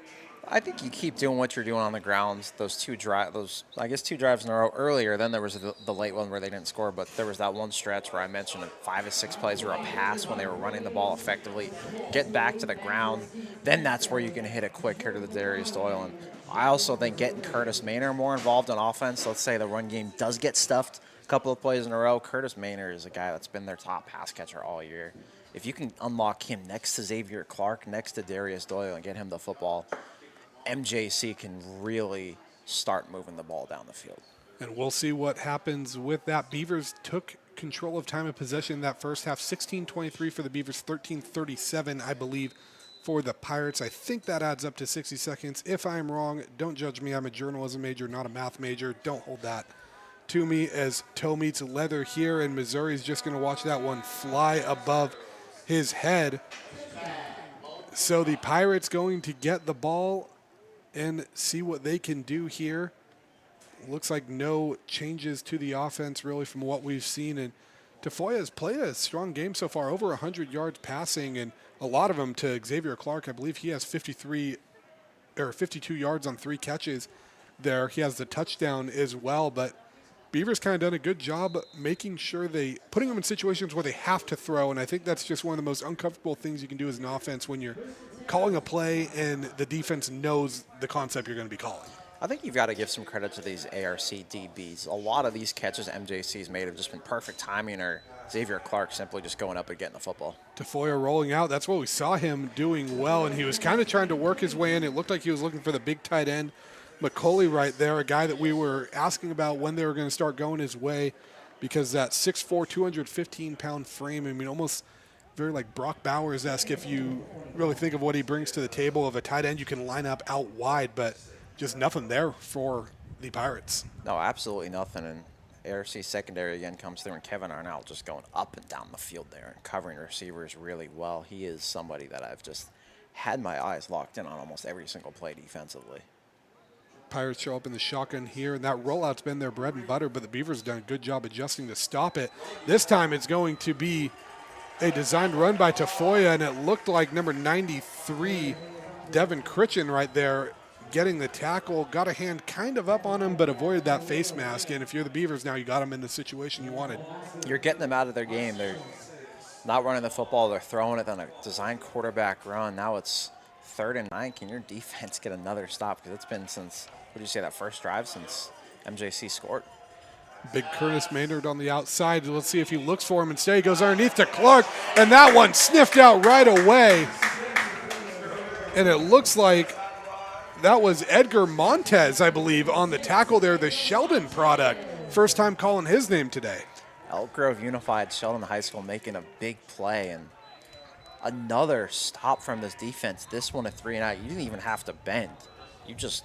I think you keep doing what you're doing on the grounds. Those two drives in a row earlier. Then there was the late one where they didn't score, but there was that one stretch where I mentioned 5 or 6 plays were a pass when they were running the ball effectively. Get back to the ground. Then that's where you can hit it quick here to the Darius Doyle. And I also think getting Curtis Maynor more involved in offense. Let's say the run game does get stuffed a couple of plays in a row. Curtis Maynor is a guy that's been their top pass catcher all year. If you can unlock him next to Xavier Clark, next to Darius Doyle, and get him the football, MJC can really start moving the ball down the field. And we'll see what happens with that. Beavers took control of time of possession that first half, 16-23 for the Beavers, 13-37, I believe, for the Pirates. I think that adds up to 60 seconds. If I'm wrong, don't judge me. I'm a journalism major, not a math major. Don't hold that to me as toe meets leather here, and Missouri's just going to watch that one fly above his head. So the Pirates going to get the ball and see what they can do here. Looks like no changes to the offense really from what we've seen. And Tafoya has played a strong game so far, over 100 yards passing, and a lot of them to Xavier Clark. I believe he has 52 yards on 3 catches there. He has the touchdown as well, but Beavers kind of done a good job making sure putting them in situations where they have to throw, and I think that's just one of the most uncomfortable things you can do as an offense when you're calling a play and the defense knows the concept you're going to be calling. I think you've got to give some credit to these ARC DBs. A lot of these catches MJC's made have just been perfect timing, or Xavier Clark simply just going up and getting the football. Tafoya rolling out. That's what we saw him doing well, and he was kind of trying to work his way in. It looked like he was looking for the big tight end, McCauley right there, a guy that we were asking about when they were going to start going his way, because that 6'4", 215-pound frame, I mean, almost very like Brock Bowers-esque if you really think of what he brings to the table of a tight end you can line up out wide, but just nothing there for the Pirates. No, absolutely nothing. And ARC secondary again comes through, and Kevin Arnell just going up and down the field there and covering receivers really well. He is somebody that I've just had my eyes locked in on almost every single play defensively. Pirates show up in the shotgun here, and that rollout's been their bread and butter, but the Beavers done a good job adjusting to stop it. This time it's going to be a designed run by Tafoya, and it looked like number 93, Devin Critchen right there, getting the tackle, got a hand kind of up on him, but avoided that face mask. And if you're the Beavers now, you got them in the situation you wanted. You're getting them out of their game. They're not running the football. They're throwing it on a designed quarterback run. Now it's 3rd and 9. Can your defense get another stop? Because it's been since, what did you say, that first drive since MJC scored. Big Curtis Maynard on the outside. Let's see if he looks for him. Instead, he goes underneath to Clark, and that one sniffed out right away. And it looks like that was Edgar Montez, I believe, on the tackle there, the Sheldon product. First time calling his name today. Elk Grove Unified, Sheldon High School making a big play, and another stop from this defense. This one a 3 and out. You didn't even have to bend. You just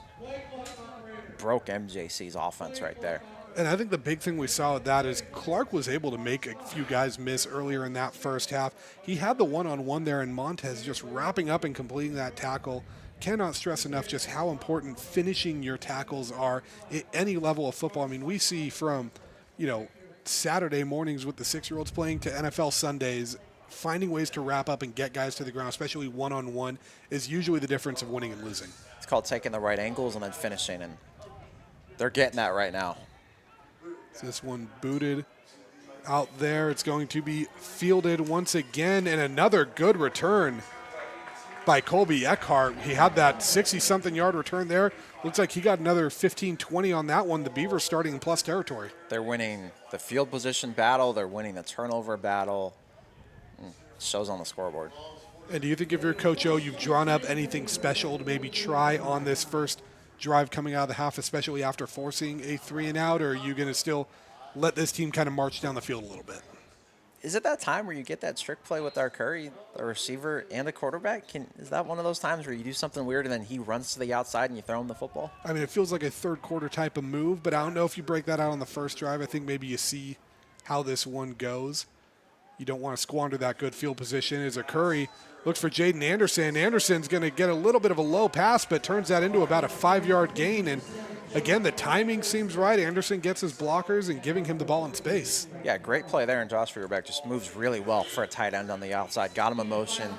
broke MJC's offense right there. And I think the big thing we saw with that is Clark was able to make a few guys miss earlier in that first half. He had the one-on-one there, and Montez just wrapping up and completing that tackle. Cannot stress enough just how important finishing your tackles are at any level of football. I mean, we see from, Saturday mornings with the 6-year-olds playing to NFL Sundays, finding ways to wrap up and get guys to the ground, especially one-on-one, is usually the difference of winning and losing. It's called taking the right angles and then finishing, and they're getting that right now. This one booted out there. It's going to be fielded once again, and another good return by Colby Eckhart. He had that 60-something yard return there. Looks like he got another 15-20 on that one. The Beavers starting in plus territory. They're winning the field position battle. They're winning the turnover battle. Shows on the scoreboard. And do you think if you're Coach O, you've drawn up anything special to maybe try on this first drive coming out of the half, especially after forcing a 3 and out, or are you going to still let this team kind of march down the field a little bit? Is it that time where you get that trick play with our Curry, a receiver and a quarterback? Is that one of those times where you do something weird and then he runs to the outside and you throw him the football? I mean, it feels like a third quarter type of move, but I don't know if you break that out on the first drive. I think maybe you see how this one goes. You don't want to squander that good field position. As a Curry looks for Jaden Anderson. Anderson's going to get a little bit of a low pass, but turns that into about a 5-yard gain. And again, the timing seems right. Anderson gets his blockers and giving him the ball in space. Yeah, great play there. And Josh Feuerbeck just moves really well for a tight end on the outside. Got him in motion,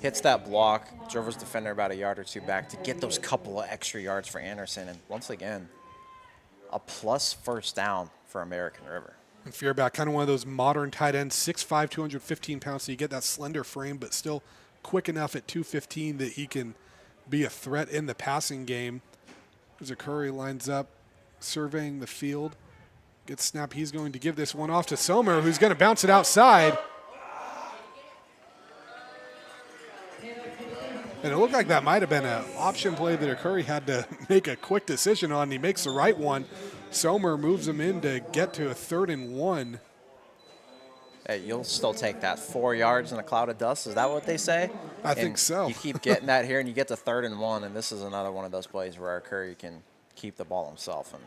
hits that block, drove his defender about a yard or two back to get those couple of extra yards for Anderson. And once again, a plus first down for American River. And Feuerbeck, kind of one of those modern tight ends, 6'5", 215 pounds, so you get that slender frame, but still quick enough at 215 that he can be a threat in the passing game. As a Curry lines up, surveying the field. Gets snapped. He's going to give this one off to Sommer, who's going to bounce it outside. And it looked like that might have been an option play that Curry had to make a quick decision on. He makes the right one. Sommer moves him in to get to a 3rd and 1. Hey, you'll still take that 4 yards in a cloud of dust. Is that what they say? I think so. You keep getting that here, and you get to 3rd and 1, and this is another one of those plays where our Curry can keep the ball himself. And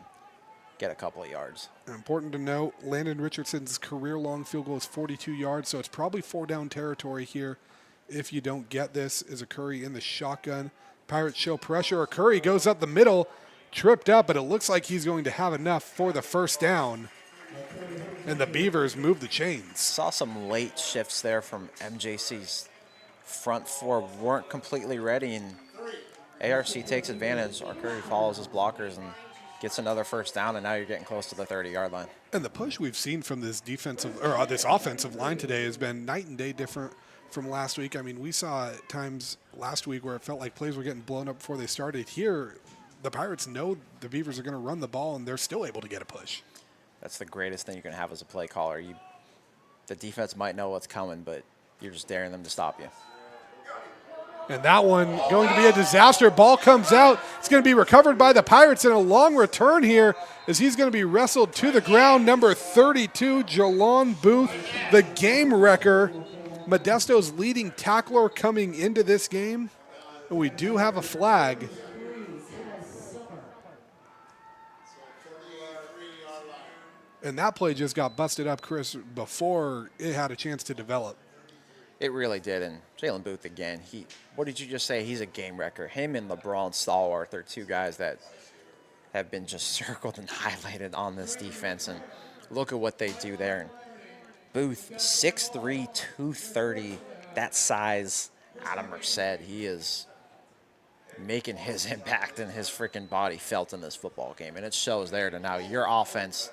get a couple of yards. Important to note, Landon Richardson's career-long field goal is 42 yards, so it's probably 4-down territory here if you don't get this. Is a Curry in the shotgun. Pirates show pressure. Curry goes up the middle, tripped up, but it looks like he's going to have enough for the first down. And the Beavers move the chains. Saw some late shifts there from MJC's front four. Weren't completely ready, and ARC takes advantage. Curry follows his blockers and gets another first down, and now you're getting close to the 30-yard line. And the push we've seen from this this offensive line today has been night and day different from last week. I mean, we saw times last week where it felt like plays were getting blown up before they started. Here, the Pirates know the Beavers are going to run the ball, and they're still able to get a push. That's the greatest thing you can have as a play caller. The defense might know what's coming, but you're just daring them to stop you. And that one going to be a disaster. Ball comes out. It's going to be recovered by the Pirates in a long return here as he's going to be wrestled to the ground. Number 32, Jalon Booth, the game wrecker. Modesto's leading tackler coming into this game. And we do have a flag. And that play just got busted up, Chris, before it had a chance to develop. It really did. And Jalen Booth again, what did you just say? He's a game wrecker. Him and LeBron Stalwart, they're two guys that have been just circled and highlighted on this defense. And look at what they do there. And Booth, 6'3", 230, that size out of Merced. He is making his impact and his freaking body felt in this football game. And it shows there to now your offense.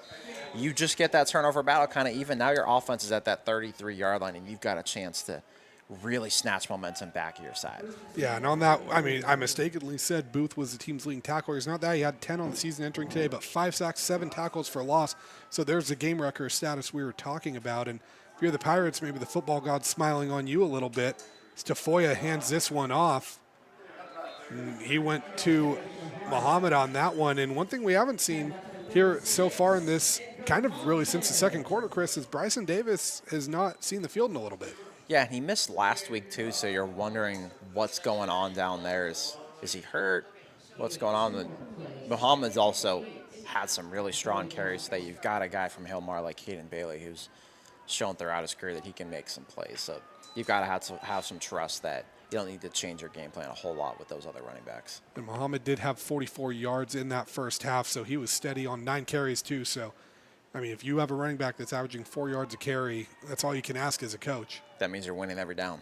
You just get that turnover battle kind of even. Now your offense is at that 33-yard line, and you've got a chance to really snatch momentum back at your side. Yeah, and on that, I mean, I mistakenly said Booth was the team's leading tackler. He's not that. He had 10 on the season entering today, but 5 sacks, 7 tackles for loss. So there's the game wrecker status we were talking about. And if you're the Pirates, maybe the football god's smiling on you a little bit. Stafoya hands this one off. And he went to Muhammad on that one. And one thing we haven't seen here so far in this, kind of really since the second quarter, Chris, is Bryson Davis has not seen the field in a little bit. Yeah, and he missed last week too, so you're wondering what's going on down there. Is he hurt? What's going on? Muhammad's also had some really strong carries today. You've got a guy from Hillmar like Caden Bailey who's shown throughout his career that he can make some plays. So you've got to have some trust that you don't need to change your game plan a whole lot with those other running backs. And Muhammad did have 44 yards in that first half, so he was steady on 9 carries too. So, I mean, if you have a running back that's averaging 4 yards a carry, that's all you can ask as a coach. That means you're winning every down.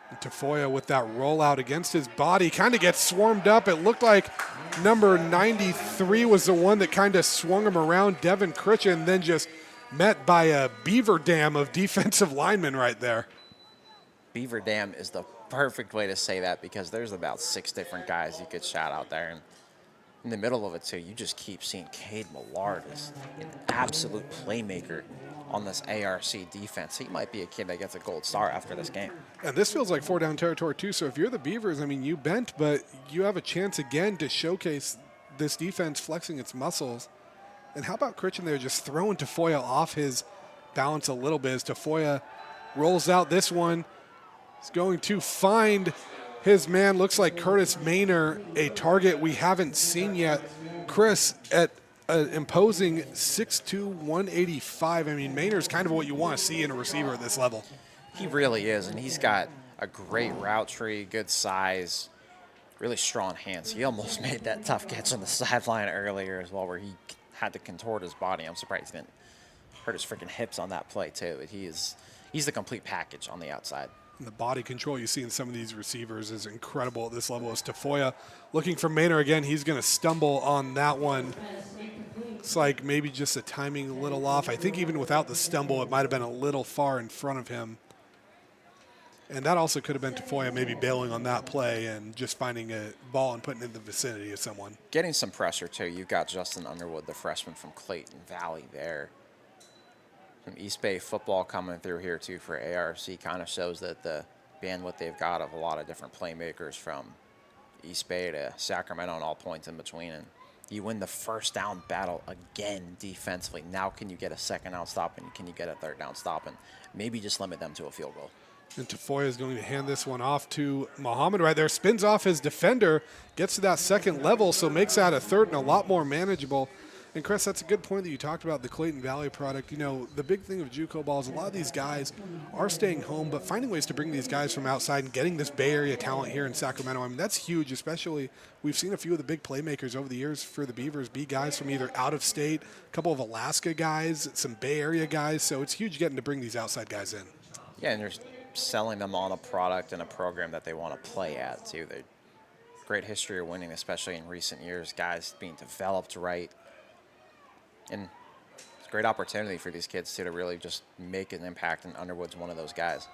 And Tafoya with that rollout against his body kind of gets swarmed up. It looked like number 93 was the one that kind of swung him around, Devin Critchen, then just met by a beaver dam of defensive linemen right there. Beaver Dam is the perfect way to say that because there's about 6 different guys you could shout out there. And in the middle of it, too, you just keep seeing Cade Millard as an absolute playmaker on this ARC defense. He might be a kid that gets a gold star after this game. And this feels like 4-down territory, too. So if you're the Beavers, I mean, you bent, but you have a chance again to showcase this defense flexing its muscles. And how about Critchen there just throwing Tafoya off his balance a little bit as Tafoya rolls out this one. He's going to find his man, looks like Curtis Maynor, a target we haven't seen yet. Chris, at an imposing 6'2", 185. I mean, Maynor's kind of what you want to see in a receiver at this level. He really is, and he's got a great route tree, good size, really strong hands. He almost made that tough catch on the sideline earlier as well where he had to contort his body. I'm surprised he didn't hurt his freaking hips on that play, too. But he's the complete package on the outside. And the body control you see in some of these receivers is incredible at this level. As Tafoya looking for Maynor again, he's going to stumble on that one. It's like maybe just the timing a little off. I think even without the stumble, it might have been a little far in front of him. And that also could have been Tafoya maybe bailing on that play and just finding a ball and putting it in the vicinity of someone. Getting some pressure, too. You've got Justin Underwood, the freshman from Clayton Valley there. Some East Bay football coming through here, too, for ARC. Kind of shows that the bandwidth they've got of a lot of different playmakers from East Bay to Sacramento and all points in between. And you win the first down battle again defensively. Now can you get a second down stop and can you get a third down stop and maybe just limit them to a field goal? And Tafoya is going to hand this one off to Muhammad right there. Spins off his defender, gets to that second level, so makes that a third and a lot more manageable. And Chris, that's a good point that you talked about the Clayton Valley product. You know, the big thing of JUCO ball is a lot of these guys are staying home, but finding ways to bring these guys from outside and getting this Bay Area talent here in Sacramento. I mean, that's huge, especially we've seen a few of the big playmakers over the years for the Beavers be guys from either out of state, a couple of Alaska guys, some Bay Area guys. So it's huge getting to bring these outside guys in. Yeah, and you're selling them on a product and a program that they want to play at, too. They're great history of winning, especially in recent years, guys being developed right. And it's a great opportunity for these kids to really just make an impact, and Underwood's one of those guys.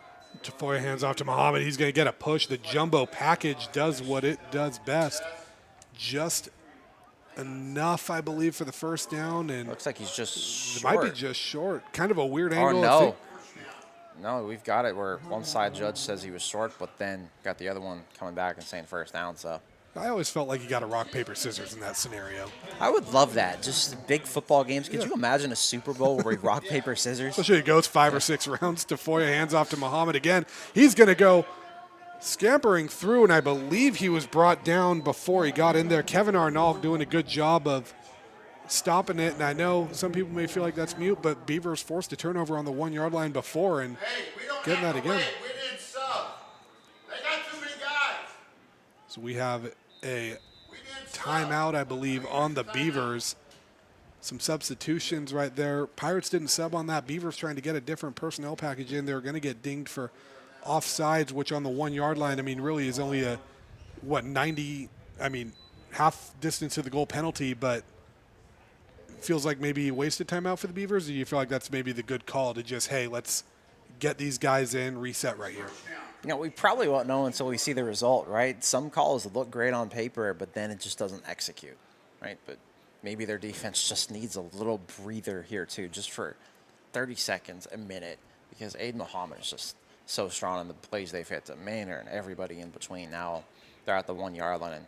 Tafoya hands off to Muhammad. He's going to get a push. The jumbo package does what it does best. Just enough, I believe, for the first down. And looks like he's just short. Might be just short. Kind of a weird angle. Oh, no. No, we've got it where one side judge says he was short, but then got the other one coming back and saying first down, so. I always felt like you got a rock, paper, scissors in that scenario. I would love that. Just big football games. Could you imagine a Super Bowl where we rock, paper, scissors? Especially it goes 5 or 6 rounds. Tafoya hands off to Muhammad again. He's going to go scampering through, and I believe he was brought down before he got in there. Kevin Arnault doing a good job of stopping it, and I know some people may feel like that's mute, but Beavers forced a turnover on the 1 yard line before and getting that again. So we have a timeout, I believe, on the Beavers. Some substitutions right there. Pirates didn't sub on that. Beavers trying to get a different personnel package in. They're going to get dinged for offsides, which on the 1 yard line, I mean, really is only a, 90, I mean, half distance to the goal penalty, but feels like maybe wasted timeout for the Beavers, or do you feel like that's maybe the good call to just, hey, let's get these guys in, reset right here? You know, we probably won't know until we see the result, right? Some calls look great on paper, but then it just doesn't execute, right? But maybe their defense just needs a little breather here, too, just for 30 seconds, a minute, because Aiden Muhammad is just so strong in the plays they've hit to Maynard and everybody in between. Now they're at the 1 yard line, and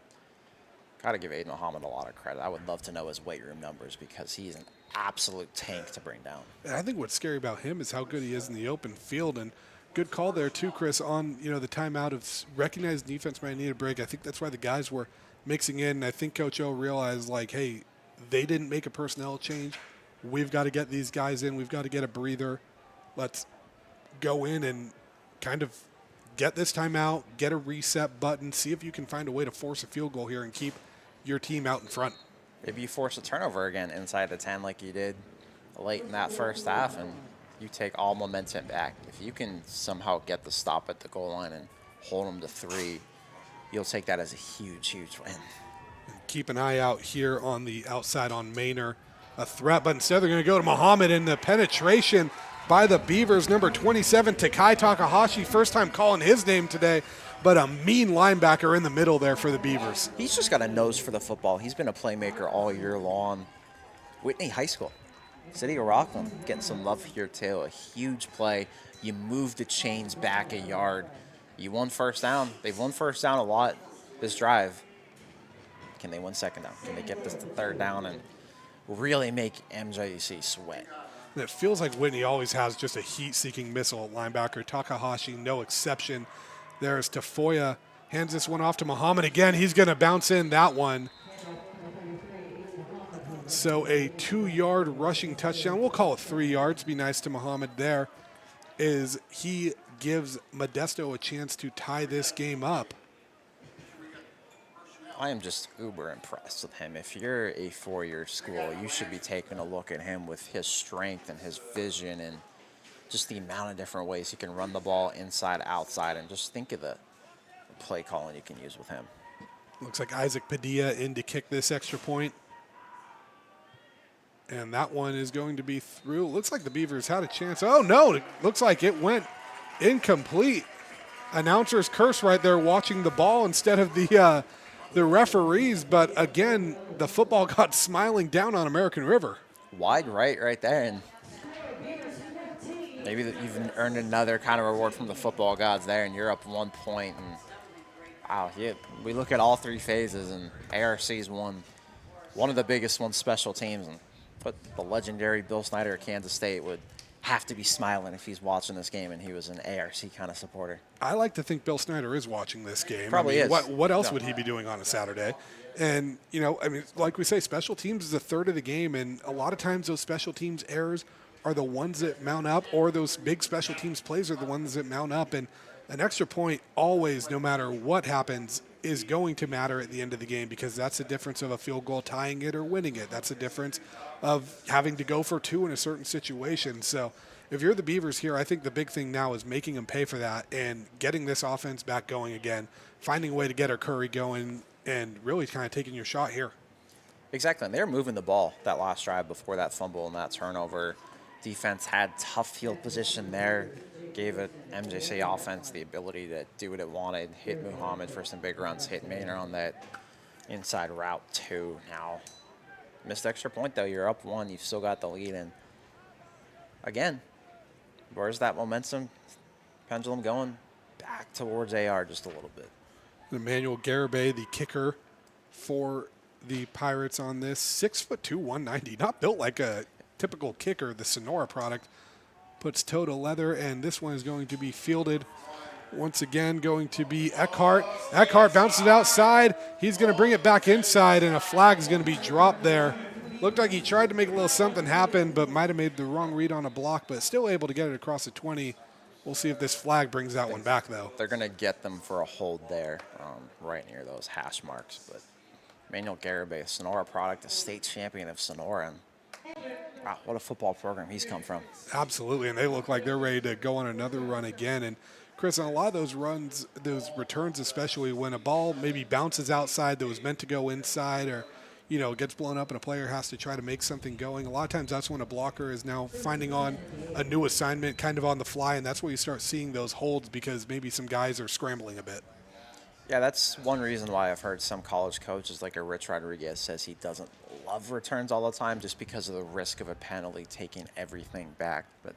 got to give Aiden Muhammad a lot of credit. I would love to know his weight room numbers because he's an absolute tank to bring down. And I think what's scary about him is how good he is in the open field, and good call there too, Chris, on the timeout of recognized defense might need a break. I think that's why the guys were mixing in. I think Coach O realized, like, hey, they didn't make a personnel change. We've got to get these guys in. We've got to get a breather. Let's go in and kind of get this timeout, get a reset button, see if you can find a way to force a field goal here and keep your team out in front. Maybe you force a turnover again inside the 10 like you did late in that first half, and you take all momentum back. If you can somehow get the stop at the goal line and hold them to 3, you'll take that as a huge, huge win. Keep an eye out here on the outside on Maynard. A threat, but instead they're going to go to Muhammad, and the penetration by the Beavers, number 27, Takai Takahashi. First time calling his name today, but a mean linebacker in the middle there for the Beavers. He's just got a nose for the football. He's been a playmaker all year long. Whitney High School, City of Rockland, getting some love here too. A huge play. You move the chains back a yard. You won first down. They've won first down a lot this drive. Can they win second down? Can they get this to third down and really make MJC sweat? And it feels like Whitney always has just a heat-seeking missile at linebacker. Takahashi, no exception. There's Tafoya, hands this one off to Muhammad again. He's going to bounce in that one. So a 2-yard rushing touchdown. We'll call it 3 yards. Be nice to Muhammad there. Is he gives Modesto a chance to tie this game up. I am just uber impressed with him. If you're a 4-year school, you should be taking a look at him with his strength and his vision and just the amount of different ways he can run the ball inside, outside, and just think of the play calling you can use with him. Looks like Isaac Padilla in to kick this extra point. And that one is going to be through. Looks like the Beavers had a chance. Oh, no, it looks like it went incomplete. Announcer's curse right there watching the ball instead of the referees. But, again, the football got smiling down on American River. Wide right there. And maybe you've earned another kind of reward from the football gods there, and you're up 1 point. And, wow, yeah, we look at all 3 phases, and ARC's won one of the biggest ones, special teams. And put the legendary Bill Snyder of Kansas State would have to be smiling if he's watching this game and he was an ARC kind of supporter. I like to think Bill Snyder is watching this game. Probably is. What else No. would he be doing on a Saturday? And, like we say, special teams is a third of the game, and a lot of times those special teams errors are the ones that mount up, or those big special teams plays are the ones that mount up. And an extra point always, no matter what happens, is going to matter at the end of the game, because that's the difference of a field goal tying it or winning it. That's the difference of having to go for 2 in a certain situation. So if you're the Beavers here, I think the big thing now is making them pay for that and getting this offense back going again, finding a way to get our Curry going, and really kind of taking your shot here. Exactly. And they were moving the ball that last drive before that fumble and that turnover. Defense had tough field position there, gave it MJC offense the ability to do what it wanted, hit Muhammad for some big runs, hit Maynard on that inside route too. Now, missed extra point though. You're up 1. You've still got the lead. And again, where's that momentum pendulum going? Back towards AR just a little bit. Emmanuel Garibay, the kicker for the Pirates on this. 6'2", 190. Not built like a typical kicker. The Sonora product puts toe to leather, and this one is going to be fielded. Once again, going to be Eckhart. Eckhart bounces it outside. He's going to bring it back inside, and a flag is going to be dropped there. Looked like he tried to make a little something happen, but might have made the wrong read on a block, but still able to get it across the 20. We'll see if this flag brings that one back, though. They're going to get them for a hold there, right near those hash marks. But Emmanuel Garibay, Sonora product, a state champion of Sonora. And wow, what a football program he's come from. Absolutely, and they look like they're ready to go on another run again. And Chris, on a lot of those runs, those returns especially, when a ball maybe bounces outside that was meant to go inside, or gets blown up and a player has to try to make something going, a lot of times that's when a blocker is now finding on a new assignment kind of on the fly, and that's where you start seeing those holds, because maybe some guys are scrambling a bit. Yeah, that's one reason why I've heard some college coaches like a Rich Rodriguez says he doesn't love returns all the time, just because of the risk of a penalty taking everything back. But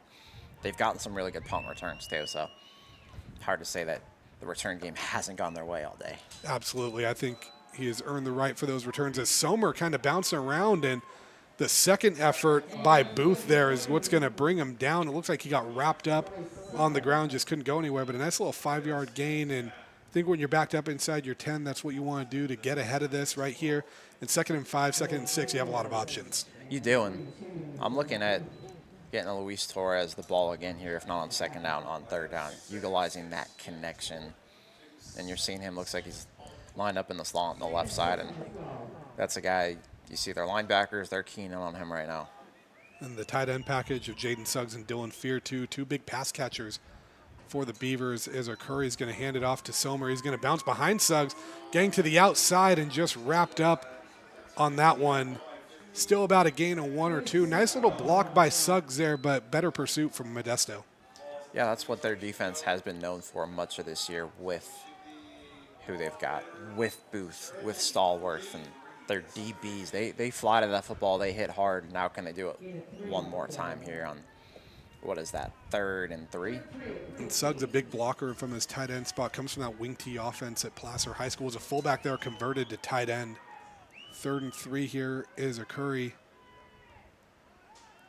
they've gotten some really good punt returns too, so hard to say that the return game hasn't gone their way all day. Absolutely. I think he has earned the right for those returns, as Sommer kind of bouncing around, and the second effort by Booth there is what's going to bring him down. It looks like he got wrapped up on the ground, just couldn't go anywhere, but a nice little 5-yard gain. And I think when you're backed up inside your 10, that's what you want to do to get ahead of this right here. And 2nd and 5, 2nd and 6, you have a lot of options. You do, and I'm looking at getting a Luis Torres the ball again here, if not on 2nd down, on 3rd down, utilizing that connection. And you're seeing him, looks like he's lined up in the slot on the left side, and that's a guy, you see their linebackers, they're keen in on him right now. And the tight end package of Jaden Suggs and Dylan Fear, two big pass catchers for the Beavers. As Curry is going to hand it off to Sommer. He's going to bounce behind Suggs, getting to the outside, and just wrapped up on that one. Still about a gain of 1 or 2. Nice little block by Suggs there, but better pursuit from Modesto. Yeah, that's what their defense has been known for much of this year, with who they've got, with Booth, with Stallworth, and their DBs. They fly to that football, they hit hard. Now can they do it one more time here on, what is that, 3rd and 3? And Suggs, a big blocker from his tight end spot, comes from that wing T offense at Placer High School. Was a fullback there, converted to tight end. 3rd and 3 here is a Curry.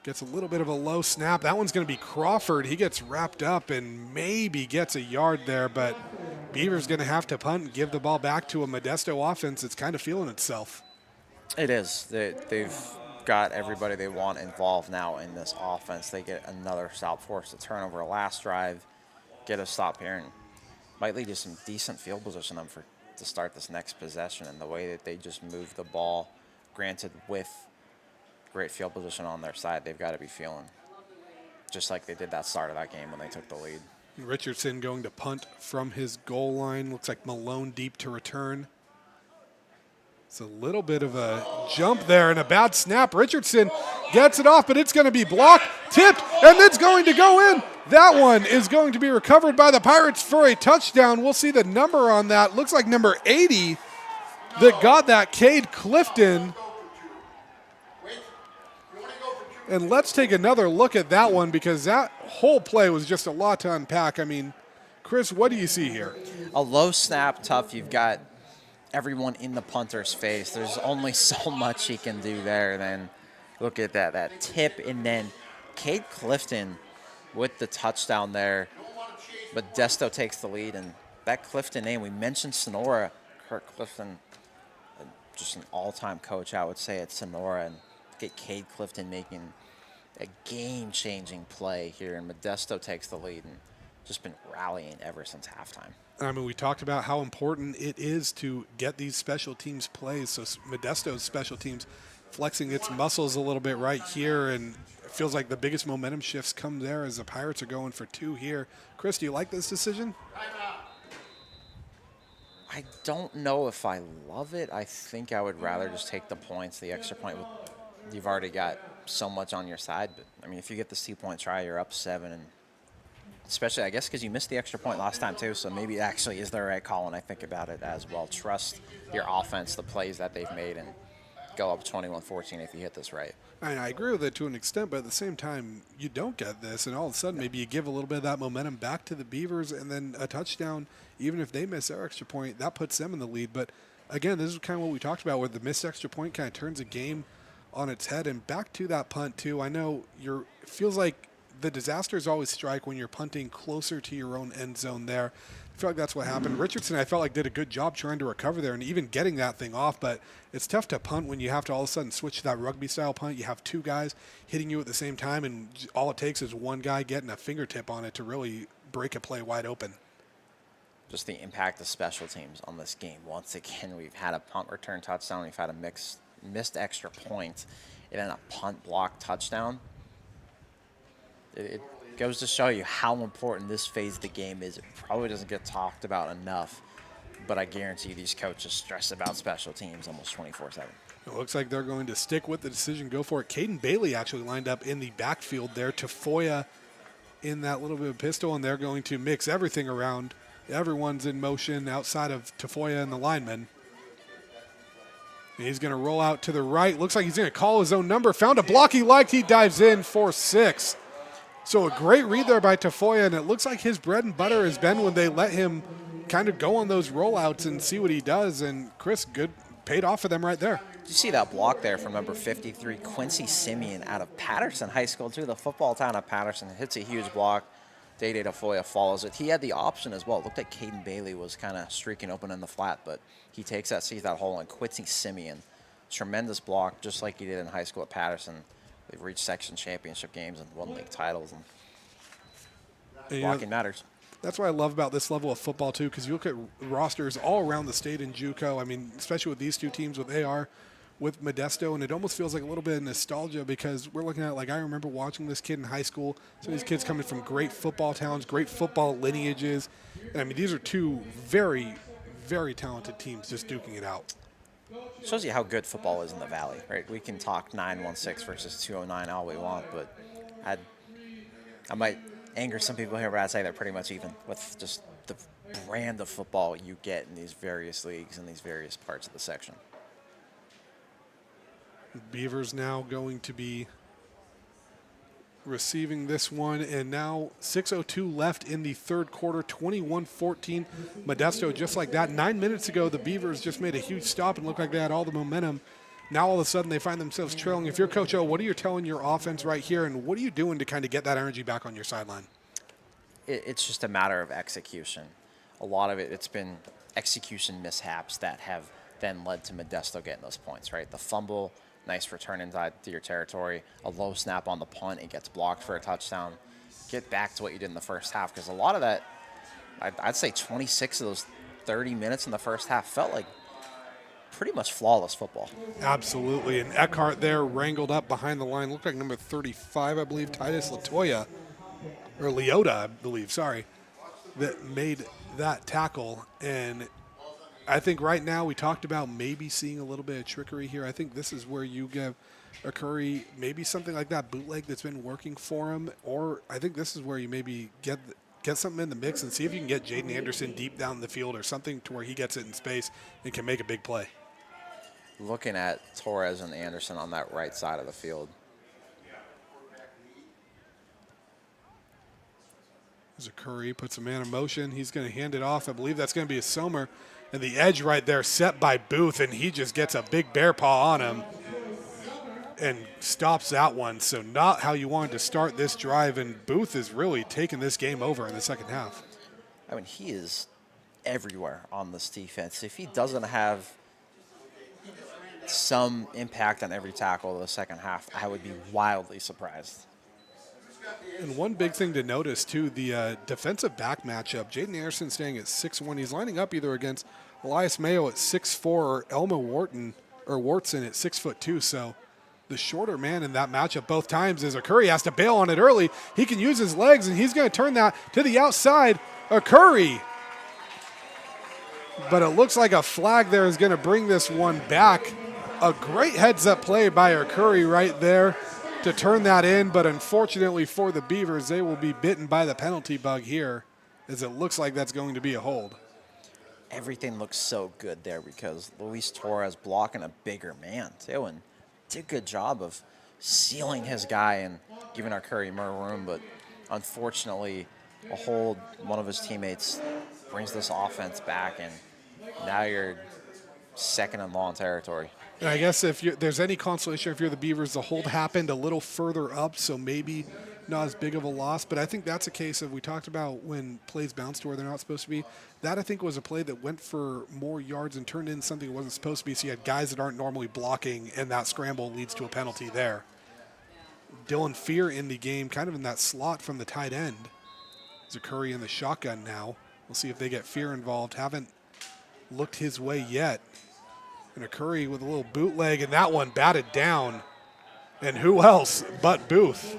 Gets a little bit of a low snap. That one's going to be Crawford. He gets wrapped up and maybe gets a yard there, but Beaver's going to have to punt and give the ball back to a Modesto offense that's kind of feeling itself. It is. They've got everybody they want involved now in this offense. They get another stop, force a turnover last drive, get a stop here, and might lead to some decent field position to start this next possession. And the way that they just move the ball, granted with great field position on their side, they've got to be feeling just like they did that start of that game when they took the lead. Richardson going to punt from his goal line. Looks like Malone deep to return. It's a little bit of a jump there and a bad snap. Richardson gets it off, but it's going to be blocked, tipped, and it's going to go in. That one is going to be recovered by the Pirates for a touchdown. We'll see the number on that. Looks like number 80 that got that, Cade Clifton. And let's take another look at that one, because that whole play was just a lot to unpack. I mean, Chris, what do you see here? A low snap, tough. You've got everyone in the punter's face. There's only so much he can do there. Then look at that tip, and then Cade Clifton with the touchdown there. Modesto takes the lead, and that Clifton name, we mentioned Sonora. Kirk Clifton, just an all-time coach, I would say, at Sonora, and get Cade Clifton making a game-changing play here, and Modesto takes the lead and just been rallying ever since halftime. I mean, we talked about how important it is to get these special teams plays. So Modesto's special teams flexing its muscles a little bit right here, and it feels like the biggest momentum shifts come there as the Pirates are going for 2 here. Chris, do you like this decision? I don't know if I love it. I think I would rather just take the points, the extra point. You've already got so much on your side. But, I mean, if you get the 2-point try, you're up 7. And especially, I guess, because you missed the extra point last time, too. So maybe it actually is the right call when I think about it as well. Trust your offense, the plays that they've made, and go up 21-14 if you hit this right. I agree with it to an extent, but at the same time, you don't get this, and all of a sudden maybe you give a little bit of that momentum back to the Beavers, and then a touchdown, even if they miss their extra point, that puts them in the lead. But, again, this is kind of what we talked about, where the missed extra point kind of turns a game on its head. And back to that punt, too, I know it feels like the disasters always strike when you're punting closer to your own end zone there. I feel like that's what happened. Richardson, I felt like, did a good job trying to recover there and even getting that thing off, but it's tough to punt when you have to all of a sudden switch to that rugby-style punt. You have 2 guys hitting you at the same time, and all it takes is one guy getting a fingertip on it to really break a play wide open. Just the impact of special teams on this game. Once again, we've had a punt return touchdown. We've had a missed extra point, and then a punt block touchdown. It goes to show you how important this phase of the game is. It probably doesn't get talked about enough, but I guarantee you these coaches stress about special teams almost 24/7. It looks like they're going to stick with the decision, go for it. Caden Bailey actually lined up in the backfield there. Tafoya in that little bit of pistol, and they're going to mix everything around. Everyone's in motion outside of Tafoya and the lineman. And he's going to roll out to the right. Looks like he's going to call his own number. Found a block he liked. He dives in for 6. So a great read there by Tafoya, and it looks like his bread and butter has been when they let him kind of go on those rollouts and see what he does. And Chris, good, paid off for them right there. Did you see that block there from number 53, Quincy Simeon out of Patterson High School, too? The football town of Patterson hits a huge block. Day-Day Tafoya follows it. He had the option as well. It looked like Caden Bailey was kind of streaking open in the flat, but he takes that, sees that hole, and Quincy Simeon, tremendous block, just like he did in high school at Patterson. They've reached section championship games and won league titles, and blocking matters. That's what I love about this level of football, too, because you look at rosters all around the state in JUCO. I mean, especially with these 2 teams, with AR, with Modesto, and it almost feels like a little bit of nostalgia because we're looking at, like, I remember watching this kid in high school. So these kids coming from great football towns, great football lineages. And, I mean, these are 2 very, very talented teams just duking it out. Shows you how good football is in the Valley, right? We can talk 916 versus 209 all we want, but I might anger some people here, but I'd say they're pretty much even with just the brand of football you get in these various leagues and these various parts of the section. Beavers now going to be receiving this one, and now 6:02 left in the third quarter, 21-14. Modesto just like that. 9 minutes ago, the Beavers just made a huge stop and looked like they had all the momentum. Now all of a sudden they find themselves trailing. If you're Coach O, what are you telling your offense right here, and what are you doing to kind of get that energy back on your sideline? It's just a matter of execution. A lot of it's been execution mishaps that have then led to Modesto getting those points, right? The fumble, nice return inside to your territory, a low snap on the punt, it gets blocked for a touchdown. Get back to what you did in the first half, because a lot of that, I'd say 26 of those 30 minutes in the first half felt like pretty much flawless football. Absolutely, and Eckhart there wrangled up behind the line. Looked like number 35, I believe, Titus Leota, I believe, sorry, that made that tackle. And I think right now we talked about maybe seeing a little bit of trickery here. I think this is where you give a Curry maybe something like that bootleg that's been working for him, or I think this is where you maybe get something in the mix and see if you can get Jaden Anderson deep down the field or something to where he gets it in space and can make a big play. Looking at Torres and Anderson on that right side of the field. There's a Curry, puts a man in motion. He's going to hand it off. I believe that's going to be a Somer. And the edge right there set by Booth, and he just gets a big bear paw on him. and stops that one. So not how you wanted to start this drive, and Booth is really taking this game over in the second half. I mean, he is everywhere on this defense. If he doesn't have some impact on every tackle of the second half, I would be wildly surprised. And one big thing to notice, too, the defensive back matchup. Jaden Anderson staying at 6'1". He's lining up either against Elias Mayo at 6'4" or Elma Wharton at 6'2". So the shorter man in that matchup both times is Curry has to bail on it early. He can use his legs, and he's going to turn that to the outside. Curry. But it looks like a flag there is going to bring this one back. A great heads-up play by Curry right there to turn that in, but unfortunately for the Beavers, they will be bitten by the penalty bug here, as it looks like that's going to be a hold. Everything looks so good there because Luis Torres blocking a bigger man, too, and did a good job of sealing his guy and giving Curry more room, but unfortunately, a hold, one of his teammates brings this offense back, and now you're second and long territory. And I guess if there's any consolation if you're the Beavers, the hold happened a little further up, so maybe not as big of a loss. But I think that's a case of, we talked about when plays bounce to where they're not supposed to be. That, I think, was a play that went for more yards and turned in something it wasn't supposed to be. So you had guys that aren't normally blocking, and that scramble leads to a penalty there. Dylan Fear in the game, kind of in that slot from the tight end. Curry in the shotgun now. We'll see if they get Fear involved. Haven't looked his way yet. And Curry with a little bootleg, and that one batted down. And who else but Booth?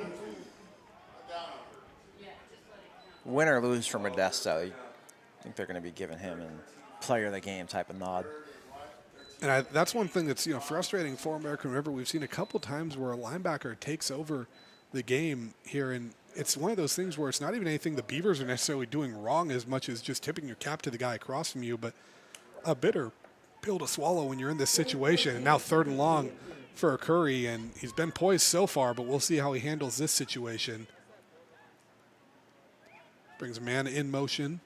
Win or lose for Modesto, I think they're going to be giving him a player of the game type of nod. And that's one thing that's frustrating for American River. We've seen a couple times where a linebacker takes over the game here, and it's one of those things where it's not even anything the Beavers are necessarily doing wrong as much as just tipping your cap to the guy across from you, but a bitter pill to swallow when you're in this situation. And now 3rd and long for Curry, and he's been poised so far, but we'll see how he handles this situation. Brings a man in motion.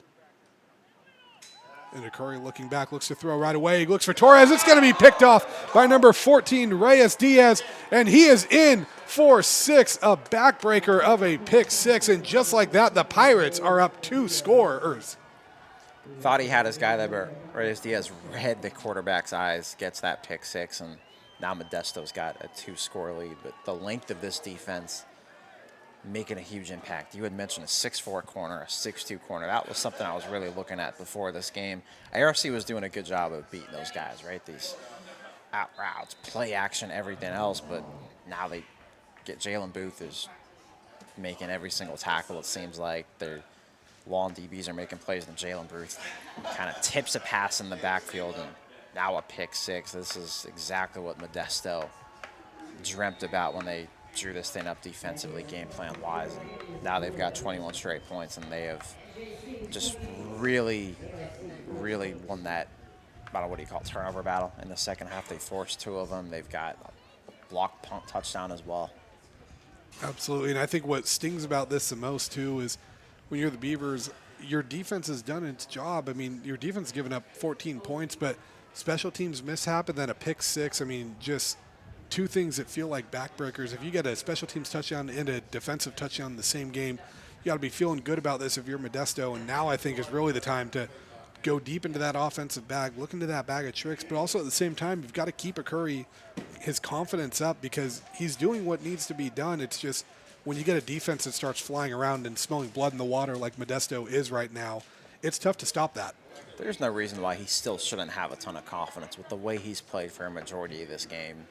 And Curry looking back, looks to throw right away. He looks for Torres. It's going to be picked off by number 14, Reyes Diaz, and he is in for 6, a backbreaker of a pick 6. And just like that, the Pirates are up 2 scorers. Thought he had his guy there, but Reyes Diaz read the quarterback's eyes, gets that pick 6, and now Modesto's got a 2-score lead. But the length of this defense making a huge impact. You had mentioned a 6'4" corner, a 6'2" corner. That was something I was really looking at before this game. ARC was doing a good job of beating those guys, right? These out routes, play action, everything else. But now they get Jalen Booth is making every single tackle, it seems like. Their long DBs are making plays, and Jalen Booth kind of tips a pass in the backfield, and now a pick 6. This is exactly what Modesto dreamt about when they drew this thing up defensively, game plan wise, and now they've got 21 straight points, and they have just really won that battle. What do you call it? Turnover battle in the second half. They forced 2 of them. They've got a block punt touchdown as well. Absolutely, and I think what stings about this the most too is when you're the Beavers, your defense has done its job. I mean, your defense has given up 14 points, but special teams mishap and then a pick 6. I mean, just 2 things that feel like backbreakers. If you get a special teams touchdown and a defensive touchdown in the same game, you got to be feeling good about this if you're Modesto. And now I think is really the time to go deep into that offensive bag, look into that bag of tricks, but also at the same time, you've got to keep Curry, his confidence up, because he's doing what needs to be done. It's just when you get a defense that starts flying around and smelling blood in the water like Modesto is right now, it's tough to stop that. There's no reason why he still shouldn't have a ton of confidence with the way he's played for a majority of this game.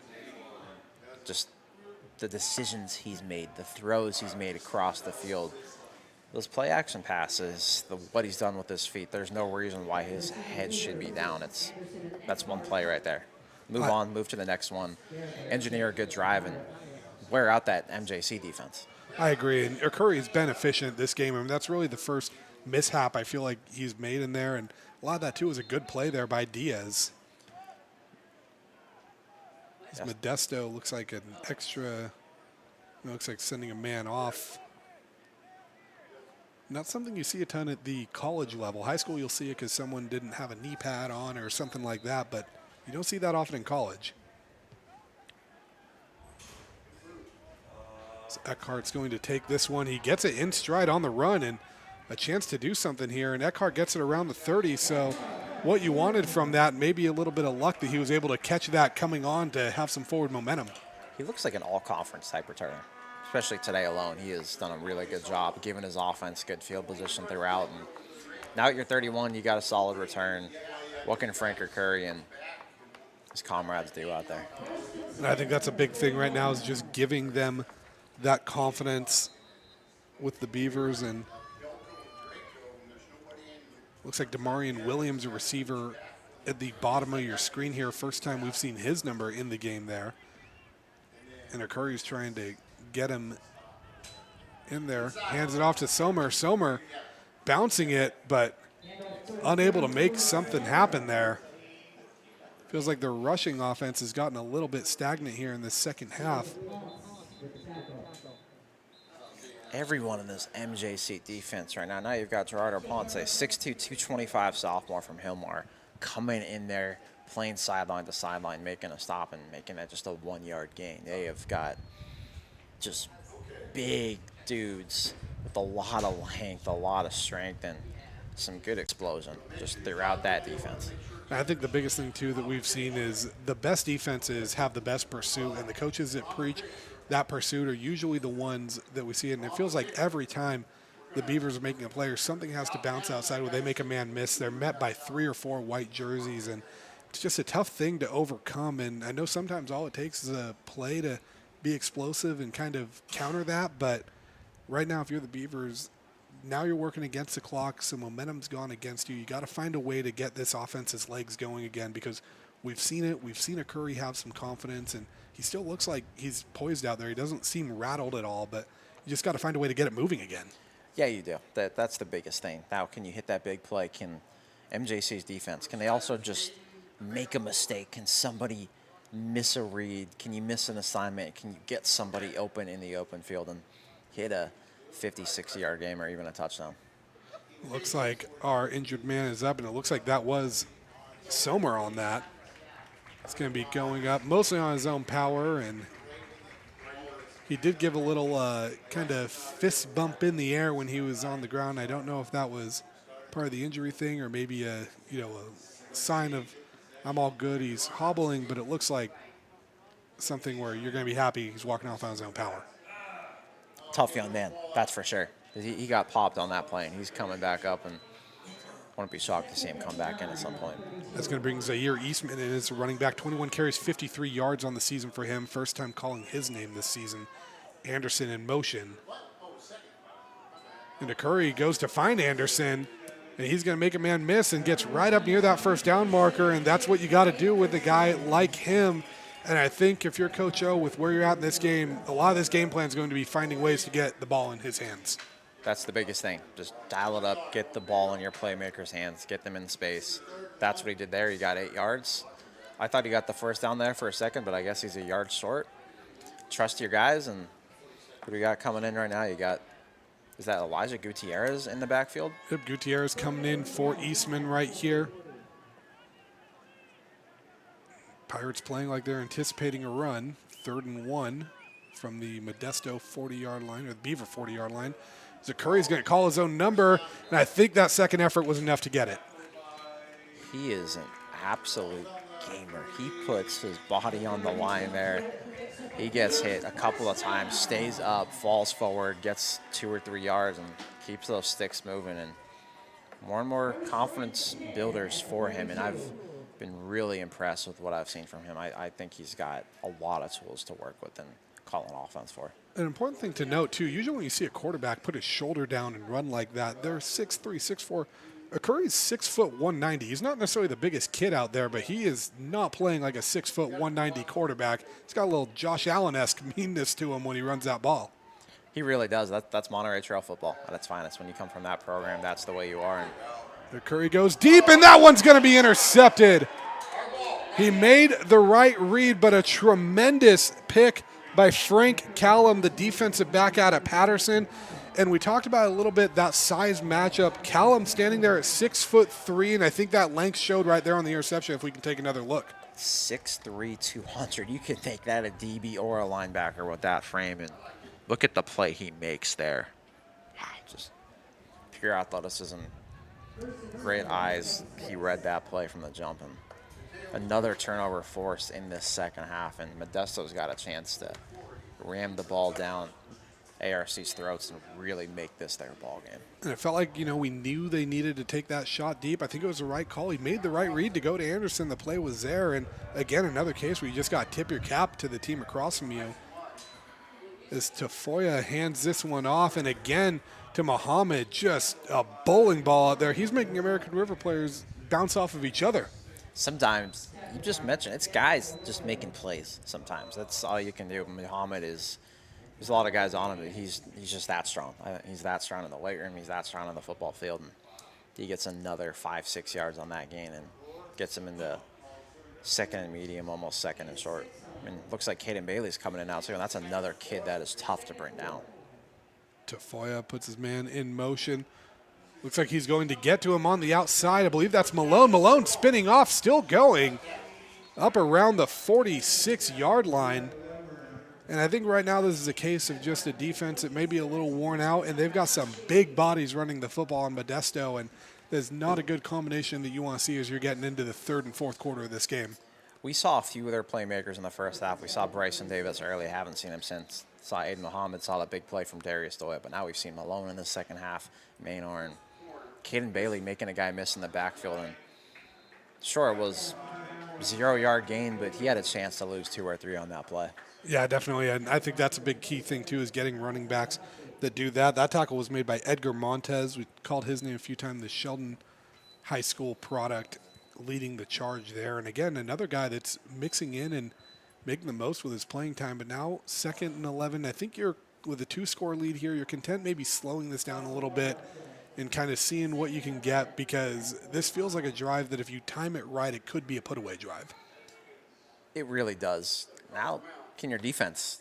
Just the decisions he's made, the throws he's made across the field, those play action passes, what he's done with his feet, there's no reason why his head should be down. That's one play right there. Move on, move to the next one, engineer a good drive, and wear out that MJC defense. I agree, and Curry's been efficient this game. I mean, that's really the first mishap I feel like he's made in there, and a lot of that, too, was a good play there by Diaz. Yes. Modesto looks like an extra, looks like sending a man off. Not something you see a ton at the college level. High school, you'll see it because someone didn't have a knee pad on or something like that, but you don't see that often in college. Eckhart's going to take this one. He gets it in stride on the run and a chance to do something here, and Eckhart gets it around the 30, so what you wanted from that, maybe a little bit of luck that he was able to catch that coming on to have some forward momentum. He looks like an all-conference type returner, especially today alone. He has done a really good job giving his offense good field position throughout, and now at your 31, you got a solid return. What can Frank or Curry and his comrades do out there? And I think that's a big thing right now is just giving them that confidence with the Beavers. And looks like Damarian Williams, a receiver, at the bottom of your screen here. First time we've seen his number in the game there. And Curry's trying to get him in there. Hands it off to Somer. Somer bouncing it, but unable to make something happen there. Feels like their rushing offense has gotten a little bit stagnant here in the second half. Everyone in this MJC defense right now. Now you've got Gerardo Ponce, 6'2", 225 sophomore from Hillmar, coming in there, playing sideline to sideline, making a stop and making that just a 1-yard gain. They have got just big dudes with a lot of length, a lot of strength, and some good explosion just throughout that defense. I think the biggest thing, too, that we've seen is the best defenses have the best pursuit, and the coaches that preach that pursuit are usually the ones that we see. And it feels like every time the Beavers are making a play or something has to bounce outside where they make a man miss, they're met by 3 or 4 white jerseys, and it's just a tough thing to overcome. And I know sometimes all it takes is a play to be explosive and kind of counter that, but right now if you're the Beavers, now you're working against the clock, so momentum's gone against you. You got to find a way to get this offense's legs going again because we've seen it. We've seen a Curry have some confidence, and he still looks like he's poised out there. He doesn't seem rattled at all, but you just got to find a way to get it moving again. Yeah, you do. That's the biggest thing. Now, can you hit that big play? Can MJC's defense, can they also just make a mistake? Can somebody miss a read? Can you miss an assignment? Can you get somebody open in the open field and hit a 50, 60-yard game or even a touchdown? Looks like our injured man is up, and it looks like that was Somer on that. It's going to be going up mostly on his own power, and he did give a little kind of fist bump in the air when he was on the ground. I don't know if that was part of the injury thing or maybe a sign of I'm all good. He's hobbling, but it looks like something where you're going to be happy he's walking off on his own power. Tough young man, that's for sure. He got popped on that play, and he's coming back up, and wouldn't be shocked to see him come back in at some point. That's going to bring Zaire Eastman in as a running back. 21 carries, 53 yards on the season for him. First time calling his name this season. Anderson in motion. And Curry goes to find Anderson, and he's going to make a man miss and gets right up near that first down marker, and that's what you got to do with a guy like him. And I think if you're Coach O, with where you're at in this game, a lot of this game plan is going to be finding ways to get the ball in his hands. That's the biggest thing. Just dial it up, get the ball in your playmaker's hands, get them in space. That's what he did there. He got 8 yards. I thought he got the first down there for a second, but I guess he's a yard short. Trust your guys, and who do we got coming in right now? You got, is that Elijah Gutierrez in the backfield? Yep, Gutierrez coming in for Eastman right here. Pirates playing like they're anticipating a run. 3rd and 1 from the Modesto 40-yard line, or the Beaver 40-yard line. So Curry's going to call his own number, and I think that second effort was enough to get it. He is an absolute gamer. He puts his body on the line there. He gets hit a couple of times, stays up, falls forward, gets 2 or 3 yards, and keeps those sticks moving. And more confidence builders for him, and I've been really impressed with what I've seen from him. I think he's got a lot of tools to work with and call an offense for. An important thing to note, too, usually when you see a quarterback put his shoulder down and run like that, they're 6'3", 6'4". Curry's 6 foot 190. He's not necessarily the biggest kid out there, but he is not playing like a 6 foot 190 quarterback. He's got a little Josh Allen-esque meanness to him when he runs that ball. He really does. That's Monterey Trail football at its finest. When you come from that program, that's the way you are. And Curry goes deep, and that one's going to be intercepted. He made the right read, but a tremendous pick by Frank Callum, the defensive back out of Patterson. And we talked about a little bit that size matchup. Callum standing there at 6'3", and I think that length showed right there on the interception if we can take another look. 6'3", 200. You can make that a DB or a linebacker with that frame, and Look at the play he makes there. Wow, just pure athleticism. Great eyes. He read that play from the jump. And another turnover forced in this second half, and Modesto's got a chance to ram the ball down ARC's throats and really make this their ball game. And it felt like, we knew they needed to take that shot deep. I think it was the right call. He made the right read to go to Anderson. The play was there. And again, another case where you just got to tip your cap to the team across from you. As Tafoya hands this one off, and again to Muhammad, just a bowling ball out there. He's making American River players bounce off of each other. Sometimes, you just mentioned, it's guys just making plays sometimes. That's all you can do. Muhammad there's a lot of guys on him. He's just that strong. He's that strong in the weight room. He's that strong on the football field. And he gets another 5-6 yards on that gain and gets him into second and medium, almost second and short. I mean, looks like Caden Bailey's coming in now too, and that's another kid that is tough to bring down. Tafoya puts his man in motion. Looks like he's going to get to him on the outside. I believe that's Malone. Malone spinning off, still going up around the 46-yard line. And I think right now this is a case of just a defense that may be a little worn out, and they've got some big bodies running the football on Modesto, and there's not a good combination that you want to see as you're getting into the third and fourth quarter of this game. We saw a few of their playmakers in the first half. We saw Bryson Davis early. Haven't seen him since. Saw Aiden Muhammad, saw that big play from Darius Doyle, but now we've seen Malone in the second half, Maynor, and Caden Bailey making a guy miss in the backfield. And sure, it was 0-yard gain, but he had a chance to lose 2 or 3 on that play. Yeah, definitely, and I think that's a big key thing, too, is getting running backs that do that. That tackle was made by Edgar Montez. We called his name a few times, the Sheldon High School product, leading the charge there. And again, another guy that's mixing in and making the most with his playing time. But now, 2nd and 11, I think you're with a 2-score lead here. You're content maybe slowing this down a little bit and kind of seeing what you can get, because this feels like a drive that if you time it right, it could be a put-away drive. It really does. Now, can your defense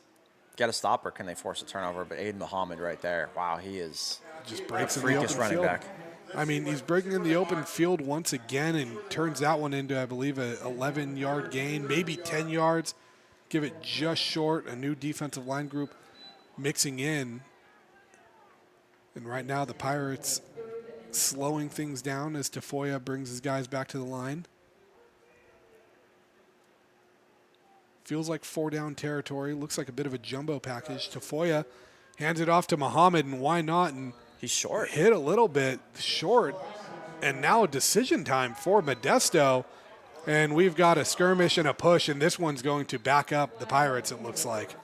get a stop, or can they force a turnover? But Aiden Muhammad right there, wow, he is just breaks a in the freakish open running field. back. I mean, he's breaking in the open field once again and turns that one into, I believe, a 11-yard gain, maybe 10 yards. Give it just short. A new defensive line group mixing in. And right now the Pirates slowing things down as Tafoya brings his guys back to the line. Feels like 4-down territory. Looks like a bit of a jumbo package. Tafoya hands it off to Muhammad, and why not? And he's short. Hit a little bit short. And now decision time for Modesto. And we've got a skirmish and a push, and this one's going to back up the Pirates, it looks like.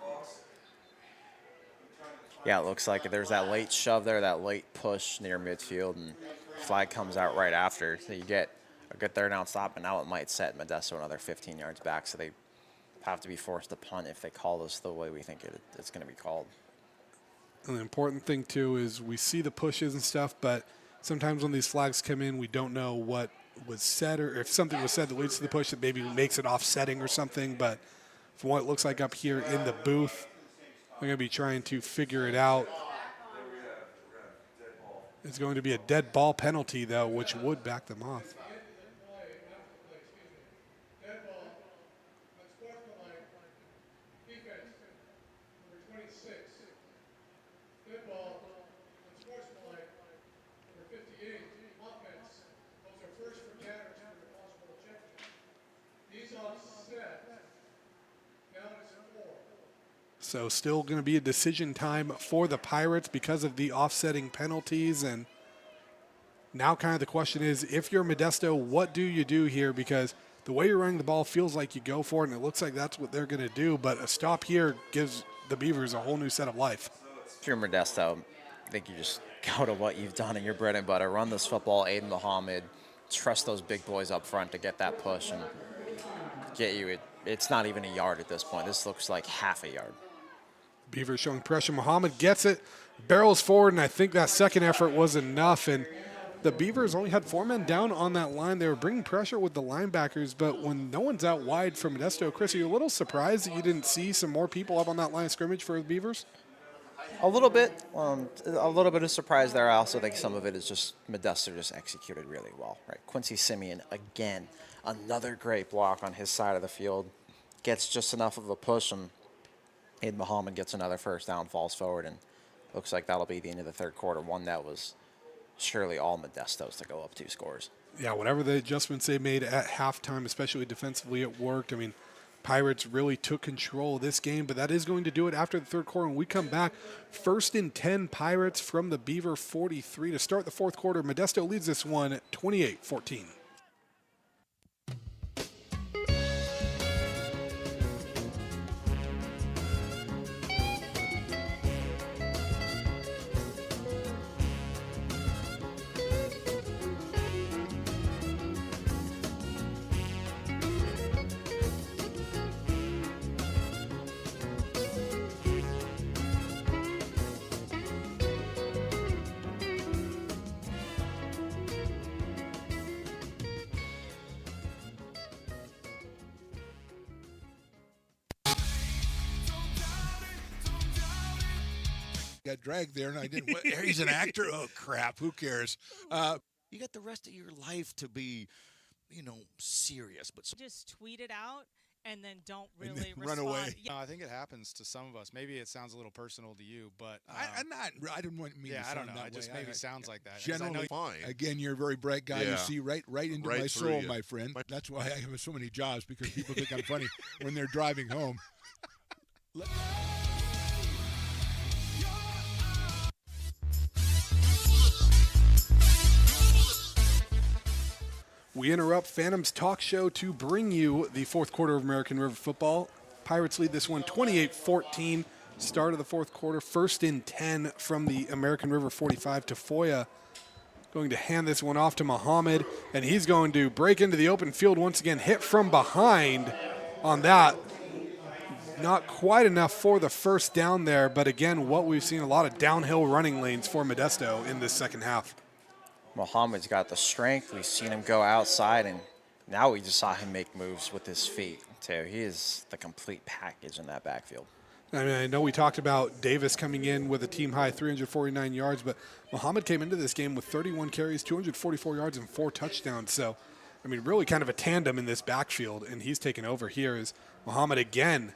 Yeah, it looks like there's that late shove there, that late push near midfield, and flag comes out right after. So you get a good third-down stop, and now it might set Modesto another 15 yards back, so they have to be forced to punt if they call this the way we think it's going to be called. And the important thing, too, is we see the pushes and stuff, but sometimes when these flags come in, we don't know what was said, or if something was said that leads to the push that maybe makes it offsetting or something. But from what it looks like up here in the booth, they're going to be trying to figure it out. It's going to be a dead ball penalty, though, which would back them off. So still going to be a decision time for the Pirates because of the offsetting penalties. And now kind of the question is, if you're Modesto, what do you do here? Because the way you're running the ball feels like you go for it, and it looks like that's what they're going to do. But a stop here gives the Beavers a whole new set of life. If you're Modesto, I think you just go to what you've done in your bread and butter. Run this football, Aiden Muhammad. Trust those big boys up front to get that push and get you. It's not even a yard at this point. This looks like half a yard. Beavers showing pressure. Muhammad gets it, barrels forward, and I think that second effort was enough. And the Beavers only had 4 men down on that line. They were bringing pressure with the linebackers, but when no one's out wide for Modesto, Chris, are you a little surprised that you didn't see some more people up on that line of scrimmage for the Beavers? A little bit of surprise there. I also think some of it is just Modesto just executed really well. Right, Quincy Simeon again, another great block on his side of the field, gets just enough of a push, and Aid Muhammad gets another first down, falls forward, and looks like that'll be the end of the third quarter. One that was surely all Modesto's to go up 2 scores. Yeah, whatever the adjustments they made at halftime, especially defensively, it worked. I mean, Pirates really took control of this game, but that is going to do it after the third quarter. When we come back, 1st and 10 Pirates from the Beaver 43 to start the fourth quarter. Modesto leads this one 28-14. Got dragged there, and I didn't. He's an actor. Oh crap! Who cares? You got the rest of your life to be, serious. But just tweet it out and then don't And really then run respond. away. Yeah. No, I think it happens to some of us. Maybe it sounds a little personal to you, but I'm not. I didn't want me. Yeah, to I don't sound know. that It just way. maybe sounds like that. 'cause I Generally, know again, you're a very bright guy. Yeah. You see right into Right my through soul, you. my friend. That's why I have so many jobs, because people think I'm funny when they're driving home. We interrupt Phantoms Talk Show to bring you the fourth quarter of American River football. Pirates lead this one 28-14. Start of the fourth quarter, 1st and 10 from the American River 45. Tafoya going to hand this one off to Muhammad, and he's going to break into the open field once again, hit from behind on that. Not quite enough for the first down there, but again, what we've seen, a lot of downhill running lanes for Modesto in this second half. Muhammad's got the strength. We've seen him go outside, and now we just saw him make moves with his feet, too. He is the complete package in that backfield. I mean, I know we talked about Davis coming in with a team-high 349 yards, but Muhammad came into this game with 31 carries, 244 yards, and 4 touchdowns. So, I mean, really kind of a tandem in this backfield, and he's taken over here as Muhammad again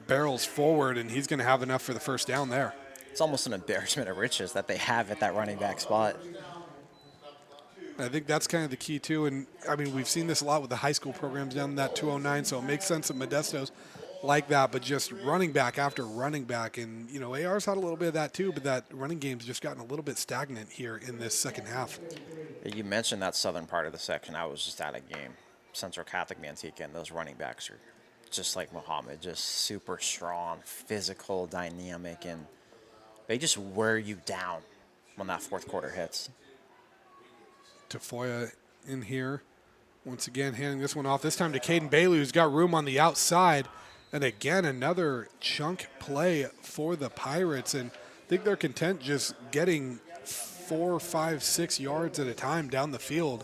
barrels forward, and he's going to have enough for the first down there. It's almost an embarrassment of riches that they have at that running back spot. I think that's kind of the key, too. And, I mean, we've seen this a lot with the high school programs down in that 209, so it makes sense that Modesto's like that, but just running back after running back. And, AR's had a little bit of that, too, but that running game's just gotten a little bit stagnant here in this second half. You mentioned that southern part of the section. I was just at a game, Central Catholic Manteca, and those running backs are just like Muhammad, just super strong, physical, dynamic, and they just wear you down when that fourth quarter hits. Tafoya in here. Once again, handing this one off, this time to Caden Bailey, who's got room on the outside. And again, another chunk play for the Pirates. And I think they're content just getting 4, 5, 6 yards at a time down the field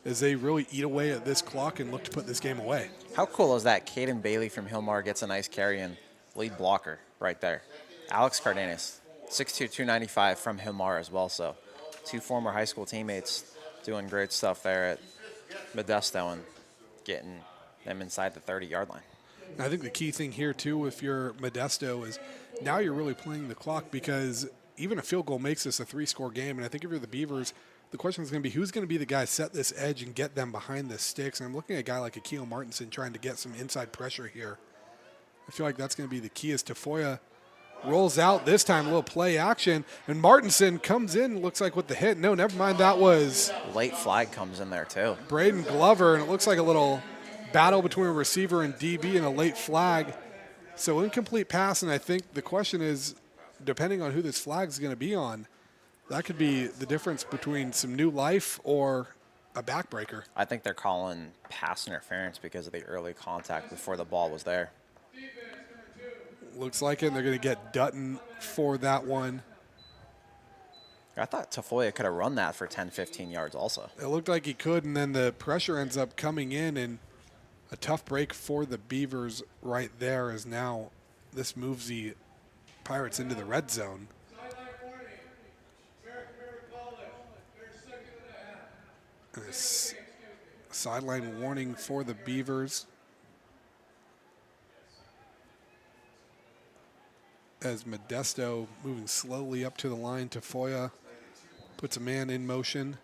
as they really eat away at this clock and look to put this game away. How cool is that? Caden Bailey from Hillmar gets a nice carry and lead blocker right there. Alex Cardenas, 6'2", 295 from Hillmar as well. So 2 former high school teammates doing great stuff there at Modesto and getting them inside the 30-yard line. I think the key thing here, too, if you're Modesto, is now you're really playing the clock, because even a field goal makes this a 3-score game. And I think if you're the Beavers, the question is going to be who's going to be the guy set this edge and get them behind the sticks. And I'm looking at a guy like Akil Martinson trying to get some inside pressure here. I feel like that's going to be the key as Tafoya rolls out this time, a little play action. And Martinson comes in, looks like with the hit. No, never mind, that was late flag comes in there too. Braden Glover, and it looks like a little battle between a receiver and DB and a late flag. So incomplete pass, and I think the question is, depending on who this flag is going to be on, that could be the difference between some new life or a backbreaker. I think they're calling pass interference because of the early contact before the ball was there. Looks like it, and they're going to get Dutton for that one. I thought Tafoya could have run that for 10, 15 yards also. It looked like he could, and then the pressure ends up coming in, and a tough break for the Beavers right there as now this moves the Pirates into the red zone. This sideline warning for the Beavers. as Modesto moving slowly up to the line. Tafoya puts a man in motion.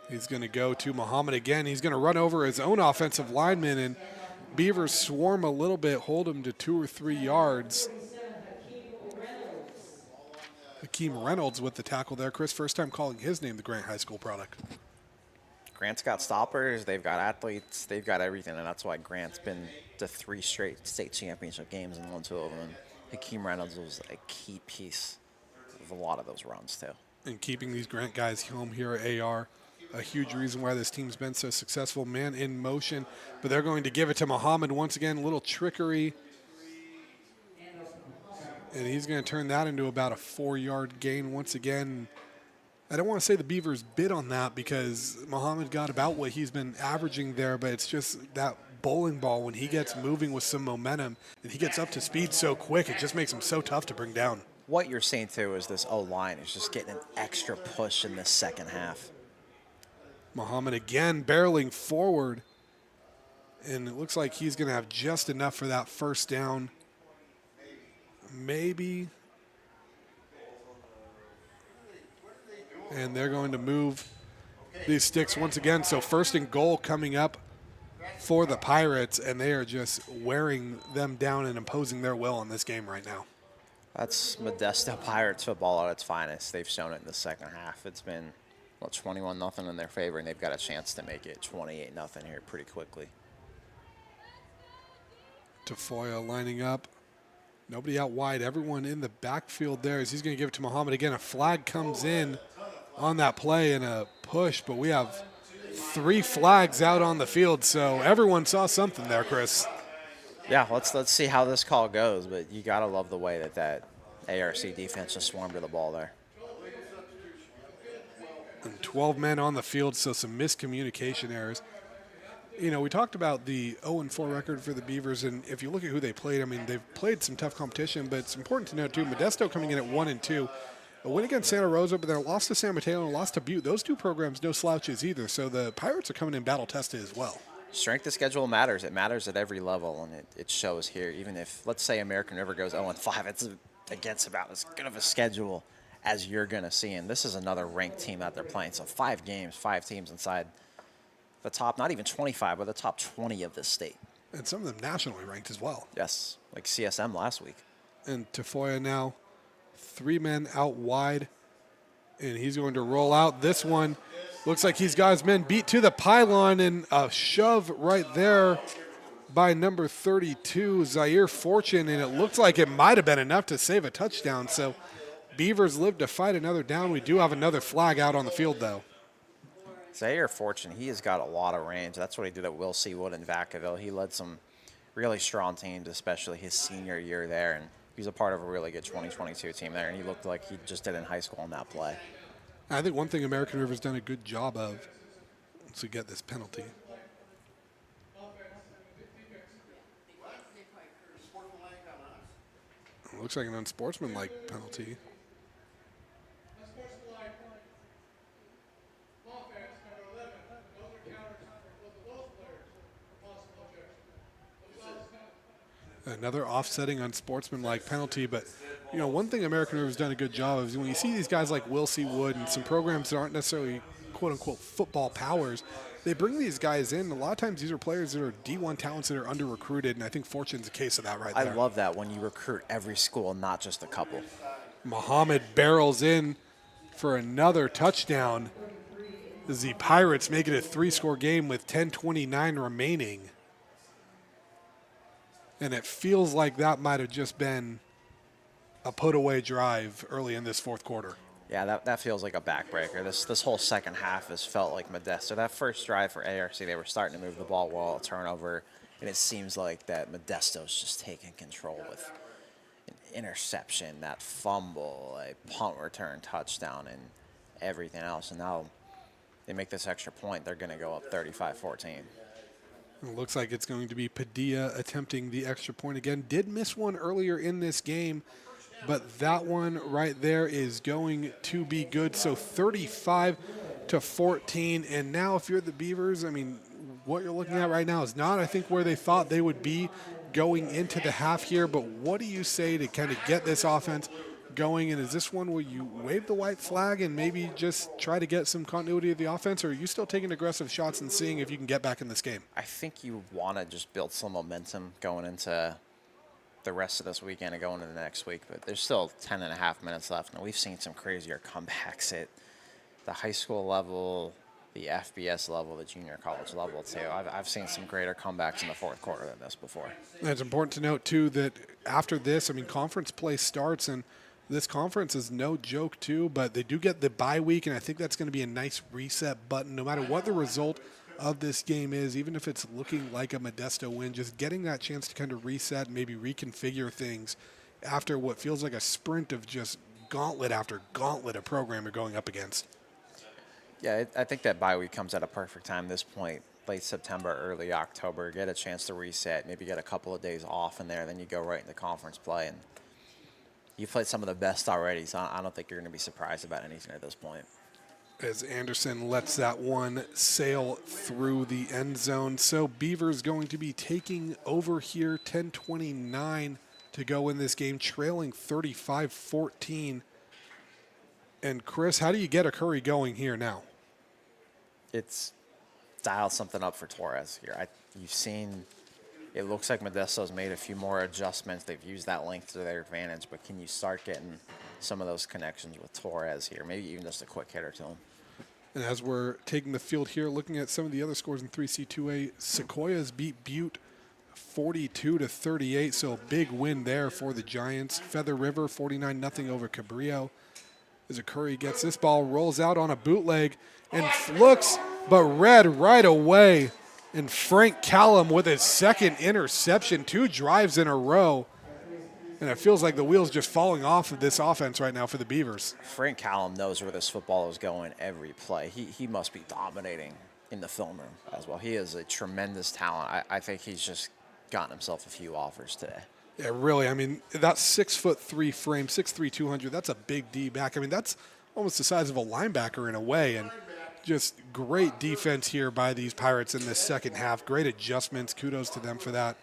He's going to go to Muhammad again. He's going to run over his own offensive lineman, and Beavers swarm a little bit, hold him to 2 or 3 yards. Hakeem Reynolds with the tackle there. Chris, first time calling his name the Grant High School product. Grant's got stoppers, they've got athletes, they've got everything, and that's why Grant's been to 3 straight state championship games and won 2 of them. And Hakeem Reynolds was a key piece of a lot of those runs, too. And keeping these Grant guys home here at AR, a huge reason why this team's been so successful. Man in motion, but they're going to give it to Muhammad once again. A little trickery. And he's going to turn that into about a 4-yard gain once again. I don't want to say the Beavers bid on that because Muhammad got about what he's been averaging there, but it's just that bowling ball when he gets moving with some momentum and he gets up to speed so quick, it just makes him so tough to bring down. What you're seeing, too, is this O-line is just getting an extra push in the second half. Muhammad again barreling forward, and it looks like he's going to have just enough for that first down. Maybe. And they're going to move these sticks once again. So first and goal coming up for the Pirates, and they are just wearing them down and imposing their will on this game right now. That's Modesto Pirates football at its finest. They've shown it in the second half. It's been, 21-0 in their favor, and they've got a chance to make it 28-0 here pretty quickly. Tafoya lining up. Nobody out wide. Everyone in the backfield there as he's going to give it to Muhammad again. A flag comes in on that play and a push, but we have 3 flags out on the field, so everyone saw something there, Chris. Yeah, let's see how this call goes, but you got to love the way that ARC defense just swarmed to the ball there. And 12 men on the field, so some miscommunication errors. You know, we talked about the 0-4 record for the Beavers, and if you look at who they played, I mean, they've played some tough competition, but it's important to note, too, Modesto coming in at 1-2. A win against Santa Rosa, but then a loss to San Mateo and a loss to Butte. Those 2 programs, no slouches either, so the Pirates are coming in battle-tested as well. Strength of schedule matters. It matters at every level, and it shows here. Even if, let's say, American River goes 0-5, it's against about as good of a schedule as you're going to see. And this is another ranked team that they're playing. So 5 games, 5 teams inside the top, not even 25, but the top 20 of this state. And some of them nationally ranked as well. Yes, like CSM last week. And Tafoya now, 3 men out wide, and he's going to roll out this one. Looks like he's got his men beat to the pylon, and a shove right there by number 32, Zaire Fortune, and it looks like it might have been enough to save a touchdown. So Beavers live to fight another down. We do have another flag out on the field, though. Zaire Fortune, he has got a lot of range. That's what he did at Will C. Wood in Vacaville. He led some really strong teams, especially his senior year there, and he's a part of a really good 2022 team there, and he looked like he just did in high school on that play. I think one thing American River's done a good job of is to get this penalty. It looks like an unsportsmanlike penalty. Another offsetting unsportsmanlike penalty, but you know, one thing American River's done a good job of is when you see these guys like Will C. Wood and some programs that aren't necessarily quote-unquote football powers, they bring these guys in. A lot of times these are players that are D1 talents that are under-recruited, and I think Fortune's a case of that right there. I love that when you recruit every school, not just a couple. Muhammad barrels in for another touchdown as the Pirates make it a 3-score game with 10:29 remaining. And it feels like that might have just been a put-away drive early in this 4th quarter. Yeah, that feels like a backbreaker. This whole second half has felt like Modesto. That first drive for ARC, they were starting to move the ball well, a turnover, and it seems like that Modesto's just taking control with an interception, that fumble, a punt return touchdown, and everything else. And now they make this extra point. They're going to go up 35-14. It looks like it's going to be Padilla attempting the extra point again. Did miss one earlier in this game, but that one right there is going to be good. So 35-14. And now if you're the Beavers, I mean, what you're looking at right now is not, I think, where they thought they would be going into the half here, but what do you say to kind of get this offense going? And is this one where you wave the white flag and maybe just try to get some continuity of the offense, or are you still taking aggressive shots and seeing if you can get back in this game? I think you want to just build some momentum going into the rest of this weekend and going into the next week, but there's still 10 and a half minutes left, and we've seen some crazier comebacks at the high school level, the FBS level, the junior college level too. I've seen some greater comebacks in the fourth quarter than this before. And it's important to note too that after this, I mean, conference play starts, and this conference is no joke too, but they do get the bye week, and I think that's going to be a nice reset button no matter what the result of this game is, even if it's looking like a Modesto win, just getting that chance to kind of reset and maybe reconfigure things after what feels like a sprint of just gauntlet after gauntlet of program you're going up against. Yeah, I think that bye week comes at a perfect time at this point, late September, early October. Get a chance to reset, maybe get a couple of days off in there, then you go right into conference play. And you played some of the best already, so I don't think you're going to be surprised about anything at this point. As Anderson lets that one sail through the end zone. So Beavers going to be taking over here, 10:29 to go in this game, trailing 35-14. And Chris, how do you get a Curry going here now? It's dial something up for Torres here. You've seen, it looks like Modesto's made a few more adjustments. They've used that length to their advantage, but can you start getting some of those connections with Torres here? Maybe even just a quick hitter to him. And as we're taking the field here, looking at some of the other scores in 3C2A, Sequoias beat Butte 42-38, so a big win there for the Giants. Feather River 49-0 over Cabrillo. As Curry gets this ball, rolls out on a bootleg, and looks but read right away. And Frank Callum with his second interception, 2 drives in a row. And it feels like the wheels just falling off of this offense right now for the Beavers. Frank Callum knows where this football is going every play. He must be dominating in the film room as well. He is a tremendous talent. I think he's just gotten himself a few offers today. Yeah, really. I mean, that 6'3" frame, 6'3", 200, that's a big D back. I mean, that's almost the size of a linebacker in a way. And just great defense here by these Pirates in this second half. Great adjustments. Kudos to them for that.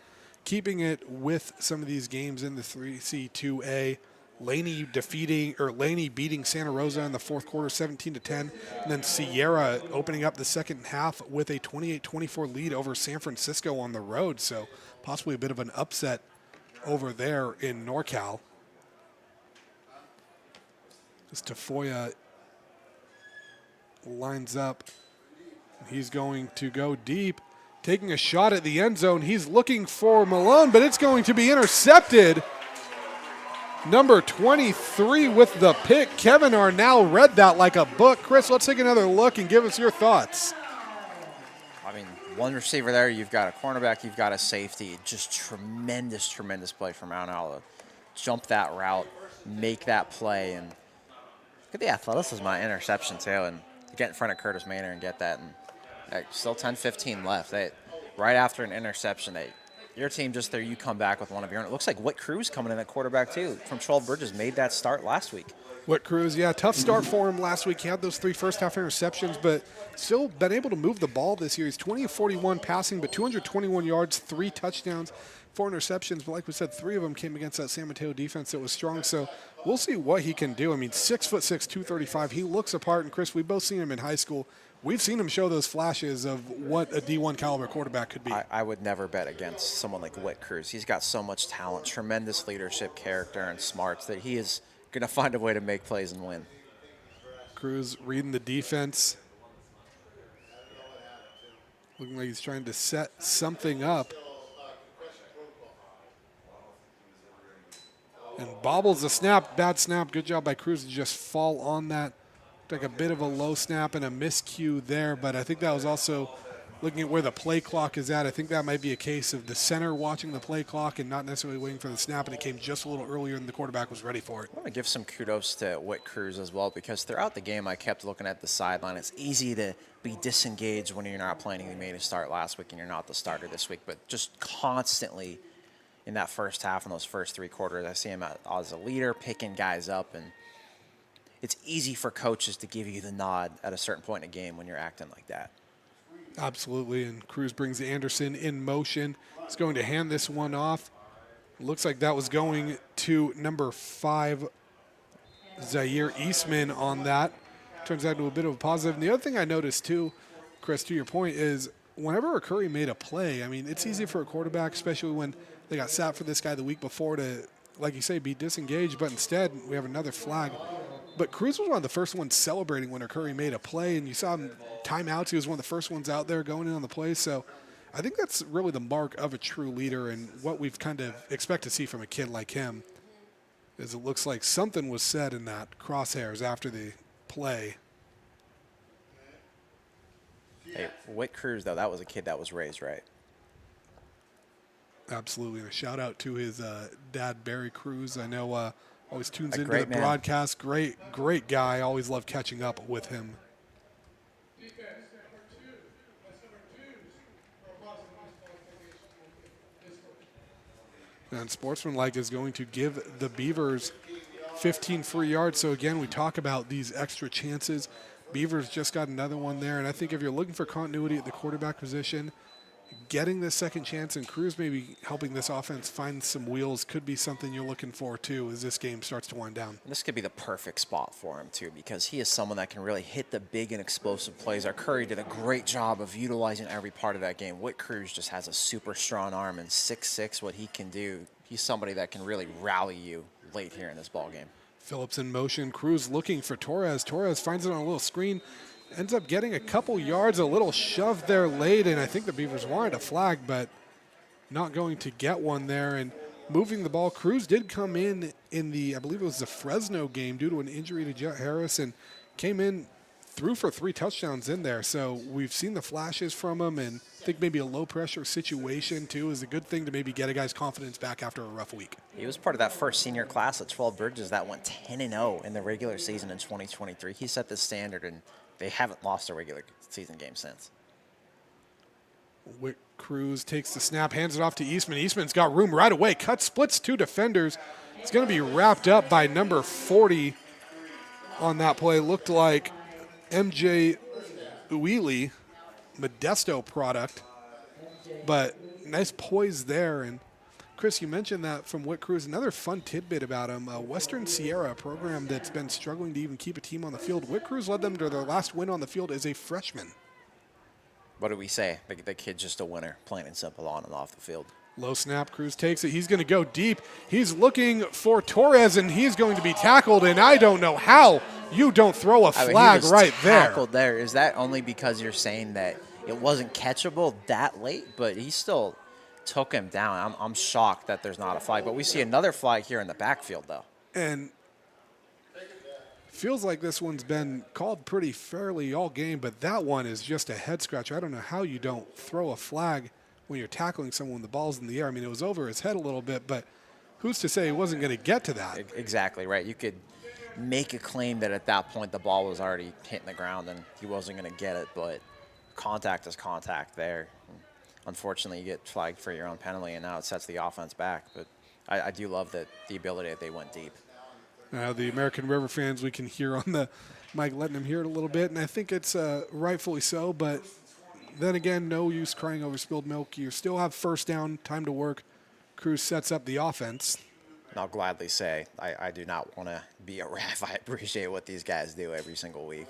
Keeping it with some of these games in the 3C2A. Laney beating Santa Rosa in the fourth quarter, 17-10. And then Sierra opening up the second half with a 28-24 lead over San Francisco on the road. So possibly a bit of an upset over there in NorCal. As Tafoya lines up, he's going to go deep, taking a shot at the end zone. He's looking for Malone, but it's going to be intercepted. Number 23 with the pick. Kevin Arnell read that like a book. Chris, let's take another look and give us your thoughts. I mean, one receiver there, you've got a cornerback, you've got a safety. Just tremendous, tremendous play from Arnell to jump that route, make that play, and look at the athleticism on interception too, and get in front of Curtis Maynard and get that. And still 10-15 left. Right after an interception, your team just there, you come back with one of your own. It looks like Whit Cruz coming in at quarterback too from 12 Bridges, made that start last week. Whit Cruz, yeah, tough start for him last week. He had those 3 first-half interceptions, but still been able to move the ball this year. He's 20-41 passing, but 221 yards, 3 touchdowns, 4 interceptions. But like we said, 3 of them came against that San Mateo defense that was strong. So we'll see what he can do. I mean, 6'6", 235. He looks apart. And, Chris, we've both seen him in high school. We've seen him show those flashes of what a D1 caliber quarterback could be. I would never bet against someone like Whit Cruz. He's got so much talent, tremendous leadership, character, and smarts that he is going to find a way to make plays and win. Cruz reading the defense. Looking like he's trying to set something up. And bobbles the snap. Bad snap. Good job by Cruz to just fall on that. Like a bit of a low snap and a miscue there, but I think that was also looking at where the play clock is at. I think that might be a case of the center watching the play clock and not necessarily waiting for the snap, and it came just a little earlier than the quarterback was ready for it. I want to give some kudos to Whit Cruz as well, because throughout the game I kept looking at the sideline. It's easy to be disengaged when you're not playing. You made a start last week and you're not the starter this week, but just constantly in that first half, in those first 3 quarters, I see him as a leader, picking guys up, and it's easy for coaches to give you the nod at a certain point in a game when you're acting like that. Absolutely, and Cruz brings Anderson in motion. He's going to hand this one off. Looks like that was going to number 5, Zaire Eastman on that. Turns out to a bit of a positive. And the other thing I noticed too, Chris, to your point, is whenever a Curry made a play, I mean, it's easy for a quarterback, especially when they got sat for this guy the week before, to, like you say, be disengaged. But instead, we have another flag. But Cruz was one of the first ones celebrating when Curry made a play, and you saw him timeouts. He was one of the first ones out there going in on the play. So I think that's really the mark of a true leader, and what we've kind of expect to see from a kid like him is it looks like something was said in that crosshairs after the play. Hey, Whit Cruz, though, that was a kid that was raised right. Absolutely, and a shout out to his dad, Barry Cruz. I know always tunes into the great man. broadcast. Great guy. Always love catching up with him. And Sportsmanlike is going to give the Beavers 15 free yards. So again, we talk about these extra chances. Beavers just got another one there. And I think if you're looking for continuity at the quarterback position, getting this second chance and Cruz maybe helping this offense find some wheels could be something you're looking for too as this game starts to wind down. This could be the perfect spot for him too, because he is someone that can really hit the big and explosive plays. Our Curry did a great job of utilizing every part of that game. Whit Cruz just has a super strong arm, and 6'6", what he can do, he's somebody that can really rally you late here in this ball game. Phillips in motion. Cruz looking for Torres. Torres finds it on a little screen. Ends up getting a couple yards, a little shove there late, and I think the Beavers wanted a flag, but not going to get one there. And moving the ball, Cruz did come in the, I believe it was the Fresno game due to an injury to Jet Harris, and came in, threw for 3 touchdowns in there. So we've seen the flashes from him, and I think maybe a low-pressure situation, too, is a good thing to maybe get a guy's confidence back after a rough week. He was part of that first senior class at 12 Bridges that went 10-0 in the regular season in 2023. He set the standard, and they haven't lost a regular season game since. Whit Cruz takes the snap, hands it off to Eastman. Eastman's got room right away. Splits 2 defenders. It's going to be wrapped up by number 40 on that play. Looked like MJ Uili, Modesto product, but nice poise there. And Chris, you mentioned that from Whit Cruz. Another fun tidbit about him, Western Sierra, a program that's been struggling to even keep a team on the field. Whit Cruz led them to their last win on the field as a freshman. What do we say? The kid's just a winner, plain and simple, on and off the field. Low snap, Cruz takes it. He's going to go deep. He's looking for Torres, and he's going to be tackled, and I don't know how you don't throw a flag right there. Tackled there. Is that only because you're saying that it wasn't catchable that late? But he still took him down. I'm shocked that there's not a flag. But we see another flag here in the backfield, though. And feels like this one's been called pretty fairly all game, but that one is just a head scratcher. I don't know how you don't throw a flag when you're tackling someone when the ball's in the air. I mean, it was over his head a little bit, but who's to say he wasn't going to get to that? Exactly right. You could make a claim that at that point the ball was already hitting the ground and he wasn't going to get it, but contact is contact there. Unfortunately, you get flagged for your own penalty, and now it sets the offense back. But I do love the ability that they went deep. Now, the American River fans, we can hear on the mic, letting them hear it a little bit, and I think it's rightfully so. But then again, no use crying over spilled milk. You still have first down, time to work. Cruz sets up the offense. And I'll gladly say I do not want to be a ref. I appreciate what these guys do every single week.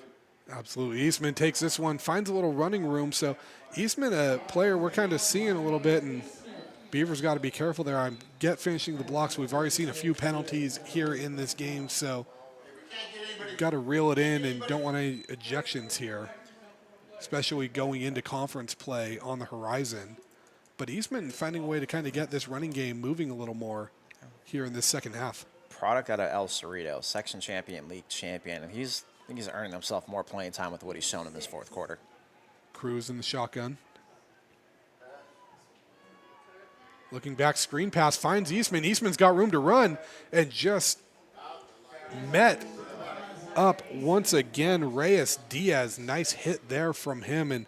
Absolutely. Eastman takes this one, finds a little running room. So Eastman, a player we're kind of seeing a little bit, and Beavers got to be careful there. I'm finishing the blocks. We've already seen a few penalties here in this game, so got to reel it in and don't want any ejections here, especially going into conference play on the horizon. But Eastman finding a way to kind of get this running game moving a little more here in this second half. Product out of El Cerrito, section champion, league champion, and I think he's earning himself more playing time with what he's shown in this fourth quarter. Cruz in the shotgun. Looking back, screen pass, finds Eastman. Eastman's got room to run and just met up once again. Reyes Diaz, nice hit there from him. And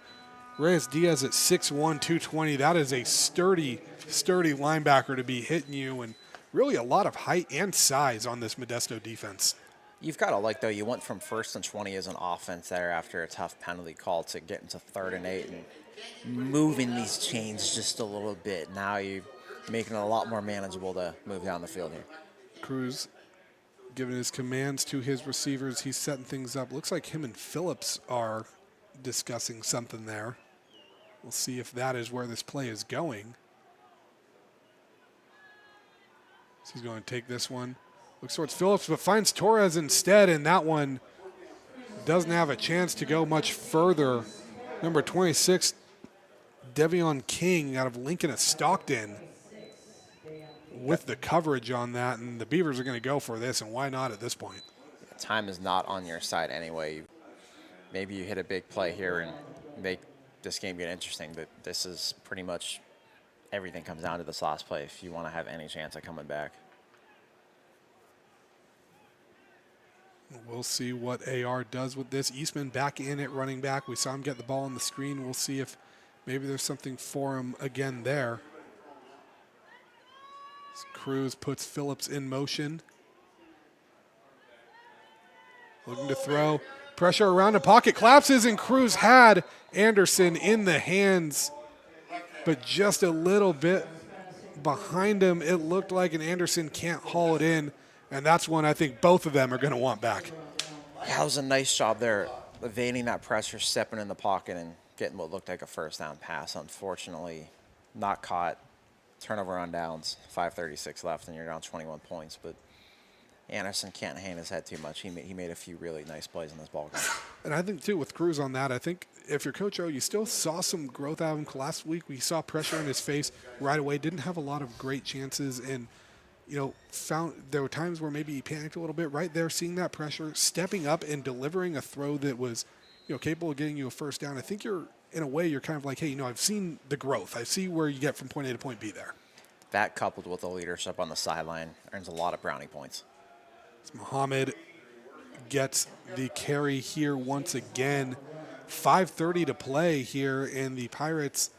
Reyes Diaz at 6'1", 220. That is a sturdy linebacker to be hitting you, and really a lot of height and size on this Modesto defense. You've got to like, though, you went from 1st and 20 as an offense there after a tough penalty call to getting to 3rd and 8 and moving these chains just a little bit. Now you're making it a lot more manageable to move down the field here. Cruz giving his commands to his receivers. He's setting things up. Looks like him and Phillips are discussing something there. We'll see if that is where this play is going. So he's going to take this one. Looks towards Phillips, but finds Torres instead, and that one doesn't have a chance to go much further. Number 26, Devion King out of Lincoln at Stockton with the coverage on that, and the Beavers are going to go for this, and why not at this point? Time is not on your side anyway. Maybe you hit a big play here and make this game get interesting, but this is pretty much everything comes down to this last play if you want to have any chance of coming back. We'll see what AR does with this. Eastman back in at running back. We saw him get the ball on the screen. We'll see if maybe there's something for him again there. Cruz puts Phillips in motion. Looking to throw. Pressure around the pocket. Collapses, and Cruz had Anderson in the hands, but just a little bit behind him. It looked like an Anderson can't haul it in, and that's one I think both of them are going to want back. Yeah, that was a nice job there, evading that pressure, stepping in the pocket, and getting what looked like a first down pass. Unfortunately, not caught. Turnover on downs, 5:36 left, and you're down 21 points. But Anderson can't hang his head too much. He made a few really nice plays in this ball game. And I think, too, with Cruz on that, I think if you're Coach O, you still saw some growth out of him. Last week we saw pressure in his face right away. Didn't have a lot of great chances, and found there were times where maybe he panicked a little bit. Right there, seeing that pressure, stepping up and delivering a throw that was, capable of getting you a first down. I think in a way, you're kind of like, hey, I've seen the growth. I see where you get from point A to point B there. That coupled with the leadership on the sideline earns a lot of brownie points. Muhammad gets the carry here once again. 5:30 to play here, and the Pirates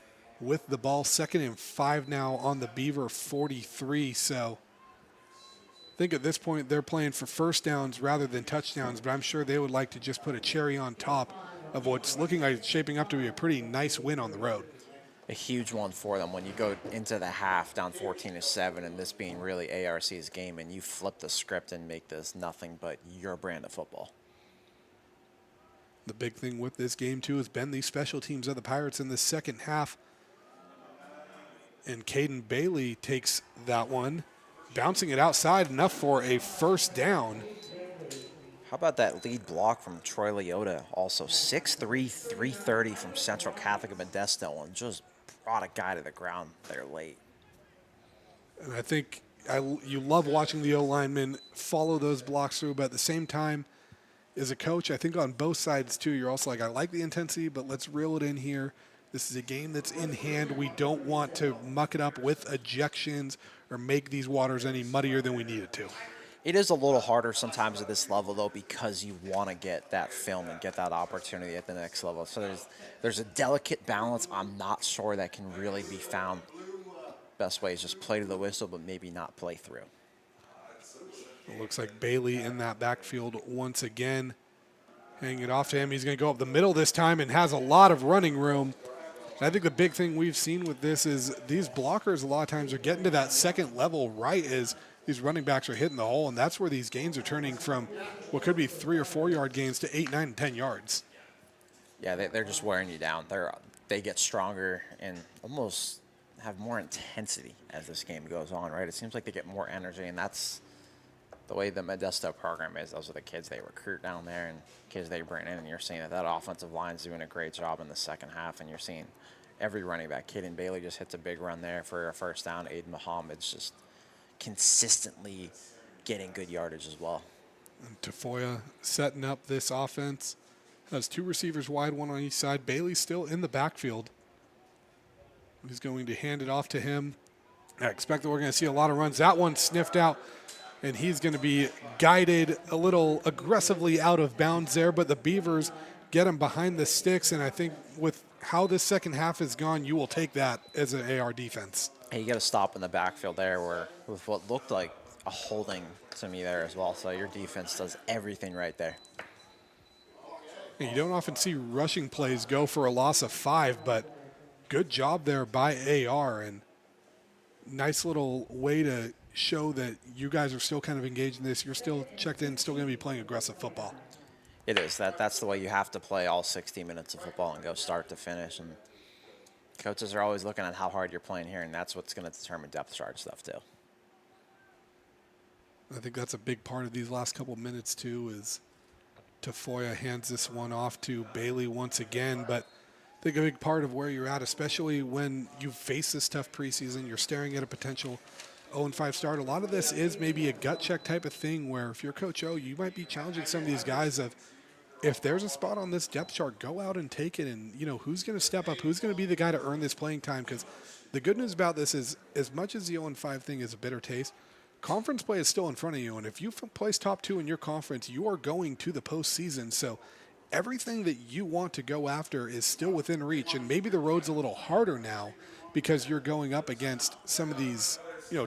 with the ball. 2nd and 5 now on the Beaver 43. So I think at this point they're playing for first downs rather than touchdowns, but I'm sure they would like to just put a cherry on top of what's looking like it's shaping up to be a pretty nice win on the road. A huge one for them when you go into the half down 14-7, and this being really ARC's game, and you flip the script and make this nothing but your brand of football. The big thing with this game, too, has been the special teams of the Pirates in the second half. And Caden Bailey takes that one, bouncing it outside enough for a first down. How about that lead block from Troy Leota? Also 6'3", 330 from Central Catholic of Modesto, and just brought a guy to the ground there late. And I think you love watching the O-linemen follow those blocks through, but at the same time, as a coach, I think on both sides, too, you're also like, I like the intensity, but let's reel it in here. This is a game that's in hand. We don't want to muck it up with ejections or make these waters any muddier than we need it to. It is a little harder sometimes at this level, though, because you want to get that film and get that opportunity at the next level. So there's a delicate balance. I'm not sure that can really be found. Best way is just play to the whistle, but maybe not play through. It looks like Bailey in that backfield once again. Hanging it off to him. He's going to go up the middle this time and has a lot of running room. And I think the big thing we've seen with this is these blockers a lot of times are getting to that second level right as these running backs are hitting the hole, and that's where these gains are turning from what could be 3 or 4 yard gains to 8, 9, and 10 yards. Yeah, they're just wearing you down. They get stronger and almost have more intensity as this game goes on, right? It seems like they get more energy, and that's the way the Modesto program is. Those are the kids they recruit down there and kids they bring in, and you're seeing that offensive line's doing a great job in the second half, and you're seeing every running back. Caden Bailey just hits a big run there for a first down. Aiden Muhammad's just consistently getting good yardage as well. And Tafoya setting up this offense. Has 2 receivers wide, 1 on each side. Bailey's still in the backfield. He's going to hand it off to him. I expect that we're going to see a lot of runs. That one sniffed out, and he's going to be guided a little aggressively out of bounds there, but the Beavers get him behind the sticks, and I think with how this second half has gone, you will take that as an AR defense. Hey, you got to stop in the backfield there where with what looked like a holding to me there as well. So your defense does everything right there. And you don't often see rushing plays go for a loss of 5, but good job there by AR, and nice little way to show that you guys are still kind of engaged in this. You're still checked in, still going to be playing aggressive football. It is. That's the way you have to play all 60 minutes of football and go start to finish. And coaches are always looking at how hard you're playing here, and that's what's going to determine depth chart stuff too. I think that's a big part of these last couple minutes too, is Tafoya hands this one off to Bailey once again. But I think a big part of where you're at, especially when you face this tough preseason, you're staring at a potential 0-5 start. A lot of this is maybe a gut check type of thing where if you're Coach O, you might be challenging some of these guys of, if there's a spot on this depth chart, go out and take it. And, who's going to step up? Who's going to be the guy to earn this playing time? Because the good news about this is, as much as the 0-5 thing is a bitter taste, conference play is still in front of you. And if you place top 2 in your conference, you are going to the postseason. So everything that you want to go after is still within reach. And maybe the road's a little harder now because you're going up against some of these,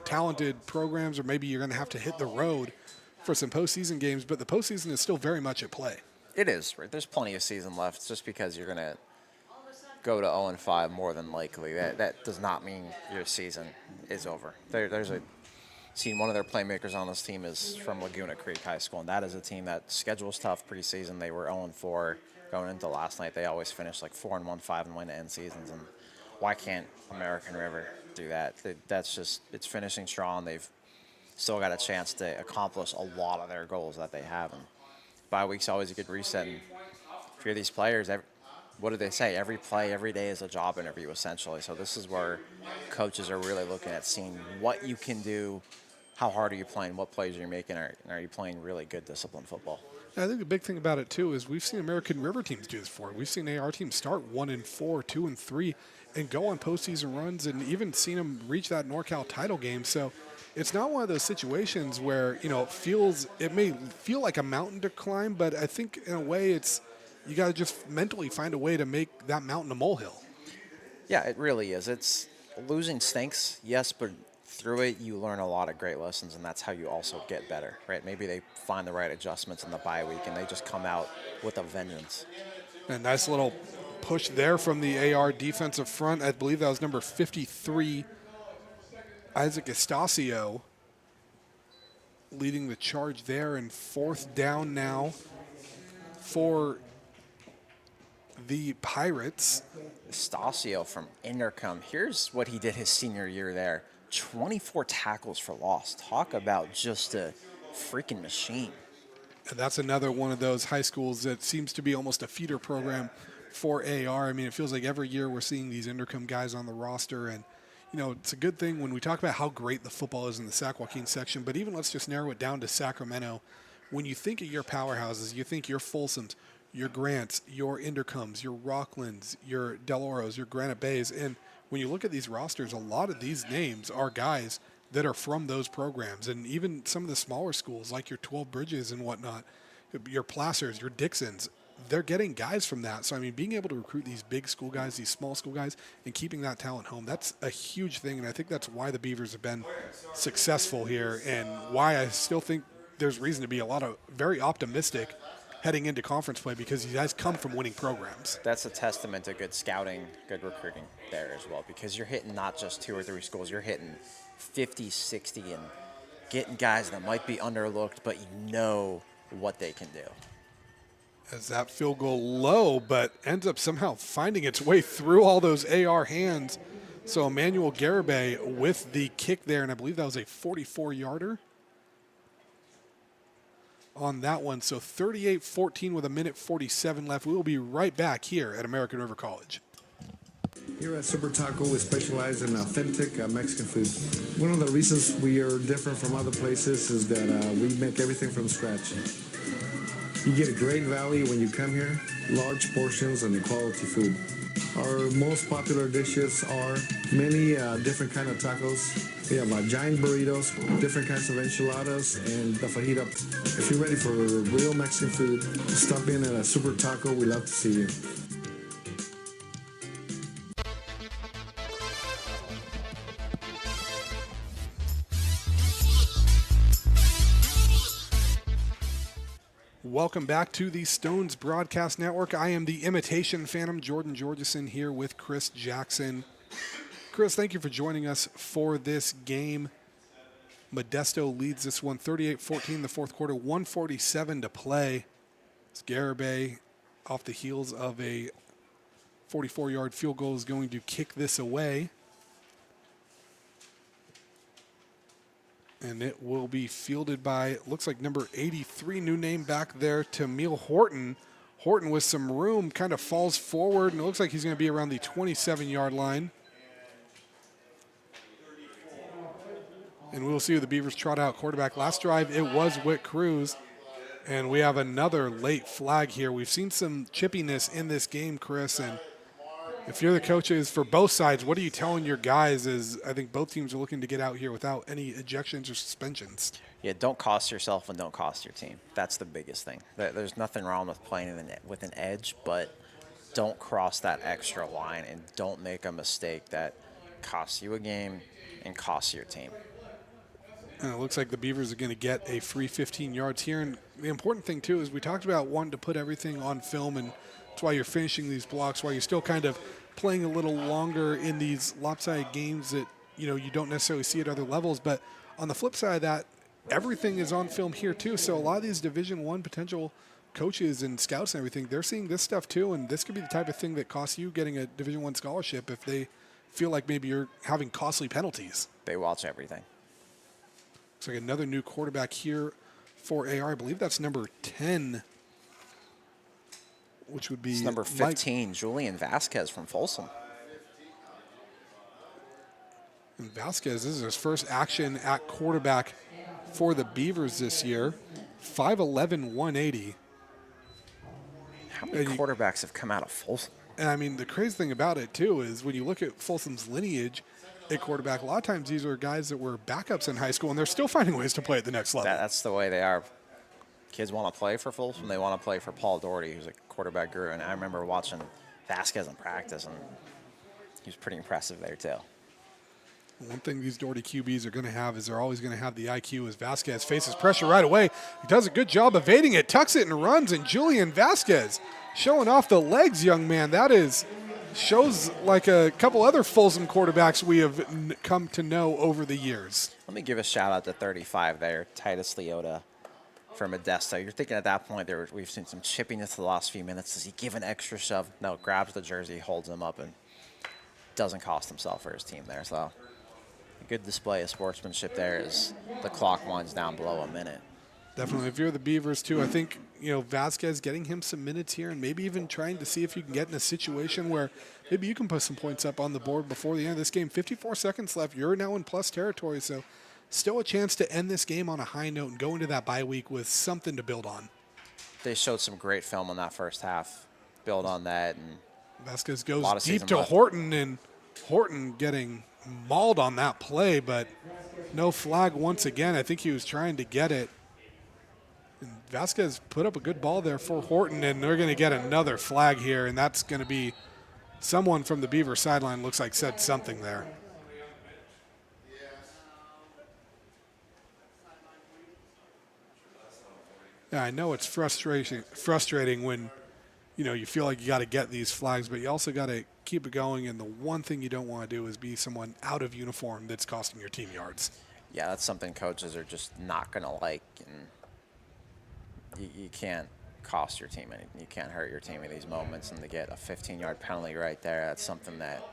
talented programs, or maybe you're going to have to hit the road for some postseason games. But the postseason is still very much at play. It is. Right? There's plenty of season left. Just because you're going to go to 0-5 more than likely, that does not mean your season is over. Seen one of their playmakers on this team is from Laguna Creek High School, and that is a team that schedule's tough preseason. They were 0-4 going into last night. They always finish like 4-1, 5-1 to end seasons, and why can't American River do that? That's just, it's finishing strong. They've still got a chance to accomplish a lot of their goals that they have, and bye week's always a good reset. And if you're these players, what do they say? Every play, every day is a job interview, essentially. So this is where coaches are really looking at seeing what you can do. How hard are you playing? What plays are you making? Are you playing really good disciplined football? I think the big thing about it, too, is we've seen American River teams do this before. We've seen AR teams start 1-4, 2-3, and go on postseason runs, and even seen them reach that NorCal title game. So it's not one of those situations where, it may feel like a mountain to climb, but I think in a way you got to just mentally find a way to make that mountain a molehill. Yeah, it really is. It's losing stinks, yes, but through it, you learn a lot of great lessons, and that's how you also get better, right? Maybe they find the right adjustments in the bye week, and they just come out with a vengeance. A nice little push there from the AR defensive front. I believe that was number 53, Isaac Estacio, leading the charge there, and 4th down now for the Pirates. Estacio from Intercom. Here's what he did his senior year there. 24 tackles for loss. Talk about just a freaking machine. And that's another one of those high schools that seems to be almost a feeder program for AR. I mean, it feels like every year we're seeing these Intercom guys on the roster, and it's a good thing when we talk about how great the football is in the Sac Joaquin section, but even let's just narrow it down to Sacramento. When you think of your powerhouses, you think your Folsoms, your Grants, your Intercoms, your Rocklands, your Del Oros, your Granite Bays, and when you look at these rosters, a lot of these names are guys that are from those programs. And even some of the smaller schools like your 12 Bridges and whatnot, your Placers, your Dixons, they're getting guys from that. So, I mean, being able to recruit these big school guys, these small school guys, and keeping that talent home, that's a huge thing. And I think that's why the Beavers have been successful here, and why I still think there's reason to be a lot of very optimistic heading into conference play, because you guys come from winning programs. That's a testament to good scouting, good recruiting there as well, because you're hitting not just 2 or 3 schools, you're hitting 50, 60, and getting guys that might be underlooked, but you know what they can do. As that field goal low, but ends up somehow finding its way through all those AR hands. So Emmanuel Garibay with the kick there, and I believe that was a 44-yarder. On that one. So 38-14 with 1:47 left. We will be right back here at American River College. Here at Super Taco, we specialize in authentic Mexican food. One of the reasons we are different from other places is that we make everything from scratch. You get a great value when you come here, large portions and quality food. Our most popular dishes are many different kind of tacos. We have giant burritos, different kinds of enchiladas, and the fajita. If you're ready for real Mexican food, stop in at a Super Taco. We love to see you. Welcome back to the Stones Broadcast Network. I am the Imitation Phantom, Jordan Georgeson, here with Chris Jackson. Chris, thank you for joining us for this game. Modesto leads this one 38-14 in the fourth quarter, 1:47 to play. It's Garibay off the heels of a 44-yard field goal is going to kick this away. And it will be fielded by, looks like number 83, new name back there, Tamil Horton. Horton with some room kind of falls forward, and it looks like he's going to be around the 27-yard line. And we'll see who the Beavers trot out quarterback. Last drive, it was Whit Cruz. And we have another late flag here. We've seen some chippiness in this game, Chris, and if you're the coaches for both sides, what are you telling your guys as I think both teams are looking to get out here without any ejections or suspensions? Yeah, don't cost yourself and don't cost your team. That's the biggest thing. There's nothing wrong with playing with an edge, but don't cross that extra line and don't make a mistake that costs you a game and costs your team. And it looks like the Beavers are going to get a free 15 yards here. And the important thing, too, is we talked about wanting to put everything on film, and that's why you're finishing these blocks, while you're still kind of playing a little longer in these lopsided games that, you don't necessarily see at other levels. But on the flip side of that, everything is on film here, too. So a lot of these Division I potential coaches and scouts and everything, they're seeing this stuff, too. And this could be the type of thing that costs you getting a Division I scholarship if they feel like maybe you're having costly penalties. They watch everything. Looks like another new quarterback here for AR. I believe that's number 10, which would be it's number 15, Julian Vasquez from Folsom. And Vasquez, this is his first action at quarterback for the Beavers this year. 5'11", 180. How many quarterbacks have come out of Folsom? And I mean, the crazy thing about it, too, is when you look at Folsom's lineage at quarterback, a lot of times these are guys that were backups in high school, and they're still finding ways to play at the next level. That's the way they are. Kids want to play for Folsom. They want to play for Paul Doherty, who's a quarterback guru. And I remember watching Vasquez in practice, and he was pretty impressive there, too. One thing these Doherty QBs are going to have is they're always going to have the IQ as Vasquez faces pressure right away. He does a good job evading it, tucks it, and runs. And Julian Vasquez showing off the legs, young man. That shows like a couple other Folsom quarterbacks we have come to know over the years. Let me give a shout-out to 35 there, Titus Leota from Modesto. You're thinking at that point we've seen some chippiness the last few minutes. Does he give an extra shove? No, grabs the jersey, holds him up, and doesn't cost himself or his team there. So a good display of sportsmanship there as the clock winds down below a minute. Definitely. If you're the Beavers, too, I think, Vasquez getting him some minutes here and maybe even trying to see if you can get in a situation where maybe you can put some points up on the board before the end of this game. 54 seconds left. You're now in plus territory, so still a chance to end this game on a high note and go into that bye week with something to build on. They showed some great film in that first half. Build on that. And Vasquez goes deep to Horton, and Horton getting mauled on that play, but no flag once again. I think he was trying to get it. And Vasquez put up a good ball there for Horton, and they're going to get another flag here, and that's going to be someone from the Beaver sideline looks like said something there. Yeah, I know it's frustrating when, you feel like you got to get these flags, but you also got to keep it going, and the one thing you don't want to do is be someone out of uniform that's costing your team yards. Yeah, that's something coaches are just not going to like, and you can't cost your team anything. You can't hurt your team in these moments, and to get a 15-yard penalty right there, that's something that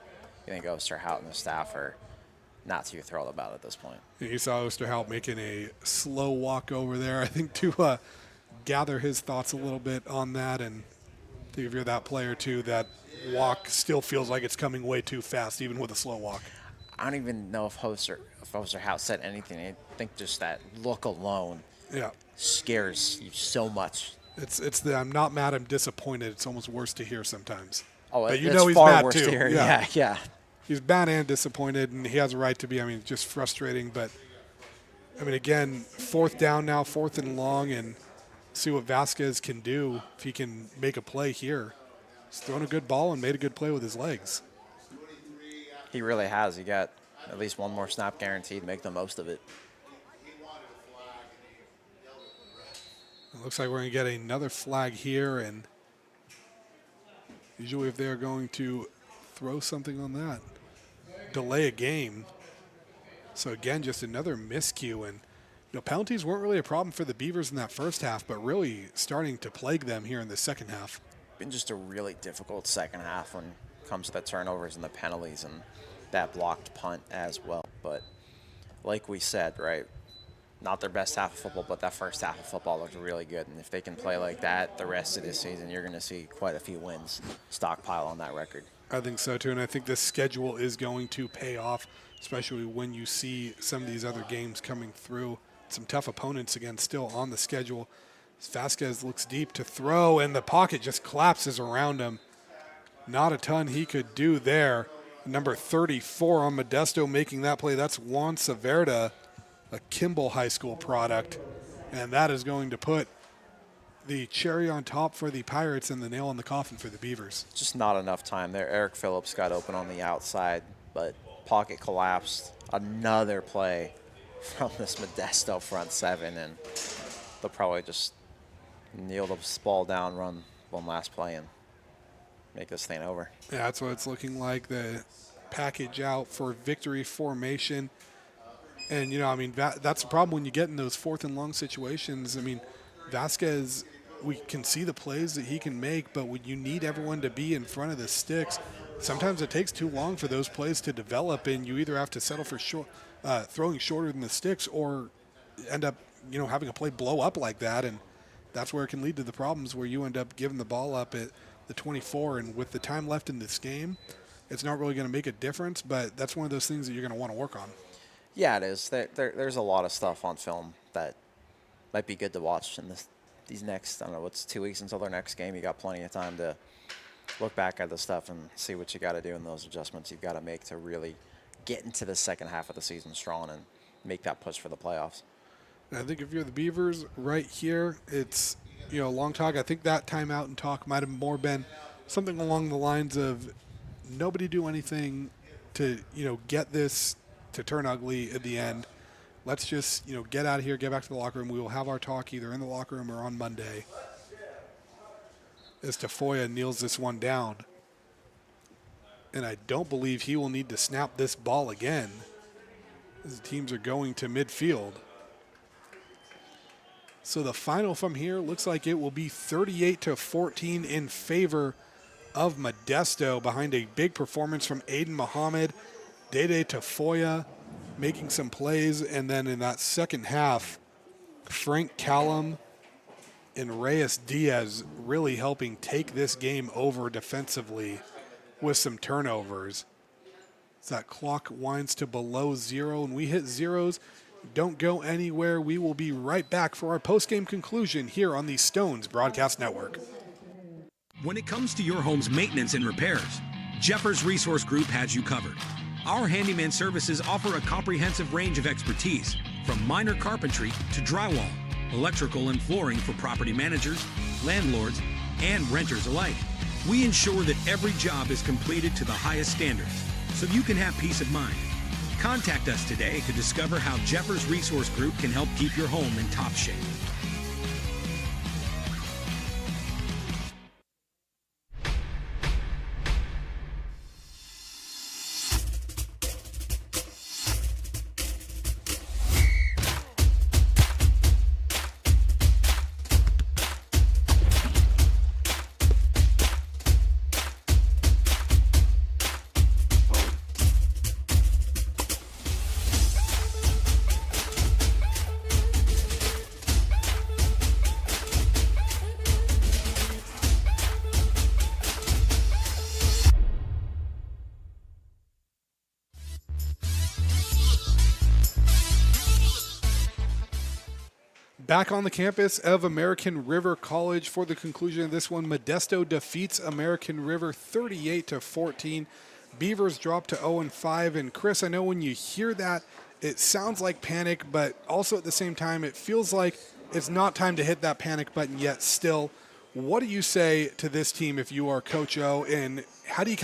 I think Osterhout and the staff are not too thrilled about at this point. You saw Osterhout making a slow walk over there, I think, to gather his thoughts a little bit on that. And if you're that player, too, that walk still feels like it's coming way too fast, even with a slow walk. I don't even know if Osterhout said anything. I think just that look alone scares you so much. It's the I'm not mad, I'm disappointed. It's almost worse to hear sometimes. Oh, but he's far mad worse too. To hear. Yeah. He's mad and disappointed, and he has a right to be. I mean, just frustrating. But, again, 4th down now, 4th and long, and see what Vasquez can do if he can make a play here. He's thrown a good ball and made a good play with his legs. He really has. He got at least one more snap guaranteed. Make the most of it. It Looks like we're going to get another flag here, and usually if they're going to throw something on that, delay a game. So again, just another miscue, and penalties weren't really a problem for the Beavers in that first half, but really starting to plague them here in the second half. Been just a really difficult second half when it comes to the turnovers and the penalties and that blocked punt as well. But like we said, right, not their best half of football, but that first half of football looked really good. And if they can play like that the rest of this season, you're going to see quite a few wins stockpile on that record. I think so, too, and I think this schedule is going to pay off, especially when you see some of these other games coming through. Some tough opponents, again, still on the schedule. Vasquez looks deep to throw, and the pocket just collapses around him. Not a ton he could do there. Number 34 on Modesto making that play. That's Juan Severda, a Kimball High School product, and that is going to put the cherry on top for the Pirates and the nail in the coffin for the Beavers. Just not enough time there. Eric Phillips got open on the outside, but pocket collapsed. Another play from this Modesto front seven, and they'll probably just kneel the ball down, run one last play, and make this thing over. Yeah, that's what it's looking like. The package out for victory formation. And, that's the problem when you get in those 4th and long situations. Vasquez, we can see the plays that he can make, but when you need everyone to be in front of the sticks, sometimes it takes too long for those plays to develop, and you either have to settle for throwing shorter than the sticks or end up, having a play blow up like that, and that's where it can lead to the problems where you end up giving the ball up at the 24, and with the time left in this game, it's not really going to make a difference, but that's one of those things that you're going to want to work on. Yeah, it is. There's a lot of stuff on film that might be good to watch in these next, 2 weeks until their next game. You got plenty of time to look back at the stuff and see what you got to do and those adjustments you've got to make to really get into the second half of the season strong and make that push for the playoffs. And I think if you're the Beavers right here, it's, long talk. I think that timeout and talk might have more been something along the lines of nobody do anything to, get this to turn ugly at the end. Let's just, get out of here, get back to the locker room. We will have our talk either in the locker room or on Monday. As Tafoya kneels this one down. And I don't believe he will need to snap this ball again, as the teams are going to midfield. So the final from here looks like it will be 38-14 in favor of Modesto, behind a big performance from Aiden Muhammad, Dede Tafoya making some plays, and then in that second half, Frank Callum and Reyes Diaz really helping take this game over defensively with some turnovers. As that clock winds to below 0, and we hit zeros. Don't go anywhere. We will be right back for our post-game conclusion here on the Stones Broadcast Network. When it comes to your home's maintenance and repairs, Jeffers Resource Group has you covered. Our handyman services offer a comprehensive range of expertise, from minor carpentry to drywall, electrical and flooring for property managers, landlords, and renters alike. We ensure that every job is completed to the highest standards, so you can have peace of mind. Contact us today to discover how Jeffers Resource Group can help keep your home in top shape. Back on the campus of American River College for the conclusion of this one. Modesto defeats American River 38-14. Beavers drop to 0-5. And Chris, I know when you hear that, it sounds like panic, but also at the same time, it feels like it's not time to hit that panic button yet still. What do you say to this team if you are Coach O, and how do you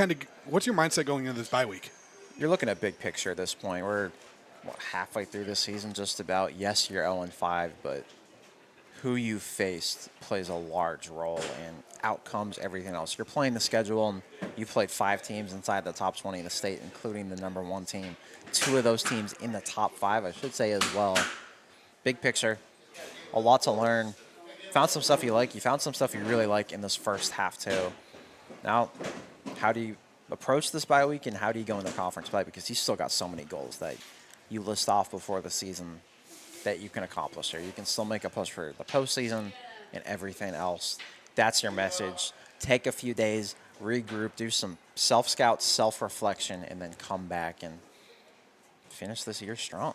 what's your mindset going into this bye week? You're looking at big picture at this point. We're halfway through this season just about. Yes, you're 0-5, but who you faced plays a large role in outcomes, everything else. You're playing the schedule, and you played 5 teams inside the top 20 in the state, including the number 1 team. 2 of those teams in the top 5, I should say, as well. Big picture, a lot to learn. Found some stuff you like. You found some stuff you really like in this first half, too. Now, how do you approach this bye week, and how do you go into conference play? Because you still got so many goals that you list off before the season that you can accomplish, or you can still make a push for the postseason and everything else. That's your message. Take a few days, regroup, do some self-scout, self-reflection, and then come back and finish this year strong.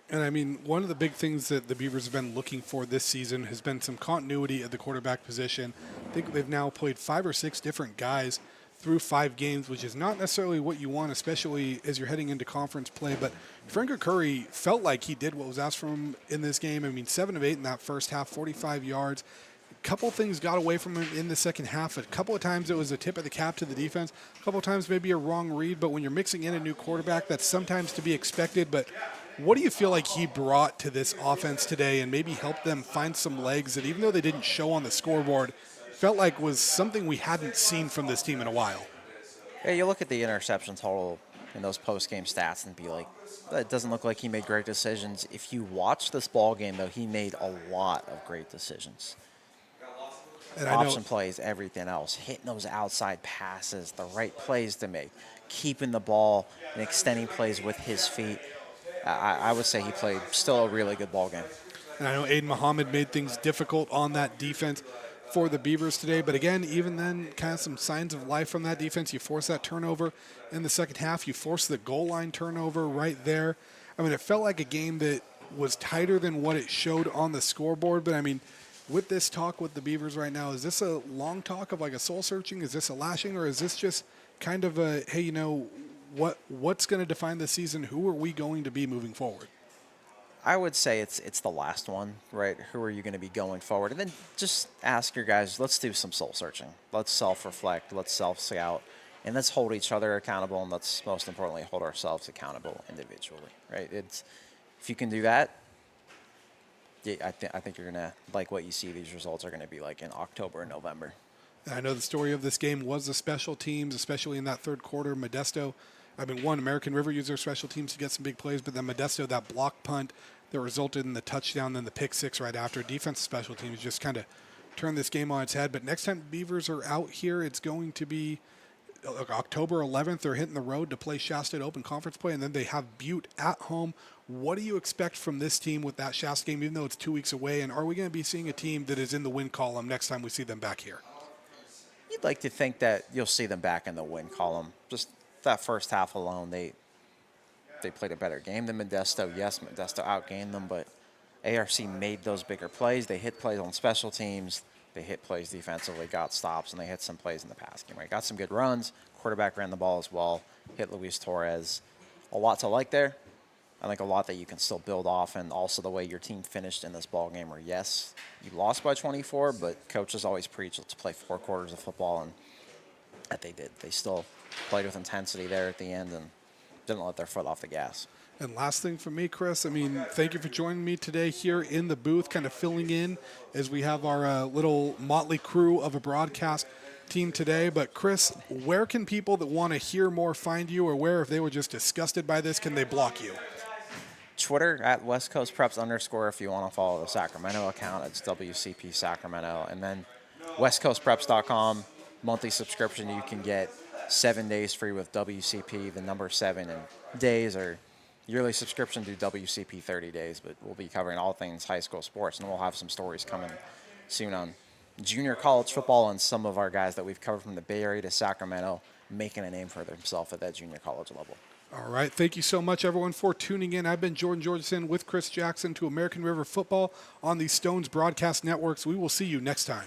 And I mean, one of the big things that the Beavers have been looking for this season has been some continuity at the quarterback position. I think they've now played 5 or 6 different guys through 5 games, which is not necessarily what you want, especially as you're heading into conference play. But Frank Curry felt like he did what was asked from him in this game. I mean, 7 of 8 in that first half, 45 yards. A couple things got away from him in the second half. A couple of times it was a tip of the cap to the defense. A couple of times maybe a wrong read. But when you're mixing in a new quarterback, that's sometimes to be expected. But what do you feel like he brought to this offense today and maybe helped them find some legs that, even though they didn't show on the scoreboard, felt like was something we hadn't seen from this team in a while? Yeah, you look at the interception total in those post-game stats and be like, it doesn't look like he made great decisions. If you watch this ball game, though, he made a lot of great decisions. And option plays, everything else, hitting those outside passes, the right plays to make, keeping the ball and extending plays with his feet. I would say he played still a really good ball game. And I know Aiden Muhammad made things difficult on that defense for the Beavers today. But again, even then, kind of some signs of life from that defense. You force that turnover in the second half. You force the goal line turnover right there. I mean, it felt like a game that was tighter than what it showed on the scoreboard. But, I mean, with this talk with the Beavers right now, is this a long talk of like a soul searching? Is this a lashing? Or is this just kind of a, hey, you know, what's going to define the season? Who are we going to be moving forward? I would say it's the last one, right? Who are you going to be going forward? And then just ask your guys, let's do some soul searching. Let's self-reflect. Let's self-scout. And let's hold each other accountable. And let's, most importantly, hold ourselves accountable individually, right? If you can do that, I think you're going to like what you see these results are going to be like in October and November. And I know the story of this game was the special teams, especially in that third quarter. Modesto, American River used their special teams to get some big plays, but then Modesto, that block punt that resulted in the touchdown, then the pick six right after. Defensive special teams just kind of turned this game on its head. But next time Beavers are out here, it's going to be October 11th. They're hitting the road to play Shasta at Open Conference play, and then they have Butte at home. What do you expect from this team with that Shasta game, even though it's 2 weeks away? And are we going to be seeing a team that is in the win column next time we see them back here? You'd like to think that you'll see them back in the win column. Just that first half alone, they played a better game than Modesto. Yes, Modesto outgained them, but ARC made those bigger plays. They hit plays on special teams. They hit plays defensively, got stops, and they hit some plays in the pass game. Right? Got some good runs. Quarterback ran the ball as well. Hit Luis Torres. A lot to like there. I think a lot that you can still build off, and also the way your team finished in this ball game where, yes, you lost by 24, but coaches always preach let's play 4 quarters of football, and that they did. They still played with intensity there at the end and didn't let their foot off the gas. And last thing for me, Chris, thank you for joining me today here in the booth, kind of filling in as we have our little motley crew of a broadcast team today. But, Chris, where can people that want to hear more find you, or where, if they were just disgusted by this, can they block you? Twitter at West Coast Preps _ if you want to follow the Sacramento account. It's WCP Sacramento. And then westcoastpreps.com, monthly subscription. You can get 7 days free with WCP, the number 7 in days, or yearly subscription to WCP 30 days. But we'll be covering all things high school sports, and we'll have some stories coming soon on junior college football and some of our guys that we've covered from the Bay Area to Sacramento making a name for themselves at that junior college level. All right. Thank you so much, everyone, for tuning in. I've been Jordan Georgeson with Chris Jackson to American River Football on the Stones Broadcast Networks. We will see you next time.